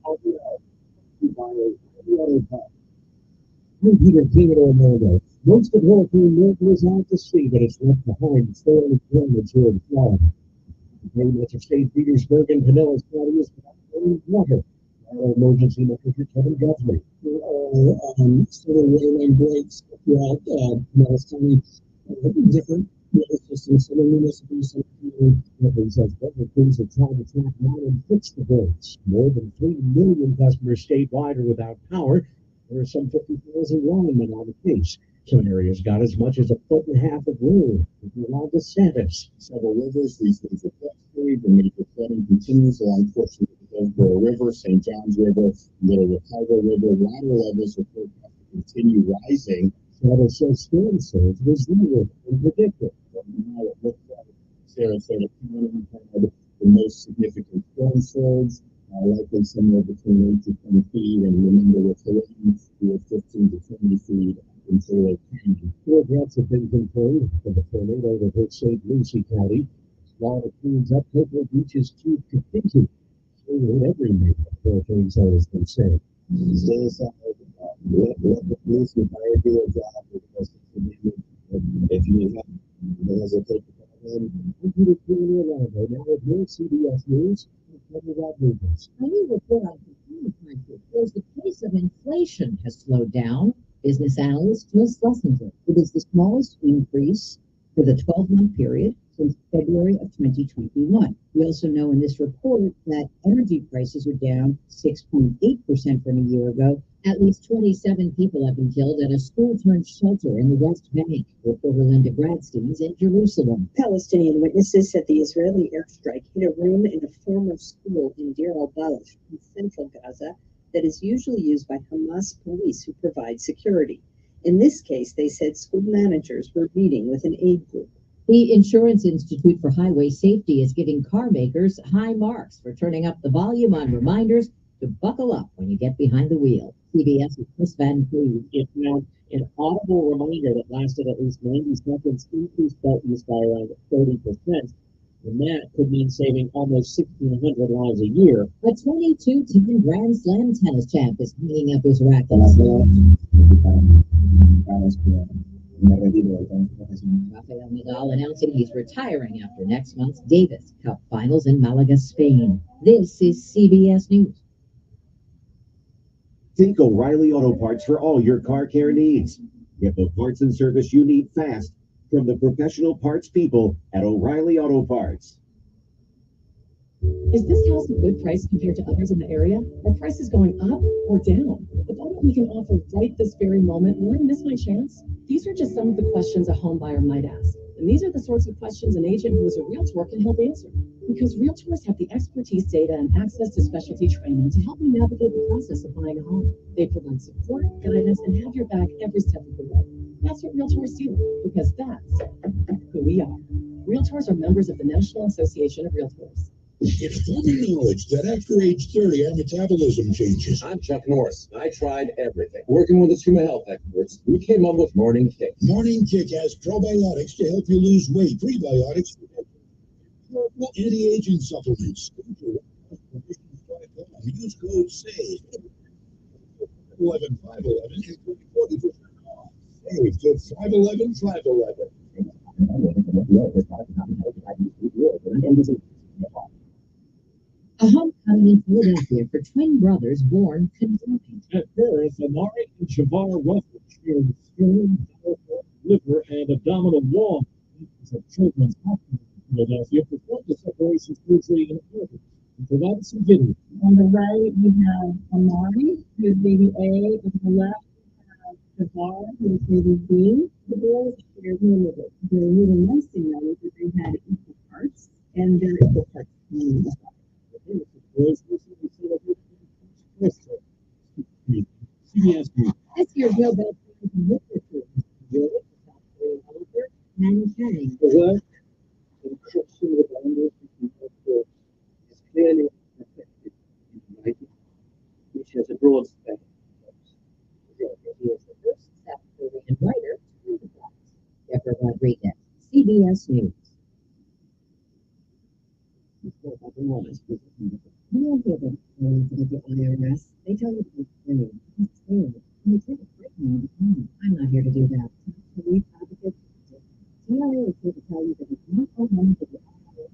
I'm Peter King at Orlando. Most of Hurricane Milton is out to sea, but it's left behind storm damage here in Florida. Very much of St. Petersburg and Pinellas County is without water. Our emergency manager, Kevin Elkins. Storm waterline breaks throughout Pinellas County. Different weather systems, some municipalities, some communities as weather crews are trying to track down and fix the breaks. More than 3 million customers statewide are without power. There are some 50,000 linemen on the case. Some areas got as much as 1.5 feet of rain. If allowed to Santas. Several rivers recently flooded. The major flooding continues along portions of the Hillsborough River, St. John's River, Little Ohio River. Water levels are forecast to continue rising. Shadow shows storm surge was zero and predicted. Now it looks like Sarasota County had the most significant storm surge. Likely somewhere between 8 to 20 feet, and remember with the rain, we were 15 to 20 feet in Taylor County. 4 deaths have been confirmed for the tornado that hit St. Lucie County. Florida cleans up Cocoa Beach's chief Kapinki. Every major hurricane zone has been saved. Stay aside. Let the police and fire do their job because if you have hesitate to call in, I'm Peter King in Orlando. Now with more CBS News. A new report on consumer prices shows the pace of inflation has slowed down. Business analyst Phil Schlesinger. It is the smallest increase for the 12-month period since February of 2021. We also know in this report that energy prices are down 6.8% from a year ago. At least 27 people have been killed at a school-turned-shelter in the West Bank. Reporter Linda Gradstein's in Jerusalem. Palestinian witnesses said the Israeli airstrike hit a room in a former school in Deir al-Balash in central Gaza that is usually used by Hamas police who provide security. In this case, they said school managers were meeting with an aid group. The Insurance Institute for Highway Safety is giving car makers high marks for turning up the volume on reminders to buckle up when you get behind the wheel. CBS's Chris Van Cleve. It found an audible reminder that lasted at least 90 seconds increased belt use by around 30%. And that could mean saving almost 1,600 lives a year. A 22-time Grand Slam tennis champ is hanging up his rackets. Rafael Nadal announcing he's retiring after next month's Davis Cup Finals in Malaga, Spain. This is CBS News. Think O'Reilly Auto Parts for all your car care needs. Get the parts and service you need fast from the professional parts people at O'Reilly Auto Parts. Is this house a good price compared to others in the area? Are prices going up or down? If all that we can offer right this very moment, will I miss my chance? These are just some of the questions a home buyer might ask. And these are the sorts of questions an agent who is a realtor can help answer. Because realtors have the expertise, data, and access to specialty training to help you navigate the process of buying a home. They provide support, guidance, and have your back every step of the way. That's what realtors do, because that's who we are. Realtors are members of the National Association of Realtors. It's common knowledge that after age 30, our metabolism changes. I'm Chuck Norris. I tried everything. Working with the human health experts, we came up with Morning Kick. Morning Kick has probiotics to help you lose weight, prebiotics, anti-aging supplements. Use code SAVE. 11-511 and 40% off. Save to 511-511. A homecoming in Philadelphia for twin brothers born conjoined. At birth, Amari and Shavar Russell shared skin, liver, and abdominal wall at Children's Hospital in Philadelphia performed the separation surgery in August and provided some video. On the right, we have Amari, who is baby A. On the left, we have Shavar, who is baby B. The boys shared no liver. The really nice thing, though, is that they had equal parts, and they're equal parts. This year, Real Bad Things in Literature. Nan Chang. What? Encryption with language is clearly affected in writing, which has a broad spectrum. He is the first South Korean writer to read the prize. Deborah Rodriguez, CBS News. You don't hear the stories of the IRS. They tell you to be free. It's scary. And they take a break all the time. I'm not here to do that. Police advocates. CRA is here to tell you that if you don't owe money to the IRS,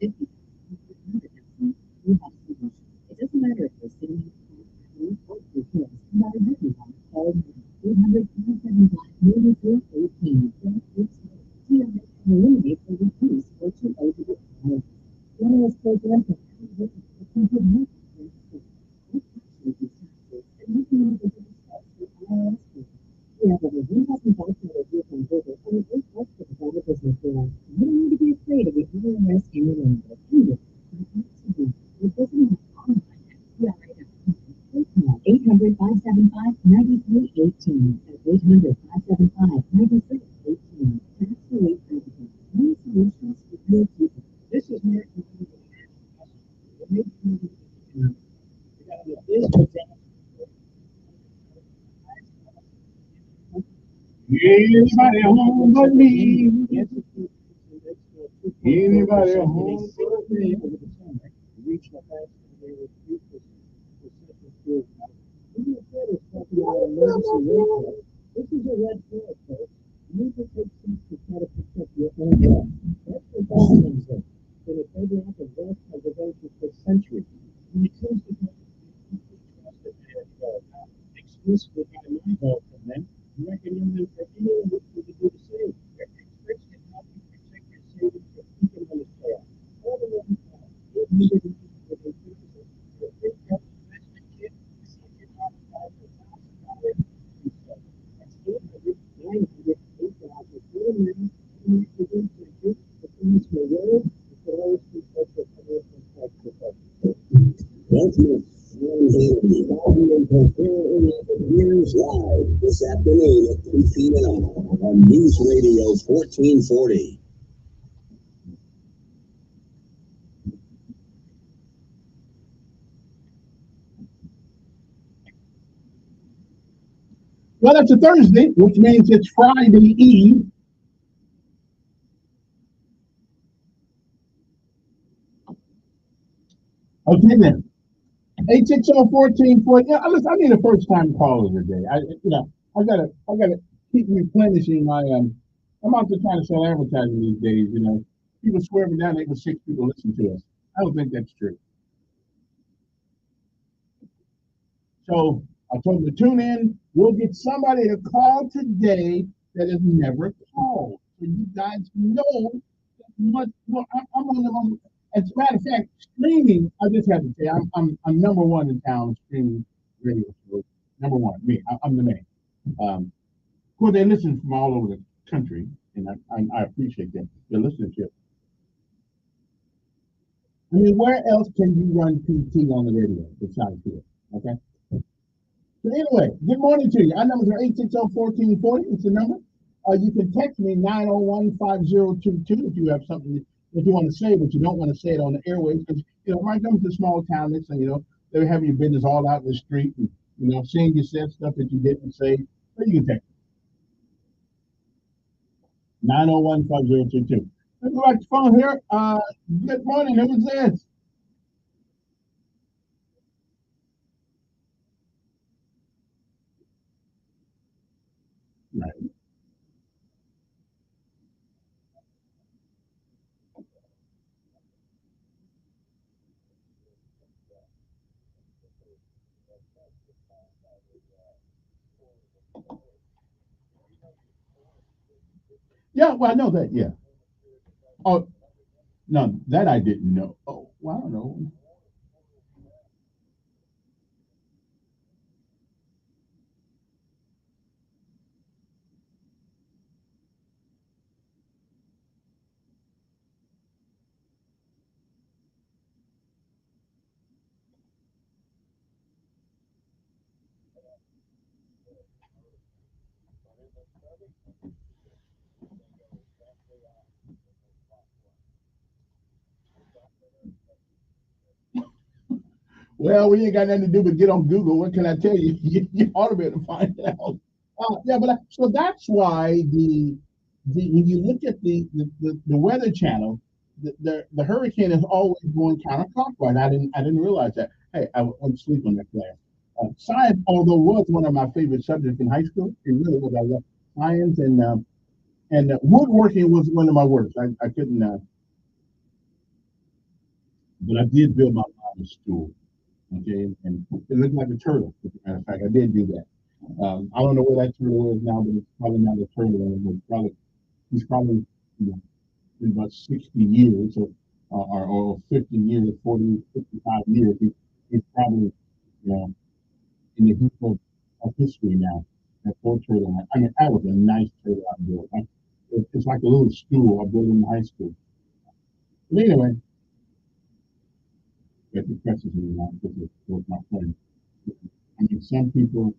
$1,050, you have a solution. It doesn't matter if you're sitting in the car, or through kids. No matter what you want, call 800-375-9418. CRA can eliminate or reduce what you owe to the IRS. One of us program can we have over 1,500 vehicles over and 8 hospitals on the business line. You don't need to be afraid of the IRS any longer. Your business is online at CRA.com. 800-575-9318. That's 800-575-9318. Tax relief advocate. New solutions for real people. This is Mark. Anybody home but me? Anybody home but me? This is a red flag, folks. You need to take steps to try to protect your own health. That's what Boston said. Been a bedrock of wealth preservation for centuries. When it comes to exclusively by my health from them, I recommend them for anyone looking to do the same. Their experts can help you protect your savings from economic chaos. All the way to 800 with a free investment kit. Here's live this afternoon at 3 p.m. on News Radio 1440. Well, it's a Thursday, which means it's Friday Eve. Okay then. 860-1440. Yeah, listen, I need a first-time caller today. I gotta keep replenishing my I'm out there trying to sell advertising these days, you know. People swear me down, they with 6 people listen to us. I don't think that's true. So I told them to tune in. We'll get somebody to call today that has never called. So you guys know I'm on the. As a matter of fact, streaming. I just have to say I'm number one in town streaming radio shows. Number one, me. I'm the man. Of course, they listen from all over the country, and I appreciate them. Their listenership. I mean, where else can you run PT on the radio besides here? Okay. So anyway, good morning to you. Our numbers are 860-1440. It's the number. You can text me 901-5022 if you have something that you want to say, but you don't want to say it on the airwaves. Because, you know, when it comes to small towns, and, you know, they're having your business all out in the street and, you know, saying you said stuff that you didn't say. But you can text me. 901-5022. Let's go back to the phone here. Good morning. Who is this? Right. Yeah, well, I know that. Yeah. Oh, no, that I didn't know. Oh, well, I don't know. Well, we ain't got nothing to do but get on Google. What can I tell you? You ought to be able to find out. Yeah, but so that's why the when you look at the weather channel, the hurricane is always going counterclockwise. I didn't realize that. Hey, I went to sleep on that class. Science, although was one of my favorite subjects in high school, it really was. I love science and woodworking was one of my worst. I couldn't, but I did build my mom's stool. Okay, and it looked like a turtle. As a matter of fact, I did do that. I don't know where that turtle is now, but it's probably not a turtle. He's probably, you know, in about 60 years or 50 years, 40, 55 years. He's probably, you know, in the heap of history now. That poor turtle. I mean, that was a nice turtle I built. It's like a little stool I built in high school. But anyway, that depresses me now because it was my friend. I mean, some people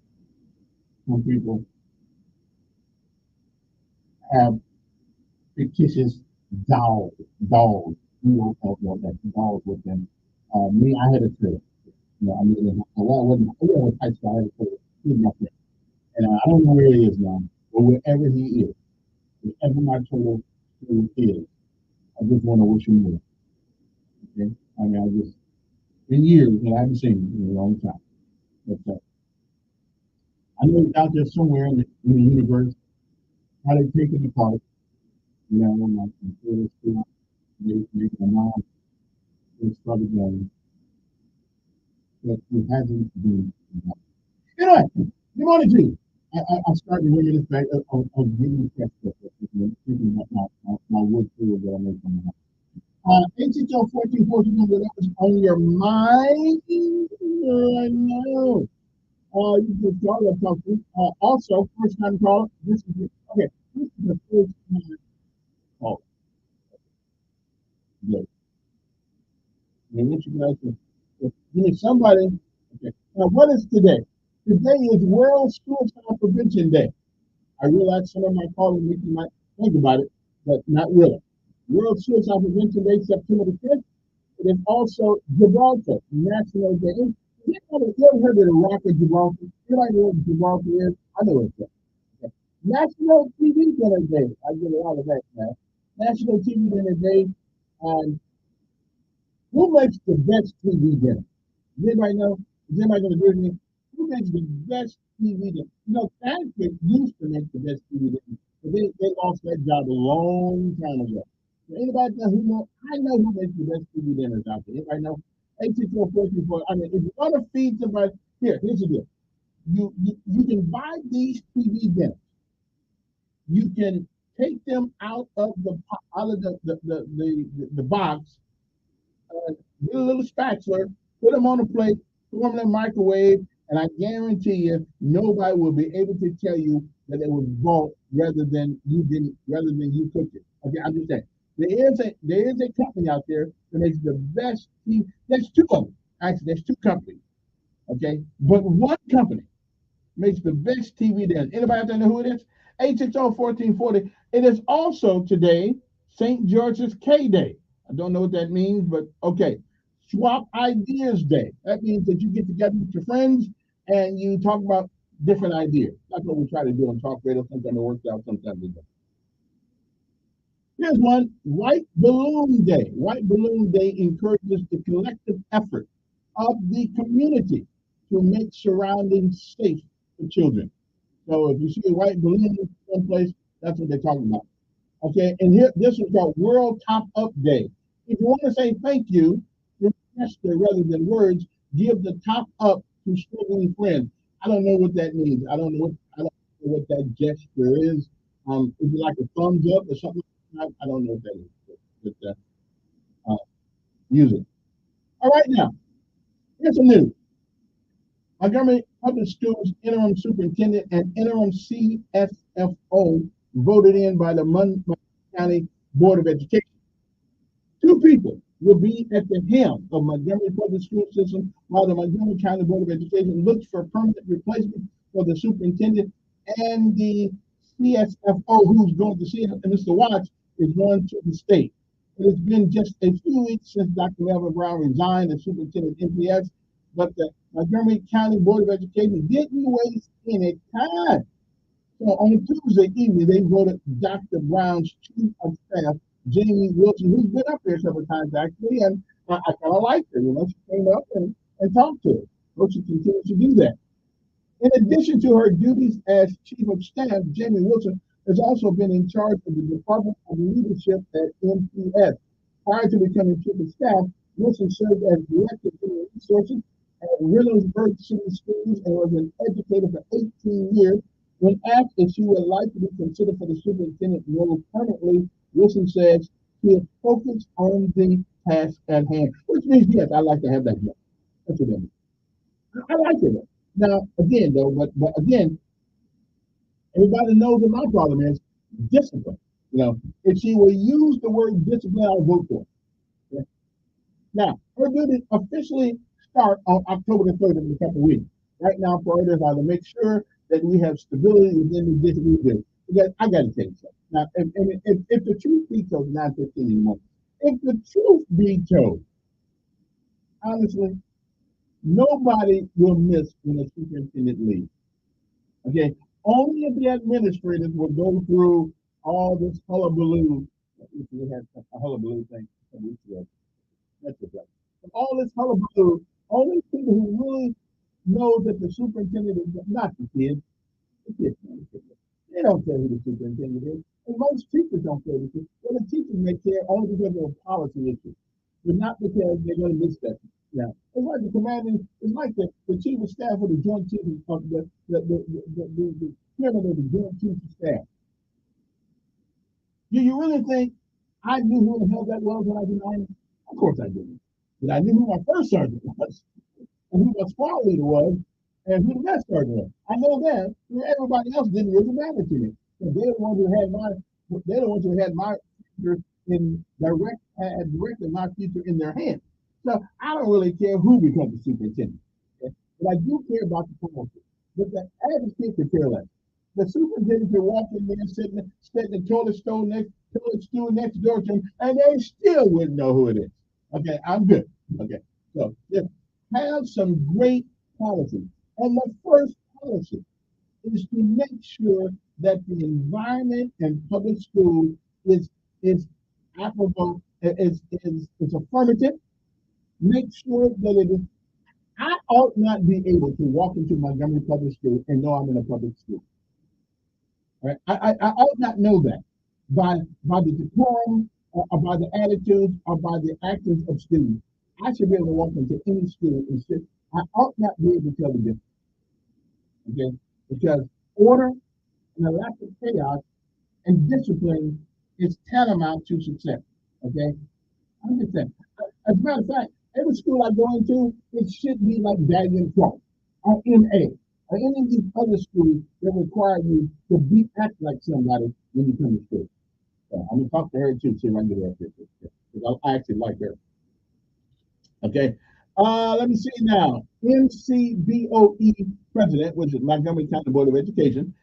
have fictitious dolls, you know, that dolls with them. Me, I had a turtle. You know, I mean, well, I wasn't high school. I had a turtle. He was my friend, and I don't know where he is now, but wherever he is, wherever my turtle is, I just want to wish him well. Okay, I mean, I just in years, and I haven't seen him in a long time. But I know he's out there somewhere in the universe. How they take him apart, you know, like making a mom is probably going, but it hasn't been. Anyway, good morning to you. I started to hear this back of giving text thinking about my wood tool that I make from the house. 860-1414, that was on your mind. I know. You can call us up. Also, first time call. This is it. Okay. This is the first time call. Yeah. I want you guys to give me somebody. Okay. Now, what is today? Today is World Suicide Prevention Day. I realize some of my colleagues might think about it, but not really. World Suicide Prevention Day, September the 5th. It is also Gibraltar National Day. You ever heard of the Rock of Gibraltar? Anybody know what Gibraltar is? I know it's that. Okay. National TV Dinner Day. I get a lot of that now. National TV Dinner Day. Um, who makes the best TV dinner? Does anybody know? Is anybody going to agree with me? Who makes the best TV dinner. You know, Sanskrit used to make the best TV dinner, but they lost that job a long time ago. So anybody who know, I know who makes the best TV dinners out there. Anybody know? 864 I mean, if you want to feed somebody, here's the deal. You can buy these TV dinners. You can take them out of the box, get a little spatula, put them on a plate, put them in the microwave, and I guarantee you, nobody will be able to tell you that it was bought rather than you cooked it. Okay, I'm just saying. There is a company out there that makes the best TV. There's two of them. Actually, there's two companies. Okay, but one company makes the best TV dinner. Anybody out there know who it is? 860-1440. It is also today St. George's K Day. I don't know what that means, but okay. Swap Ideas Day. That means that you get together with your friends and you talk about different ideas. That's what we try to do on Talk Radio. Sometimes it works out, sometimes it doesn't. Here's one, White Balloon Day. White Balloon Day encourages the collective effort of the community to make surroundings safe for children. So if you see a white balloon someplace, that's what they're talking about. Okay, and here this is called World Top Up Day. If you want to say thank you, in gesture rather than words, give the top up to struggling friends. I don't know what that means. I don't know what that gesture is. Is it like a thumbs up or something? I don't know what that is. Use it. All right, now here's some news. Montgomery Public Schools interim superintendent and interim CSFO voted in by the Montgomery County Board of Education. Two people will be at the helm of Montgomery Public School System while the Montgomery County Board of Education looks for permanent replacement for the superintendent, and the CSFO who's going to see it, and Mr. Watts is going to the state. It has been just a few weeks since Dr. Melvin Brown resigned as superintendent of MPS, but the Montgomery County Board of Education didn't waste any time. So on Tuesday evening, they voted Dr. Brown's chief of staff, Jamie Wilson, who's been up there several times actually, and I kind of liked her. You know, she came up and talked to her. So she continues to do that. In addition to her duties as chief of staff, Jamie Wilson has also been in charge of the Department of Leadership at MPS. Prior to becoming chief of staff, Wilson served as director of human resources at Reynoldsburg City Schools and was an educator for 18 years. When asked if she would like to be considered for the superintendent role permanently, Wilson says she is focused on the task at hand, which means, yes, I like to have that job. That's what I mean. I like it. Now, again, though, but again, everybody knows what my problem is discipline. You know, if she will use the word discipline, I'll vote for it. Okay? Now, her duties officially start on October the 3rd in a couple of weeks. Right now, priorities are to make sure that we have stability within the district we do. Because I got to tell you something. Now, if the truth be told, 9:15 in the morning, if the truth be told, honestly, nobody will miss when a superintendent leaves. Okay, only if the administrators will go through all this hullabaloo. We had a hullabaloo thing a week ago. That's the right. All this hullabaloo, only people who really know that the superintendent is not the kids. The kids know the kids. They don't care who the superintendent is. And most teachers don't care who the kids. Well, the teachers may care only because of a policy issue, but not because they're going to miss that. Yeah, it's like the commanding. It's like the chief of staff of the joint chief of the chairman of the joint chief of staff. Do you really think I knew who the hell that was when I was in the Army? Of course I didn't. But I knew who my first sergeant was, and who my squad leader was, and who the next sergeant was. I know that. Everybody else didn't really matter to me. They're the ones who had my future in had directed my future in their hands. So I don't really care who becomes the superintendent. Okay? But I do care about the promotion. But the average kid could care less. The superintendent can walk in there sitting in the toilet stool next door to him, and they still wouldn't know who it is. Okay, I'm good. Okay, so just have some great policies. And the first policy is to make sure that the environment in public school is applicable, is affirmative. Make sure that it is. ought not be able to walk into Montgomery Public School and know I'm in a public school. Right? I ought not know that by the decorum, or by the attitudes, or by the actions of students. I should be able to walk into any school and sit. I ought not be able to tell the difference. Okay, because order and a lack of chaos and discipline is tantamount to success. Okay, I'm just saying. As a matter of fact, every school I go into, it should be like Valiant Cross or MA or any of these other schools that require you to be act like somebody when you come to school. So I'm gonna talk to her too, see if I can get her up here. Because I actually like her. Okay. Let me see now. MCBOE president, which is Montgomery County Board of Education,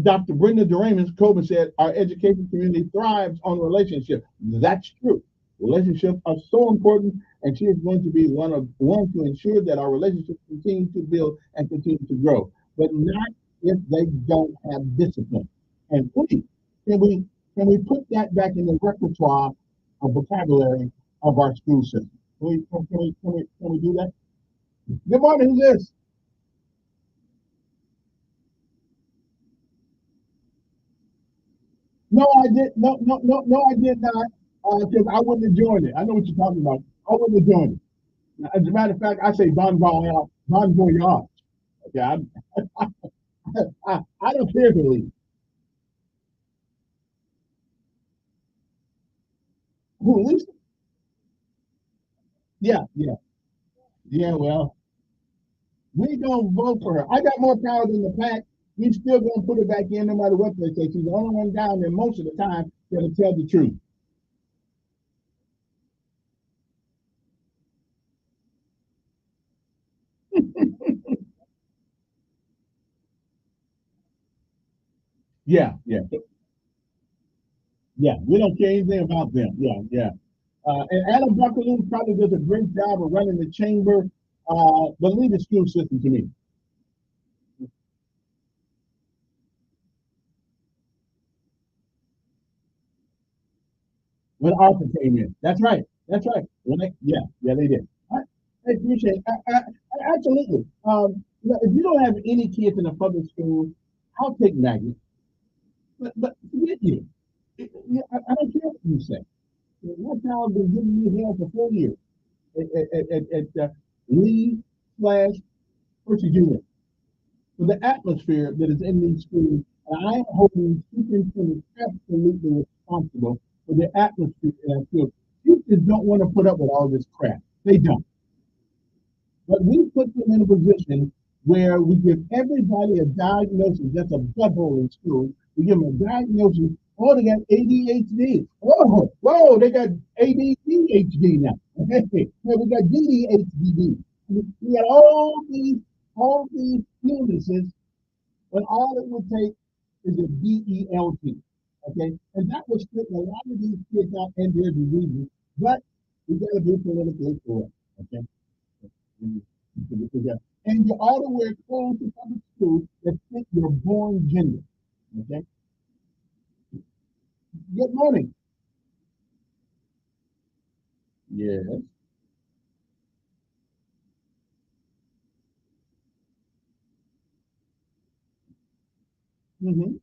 Dr. Brenda Doremus Coben said, our education community thrives on relationships. That's true. Relationships are so important, and she is going to be one to ensure that our relationships continue to build and continue to grow, but not if they don't have discipline. And please, can we put that back in the repertoire of vocabulary of our school system? Can we do that? Good morning, who's this? No, I did. No, I did not. Because I wouldn't have joined it. I know what you're talking about. I wouldn't have joined it. As a matter of fact, I say bon voyage. Okay, I don't care to leave. Who, Lisa? Yeah. Well, we gonna vote for her. I got more power than the pack. We still gonna put it back in, no matter what they say. She's the only one down there most of the time that'll tell the truth. Yeah. Yeah, we don't care anything about them. Yeah. And Adam Buckaloo probably does a great job of running the chamber, but leave the school system to me. When Arthur came in, that's right. That's right. Yeah, they did. I appreciate it. Absolutely. If you don't have any kids in a public school, I'll take Maggie. But forget you. I don't care what you say. My child has been giving me hell for 4 years at Lee slash Percy Junior. For the atmosphere that is in these schools, and I am holding superintendents absolutely responsible for the atmosphere in our schools. Teachers don't want to put up with all this crap. They don't. But we put them in a position where we give everybody a diagnosis. That's a butthole in school. We give them a diagnosis. Oh, they got ADHD. Whoa, they got ADHD now. Okay, well, we got DDHD. We got all these illnesses, when all it would take is a DELT. Okay, and that was split a lot of these kids out and their diseases. But we got to be politically correct. Okay. And you ought to wear clothes to public school that fit your born gender. Okay. Good morning. Yes. Mm-hmm.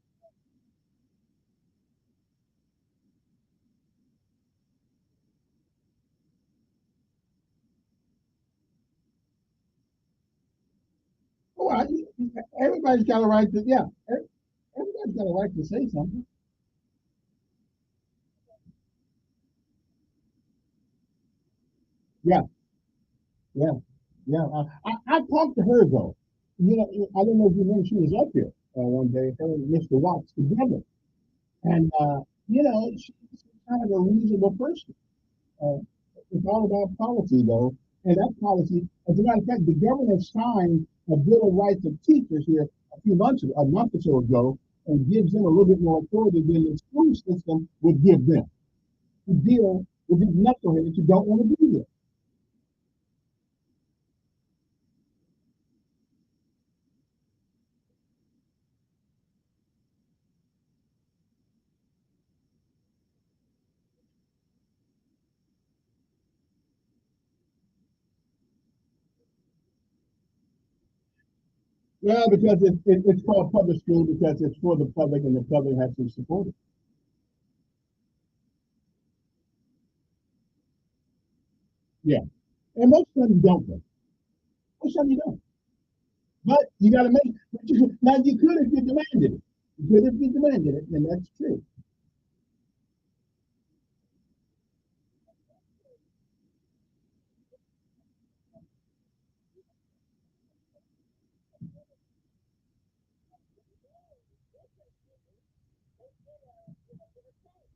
Oh, everybody's got a right to, everybody's got a right to say something. Yeah, yeah, yeah. I talked to her though. I don't know if you know, she was up here one day, her and Mr. Watts together. And, she's kind of a reasonable person. Uh, it's all about policy, though. And that policy, as a matter of fact, the governor signed a Bill of Rights of Teachers here a month or so ago, and gives them a little bit more authority than the school system would give them to deal with these knuckleheads who don't want to be here. Well, because it's called public school because it's for the public and the public has to support it. Yeah. And most of them don't. Though. Most of them you don't. But you got to make now. You could if you demanded it. You could if you demanded it, and that's true.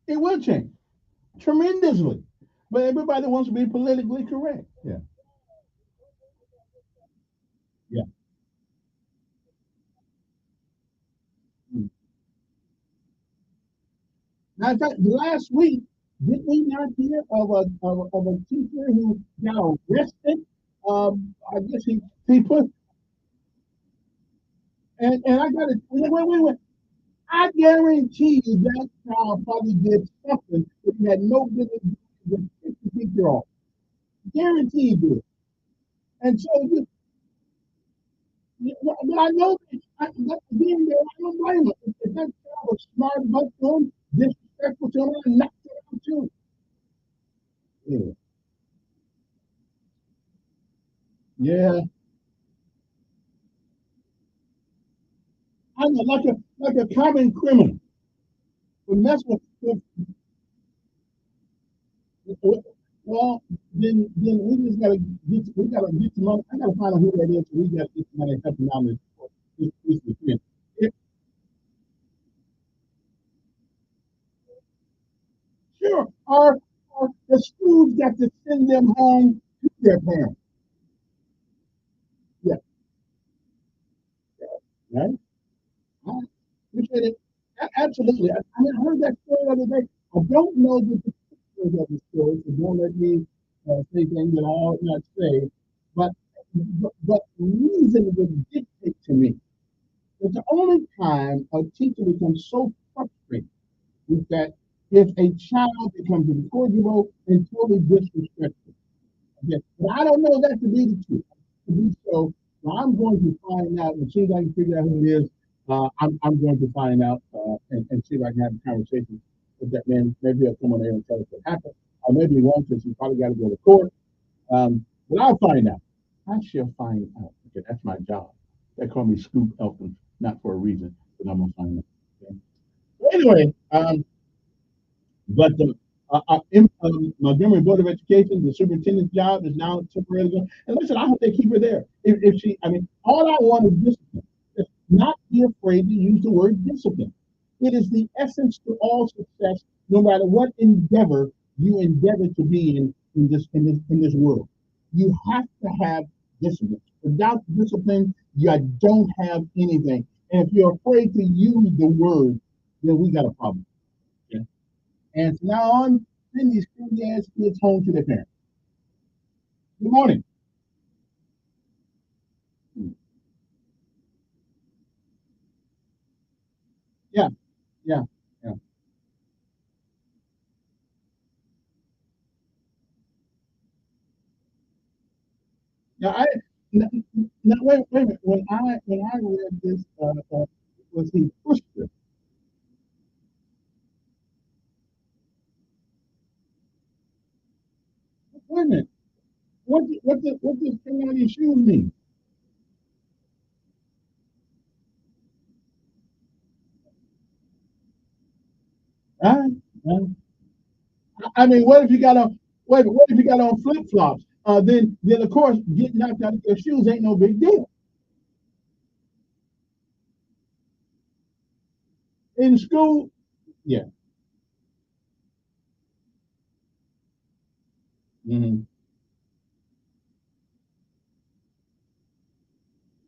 It will change tremendously, but everybody wants to be politically correct. Yeah, yeah. Mm. Now, in fact, last week, did we not hear of a teacher who got arrested? I guess he put and I got to wait. I guarantee you that child probably did something that he had no business doing with 50-year-old. Guarantee you did. And so, but I know that being there, I don't blame him. If that child was smart enough to him, disrespectful to him, and knocked it out too. Yeah. Yeah. I know, like a common criminal. But mess well, then we gotta get some money. I gotta find out who that is. So we gotta get some money and help him out. Sure, or the schools got to send them home to their parents. Yeah, right. I appreciate it. Absolutely. I heard that story the other day. I don't know the particulars of the story, so don't let me say things that I ought not say. But but reason would dictate to me that the only time a teacher becomes so frustrated is that if a child becomes incorrigible and totally disrespectful. Okay. But I don't know that to be the truth. To be so, well, I'm going to find out as soon as I can figure out who it is. I'm going to find out and see if I can have a conversation with that man. Maybe he'll come on there and tell us what happened. Or maybe he won't because he probably got to go to court. But I'll find out. I shall find out. Okay, that's my job. They call me Scoop Elkins, not for a reason, but I'm going to find out. Okay? So anyway, but the Montgomery Board of Education, the superintendent's job is now temporarily. And listen, I hope they keep her there. If she, I mean, all I want is discipline. Just not be afraid to use the word discipline. It is the essence to all success, no matter what endeavor you endeavor to be in this world. You have to have discipline. Without discipline, you don't have anything. And if you're afraid to use the word, then we got a problem. Okay? And from now on, send these crazy ass kids home to their parents. Good morning. Yeah, yeah, yeah. Now now wait a minute. When I read this, was he pushed her? Wait a minute. What does hang on your shoes mean? Huh? Huh? I mean, what if you got on? Wait, what if you got on flip flops? Then of course getting knocked out of your shoes ain't no big deal. In school, yeah. Hmm.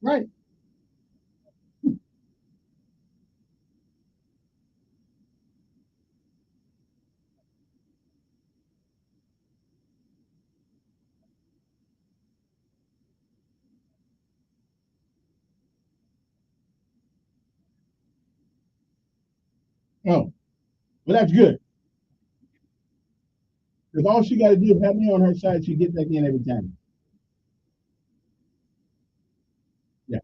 Right. Oh, well, that's good. Because all she got to do is have me on her side. She get back in every time. Yeah.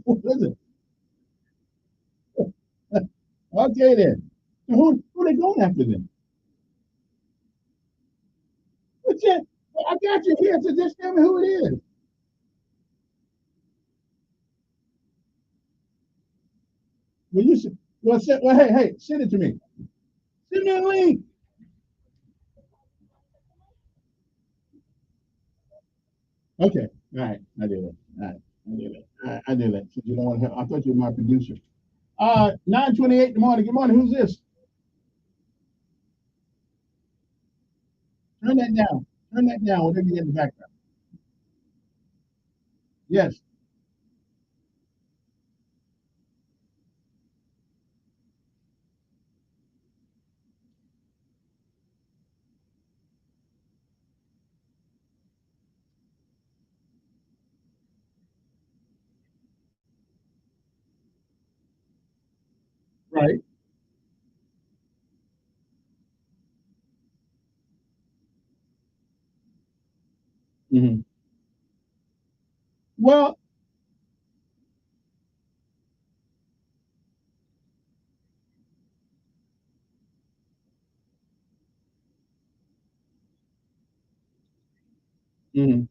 What is it? Okay then. So who they going after then? What's that? I got you here, so just tell me who it is. Well, well, hey, send it to me. Send me a link. Okay, all right, I did it. All right, I did it. All right, I did it. Since you don't want to help, I thought you were my producer. 9:28 in the morning. Good morning. Who's this? Turn that down. Turn that down. Whatever you get in the background. Yes. Right. Hmm. Well. Hmm.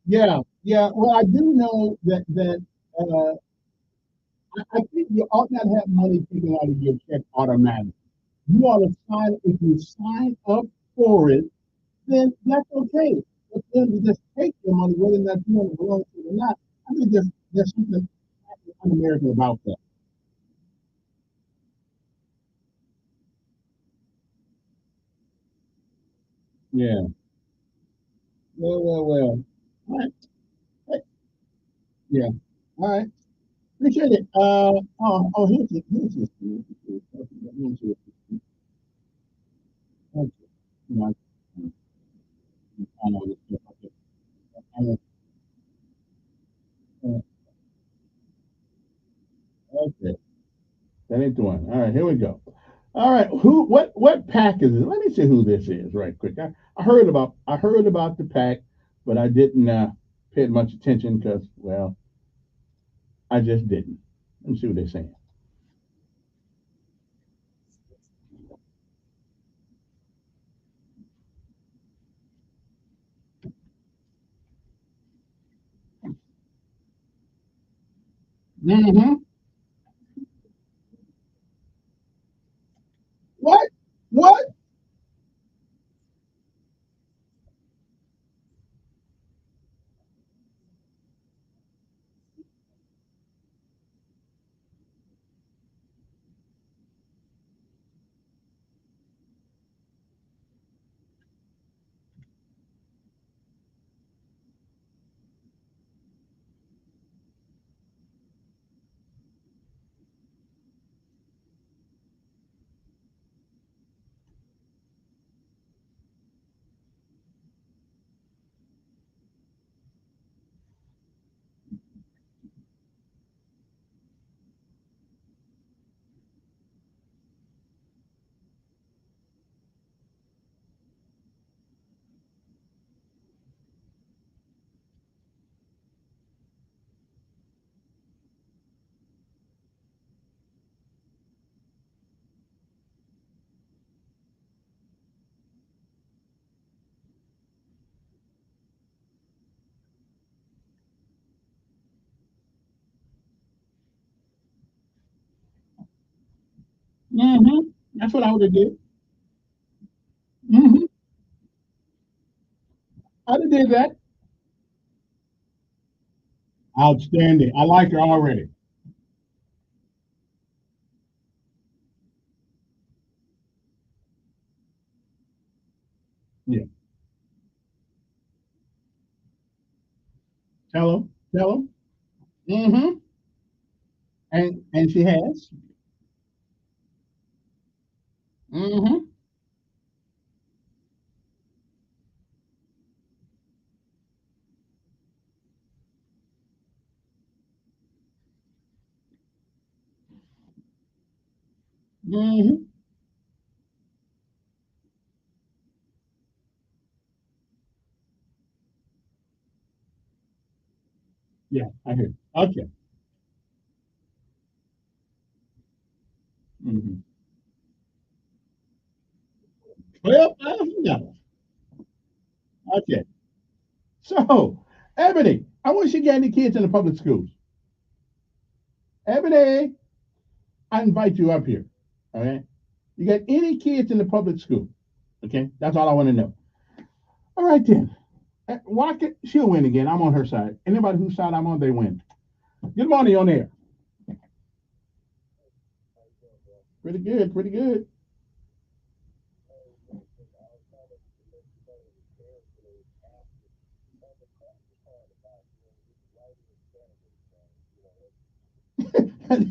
Yeah. Yeah. Well, I do know that I think you ought not have money taken out of your check automatically. You ought to sign if you sign up for it, then that's okay. But then to just take your money, whether or not you want to belong to it or not, I think there's something un-American about that. Yeah. Well. All right. Hey, yeah. All right. Appreciate it. Here's this. Here's this. Okay. You know, I know this. Okay. I know. Okay. That ain't the one. All right. Here we go. All right. What pack is it? Let me see who this is right quick. I heard about the pack, but I didn't pay much attention because, well, I just didn't. Let me see what they're saying. Mm-hmm. What? What? Mm-hmm. That's what I would have did. Mm-hmm. I'd have did that. Outstanding. I like her already. Yeah. Tell him. Tell him. Mm-hmm. And she has. Mm-hmm. Mm-hmm. Yeah, I hear. Okay. 12,000. Okay. So, Ebony, I wish you got any kids in the public schools. Ebony, I invite you up here. All right. You got any kids in the public school? Okay. That's all I want to know. All right then. Why can she'll win again? I'm on her side. Anybody whose side I'm on, they win. Good morning on air. Pretty good. Pretty good.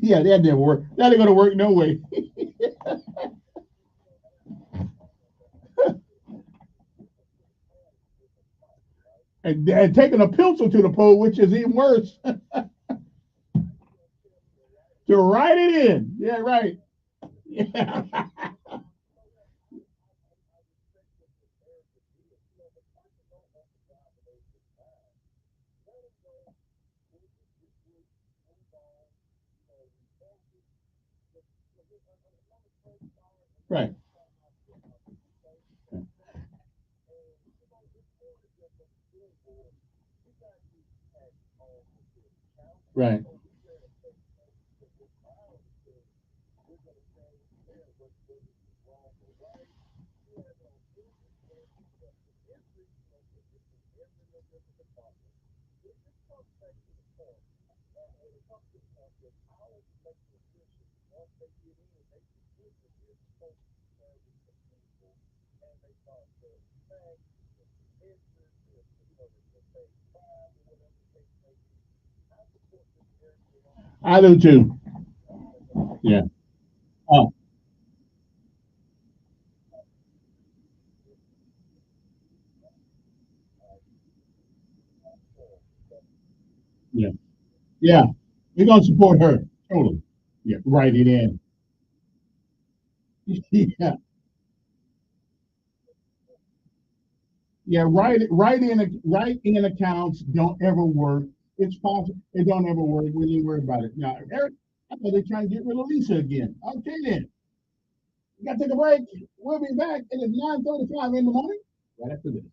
Yeah, that didn't work. That ain't gonna work no way. And taking a pencil to the pole, which is even worse, to write it in. Yeah, right. Yeah. Right. Right. I do too. Yeah. Oh, yeah. Yeah. We're gonna support her. Totally. Yeah. Write it in. Yeah. Yeah. Write in accounts don't ever work. It's possible. It don't ever work. We didn't worry about it. Now, Eric, I thought they're trying to get rid of Lisa again. Okay then. We gotta take a break. We'll be back. It is 9:35 in the morning. Right after this.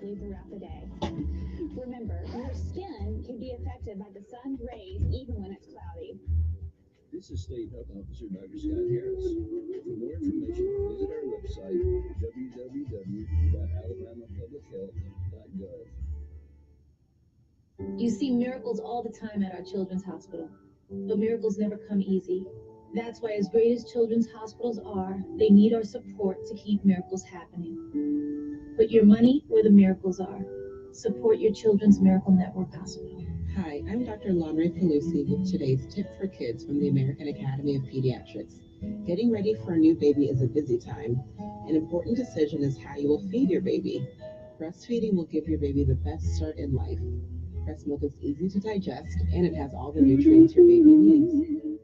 safely throughout the day. Remember, your skin can be affected by the sun's rays even when it's cloudy. This is State Health Officer Dr. Scott Harris. For more information, visit our website, www.alabamapublichealth.gov. You see miracles all the time at our children's hospital, but miracles never come easy. That's why, as great as children's hospitals are, they need our support to keep miracles happening. Put your money where the miracles are. Support your Children's Miracle Network Hospital. Hi, I'm Dr. Lonray Pelusi with today's tip for kids from the American Academy of Pediatrics. Getting ready for a new baby is a busy time. An important decision is how you will feed your baby. Breastfeeding will give your baby the best start in life. Breast milk is easy to digest and it has all the nutrients your baby needs.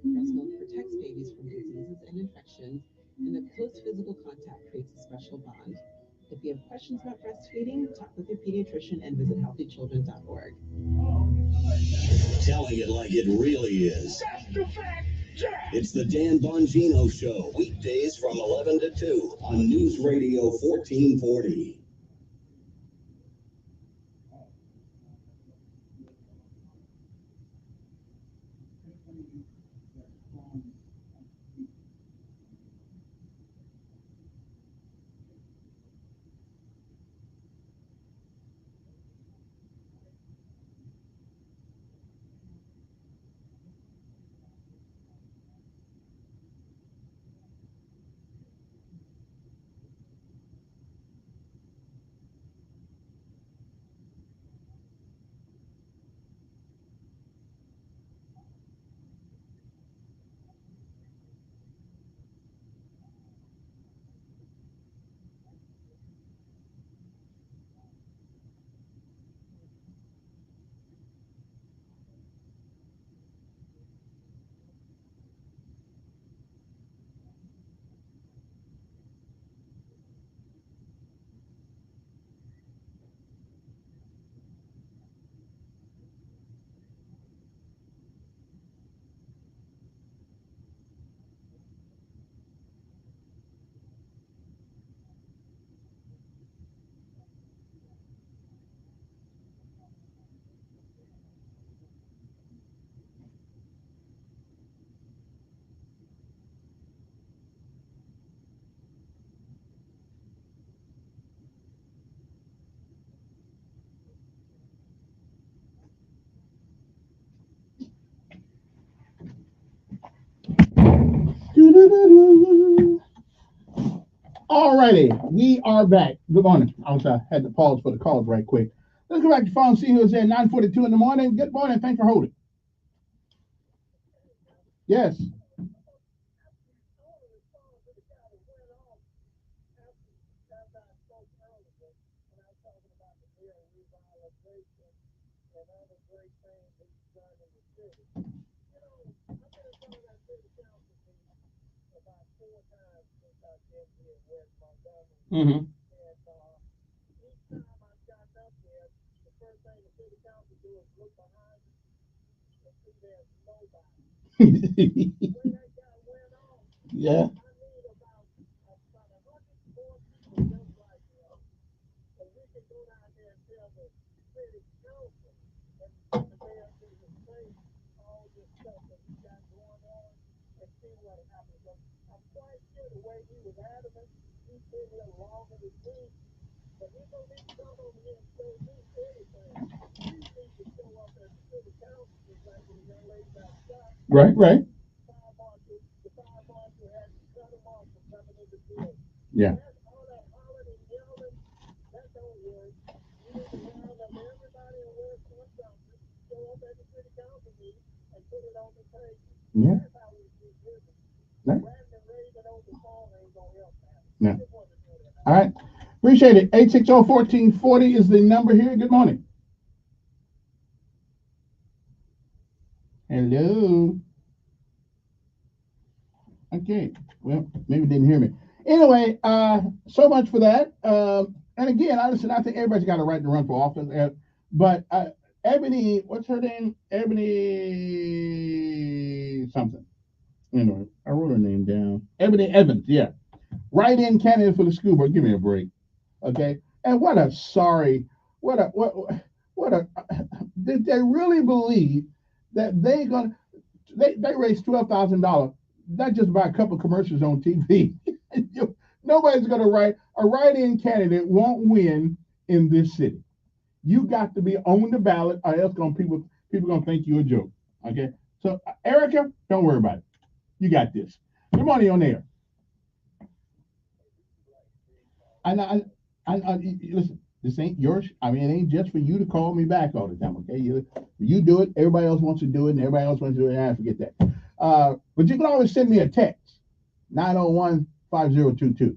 Breast milk protects babies from diseases and infections, and the close physical contact creates a special bond. If you have questions about breastfeeding, talk with your pediatrician and visit healthychildren.org. Telling it like it really is. It's the Dan Bongino Show, weekdays from 11 to 2 on News Radio 1440. All righty, we are back. Good morning. I had to pause for the calls right quick. Let's go back to phone, see who's there. 9:42 in the morning. Good morning. Thanks for holding. Yes. Mm-hmm. Yeah. Right, right. Yeah. Yeah. Right. Yeah. All right. Appreciate it. 860-1440 is the number here. Good morning. Hello. Okay. Well, maybe didn't hear me. Anyway, so much for that. And again, I think everybody's got a right to run for office. But Ebony, what's her name? Ebony something. Anyway, I wrote her name down. Ebony Evans, yeah. Write-in candidate for the school board. Give me a break. Okay. And what a sorry what a did they really believe that they raised $12,000? Not just by a couple of commercials on TV. Nobody's gonna write a write-in candidate won't win in this city. You got to be on the ballot, or else people gonna think you a joke. Okay, so Erica, don't worry about it. You got this. Good morning on air. Listen. This ain't yours. I mean, it ain't just for you to call me back all the time. Okay, you do it. Everybody else wants to do it, and everybody else wants to do it. I forget that. But you can always send me a text 901-5022.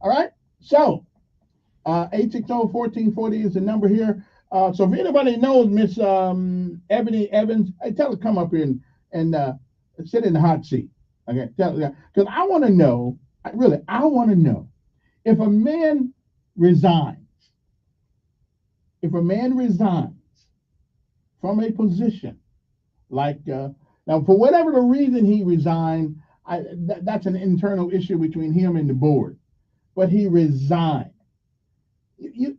All right. So 860-1440 is the number here. So if anybody knows Miss Ebony Evans, hey, tell her to come up here and sit in the hot seat. Okay, because I want to know. I want to know if a man resigns. If a man resigns from a position, like now for whatever the reason he resigned, that's an internal issue between him and the board. But he resigned. You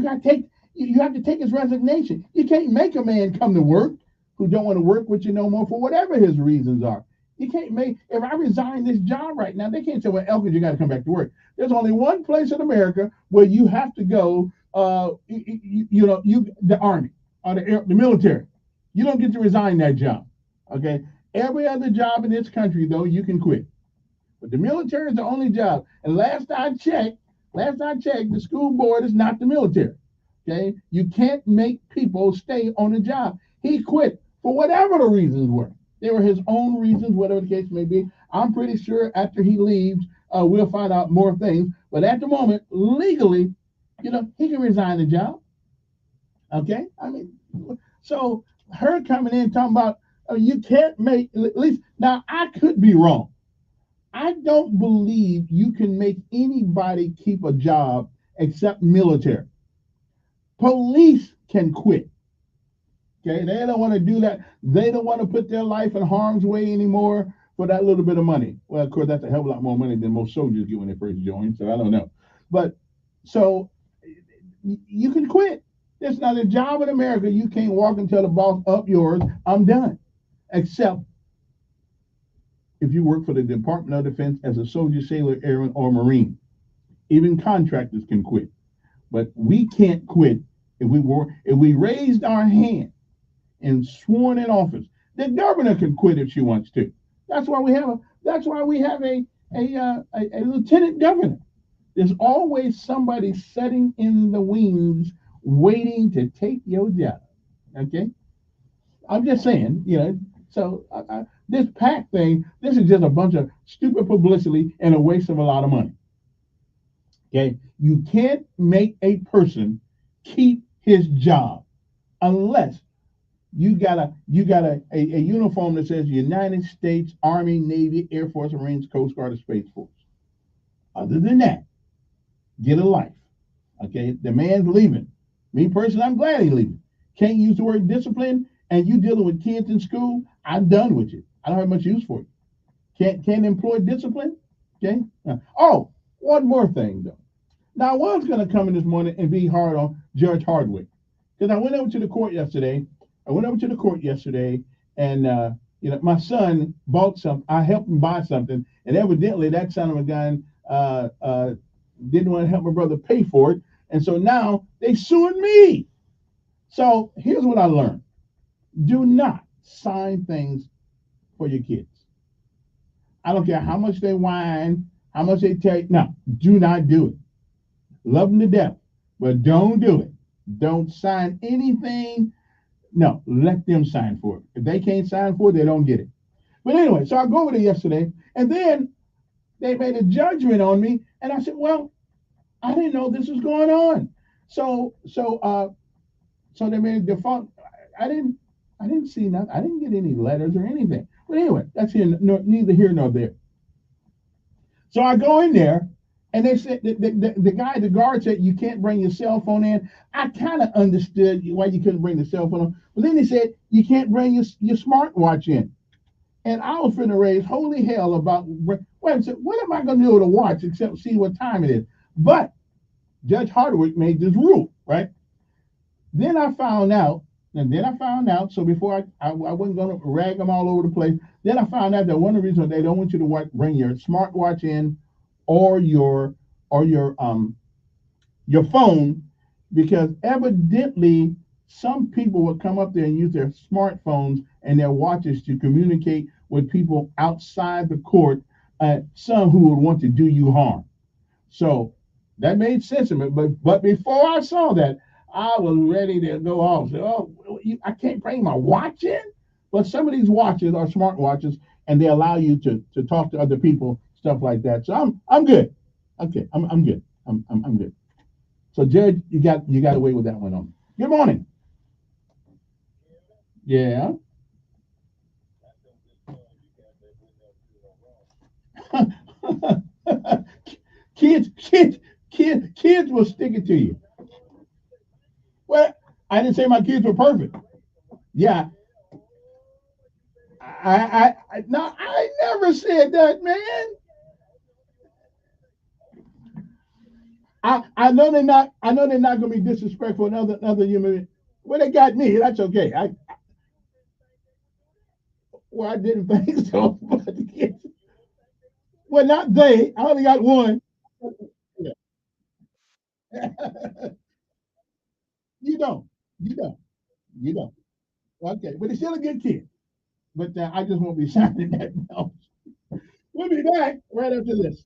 got to take. You have to take his resignation. You can't make a man come to work who don't want to work with you no more for whatever his reasons are. You can't make. If I resign this job right now, they can't say, "Well, Elkins, you got to come back to work." There's only one place in America where you have to go. The army or the military. You don't get to resign that job. Okay. Every other job in this country, though, you can quit. But the military is the only job. And last I checked, the school board is not the military. Okay. You can't make people stay on the job. He quit for whatever the reasons were. They were his own reasons, whatever the case may be. I'm pretty sure after he leaves, we'll find out more things. But at the moment, legally, he can resign the job. Okay? I mean, so her coming in talking about you can't make, at least, now I could be wrong. I don't believe you can make anybody keep a job except military. Police can quit. Okay? They don't want to do that. They don't want to put their life in harm's way anymore for that little bit of money. Well, of course, that's a hell of a lot more money than most soldiers get when they first join, so I don't know. But so you can quit. There's not a job in America you can't walk and tell the boss, up yours, I'm done. Except if you work for the Department of Defense as a soldier, sailor, airman, or Marine. Even contractors can quit. But we can't quit if we raised our hand and sworn in office. The governor can quit if she wants to. That's why we have a lieutenant governor. There's always somebody sitting in the wings waiting to take your job. Okay? I'm just saying, so this PAC thing, this is just a bunch of stupid publicity and a waste of a lot of money. Okay? You can't make a person keep his job unless you got a uniform that says United States Army, Navy, Air Force, Marines, Coast Guard, or Space Force. Other than that, get a life. Okay, the man's leaving. Me personally, I'm glad he's leaving. Can't use the word discipline, and you dealing with kids in school, I'm done with you. I don't have much use for you. Can't employ discipline. Okay. Oh, one more thing though. Now I was going to come in this morning and be hard on Judge Hardwick because I went over to the court yesterday. And my son bought something. I helped him buy something, and evidently that son of a gun didn't want to help my brother pay for it, and so now they suing me. So here's what I learned: do not sign things for your kids. I don't care how much they whine, how much they take. No, do not do it. Love them to death, but don't do it. Don't sign anything. No, let them sign for it. If they can't sign for it, they don't get it. But anyway, so I go over there yesterday, and then they made a judgment on me, and I said, well, I didn't know this was going on. So they made a default. I didn't see nothing. I didn't get any letters or anything. But anyway, that's neither here nor there. So I go in there, and they said the guard said you can't bring your cell phone in. I kind of understood why you couldn't bring the cell phone in. But then they said you can't bring your smartwatch in. And I was finna raise holy hell about what am I gonna do to watch except see what time it is? But Judge Hardwick made this rule. right? Then I found out, and then I found out. So before I wasn't going to rag them all over the place. Then I found out that one of the reasons they don't want you to bring your smartwatch in, or your phone, because evidently some people will come up there and use their smartphones and their watches to communicate with people outside the court, some who would want to do you harm. So that made sense to me. But before I saw that, I was ready to go off. So, I can't bring my watch in. But some of these watches are smart watches, and they allow you to talk to other people, stuff like that. So I'm good. Okay, I'm good. I'm good. So Judge, you got away with that one on. Good morning. Yeah. kids will stick it to you. Well, I didn't say my kids were perfect. Yeah, no, I never said that, man. I know they're not. I know they're not going to be disrespectful to other human beings. Well, they got me. That's okay. Well, I didn't think so. But well, not they. I only got one. Yeah. You don't. You don't. You don't. Okay, but he's still a good kid. But I just won't be signing that now. We'll be back right after this.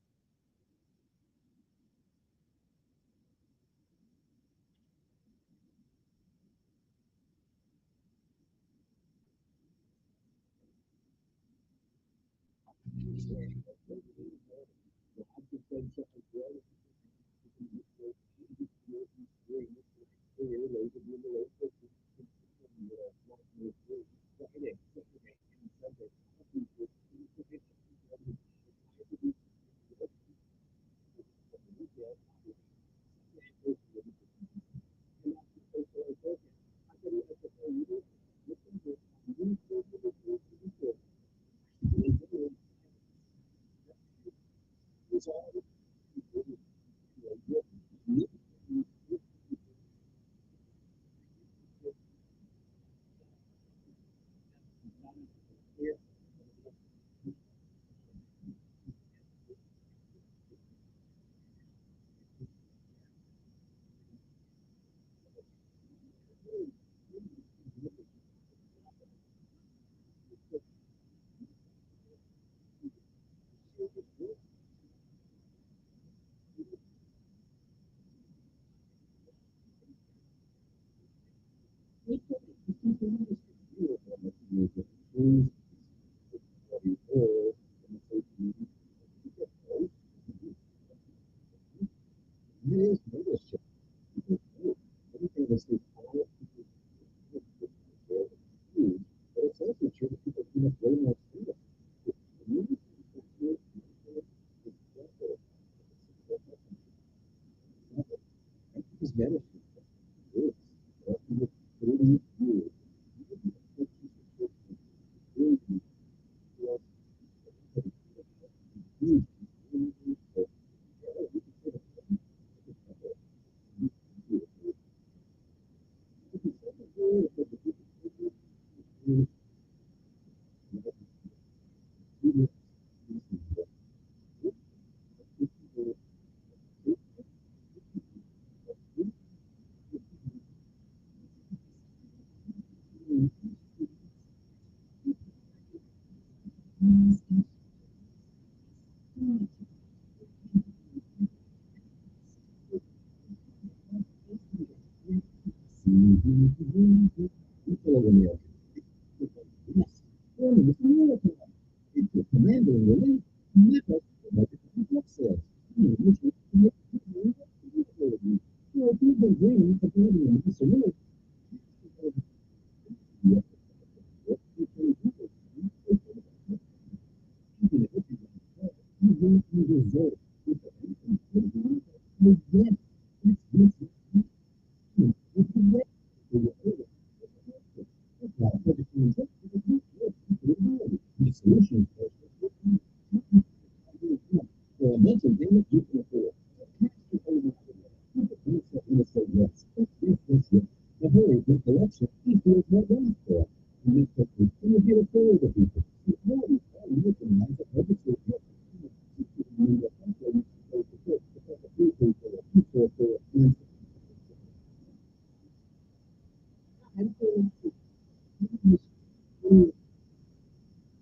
Take care of the people. You can mental educate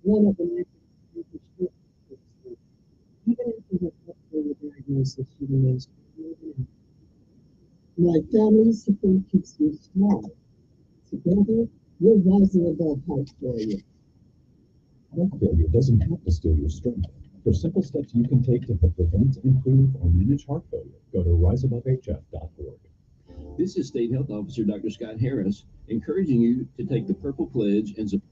one of the even if you have upgraded diagnosis, you remain strong. My family support keeps you strong. Together, we're rising above heart failure. Heart failure doesn't have to steal your strength. For simple steps you can take to prevent, improve, or manage heart failure, go to riseabovehf.org. This is State Health Officer Dr. Scott Harris, encouraging you to take the Purple Pledge and support.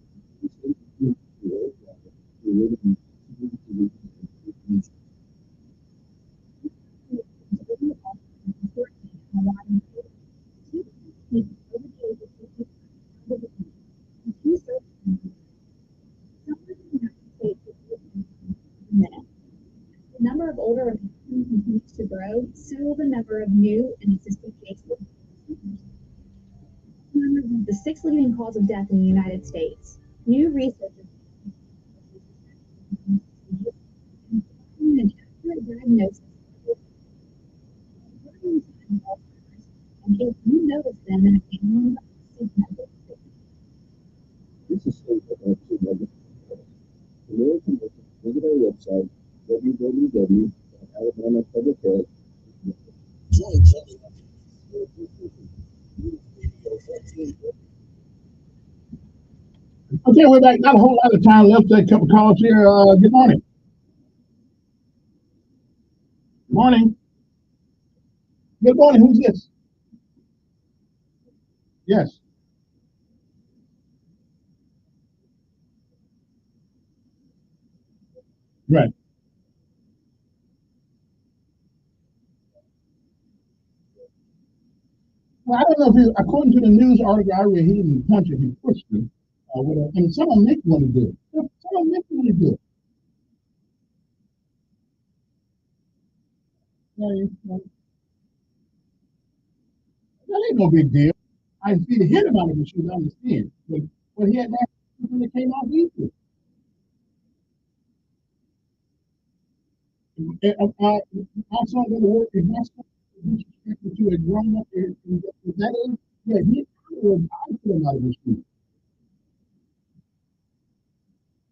The number of older Americans continues to grow, so will the number of new and existing cases. The sixth leading cause of death in the United States. New research an accurate diagnosis and if you notice them in a family member. This is State Health Officer Douglas. For more information, visit our website, www.alabamapublichealth.org. Okay, we're back. Not a whole lot of time left. Take a couple calls here. Good morning. Good morning. Good morning. Who's this? Yes. Right. Well, I don't know if he, according to the news article I read, he didn't punch it, he pushed it. And some of them make want to do it. Some of them make want to do it. That ain't no big deal. I see the hit him out of the shoes, I understand. But he had that when it came out easy. My son go to work, and my son is disrespectful to a grown up, and that is, yeah, I put him out of his shoes.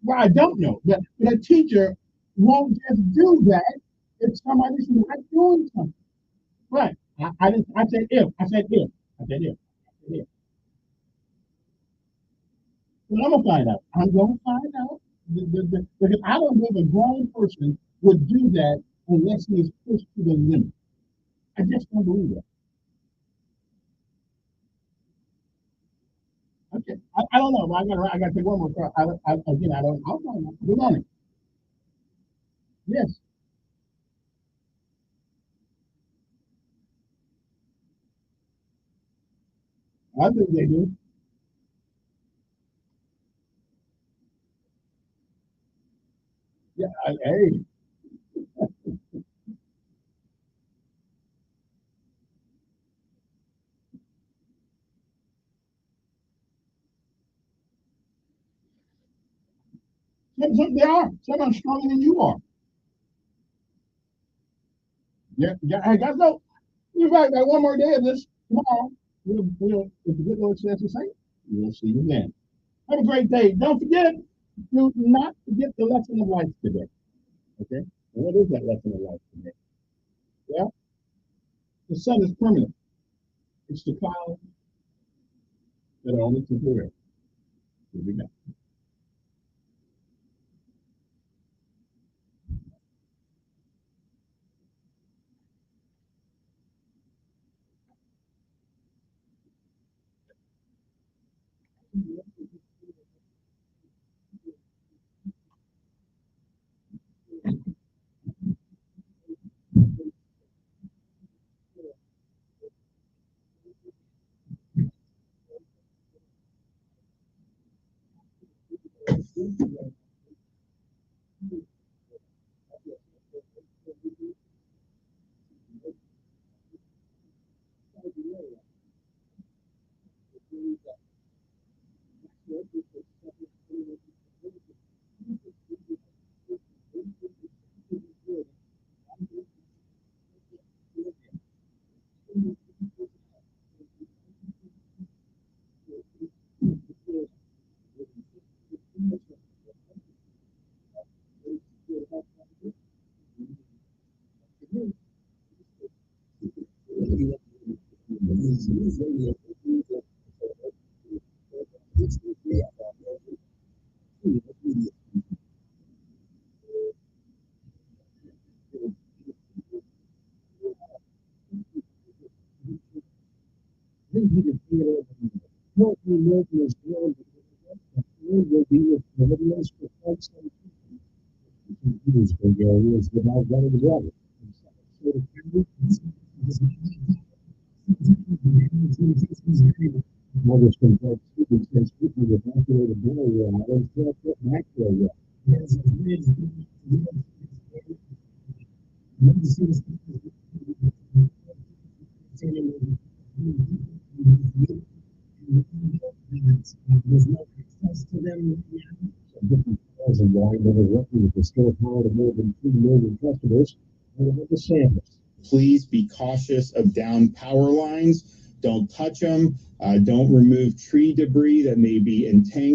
Well, I don't know, but a teacher won't just do that if somebody's not doing something. Right. I didn't. I said if. I said if. I said if. I said if. Well, I'm gonna find out. I'm gonna find out because I don't believe a grown person would do that unless he is pushed to the limit. I just don't believe that. Okay. I don't know. I got to take one more call. Again, I don't. I'll find out. Good morning. Yes. I think they do. Yeah. Hey. They are. Some are stronger than you are. Yeah. Yeah. I got to go. You're right. Got one more day of this tomorrow. If the good Lord says the same, we'll see you then. Have a great day. Don't forget, do not forget the lesson of life today. Okay? And what is that lesson of life today? Well, the sun is permanent. It's the clouds that are only temporary. Here we go. News Radio. Petersburg area is without running water. Mothers complex students can quickly evacuate a burial island to a macro well. There's no access to them. Different calls and why they're working with the store power to more than 2 million customers. And the samples. Please be cautious of down power lines. Don't touch them. Don't remove tree debris that may be entangled.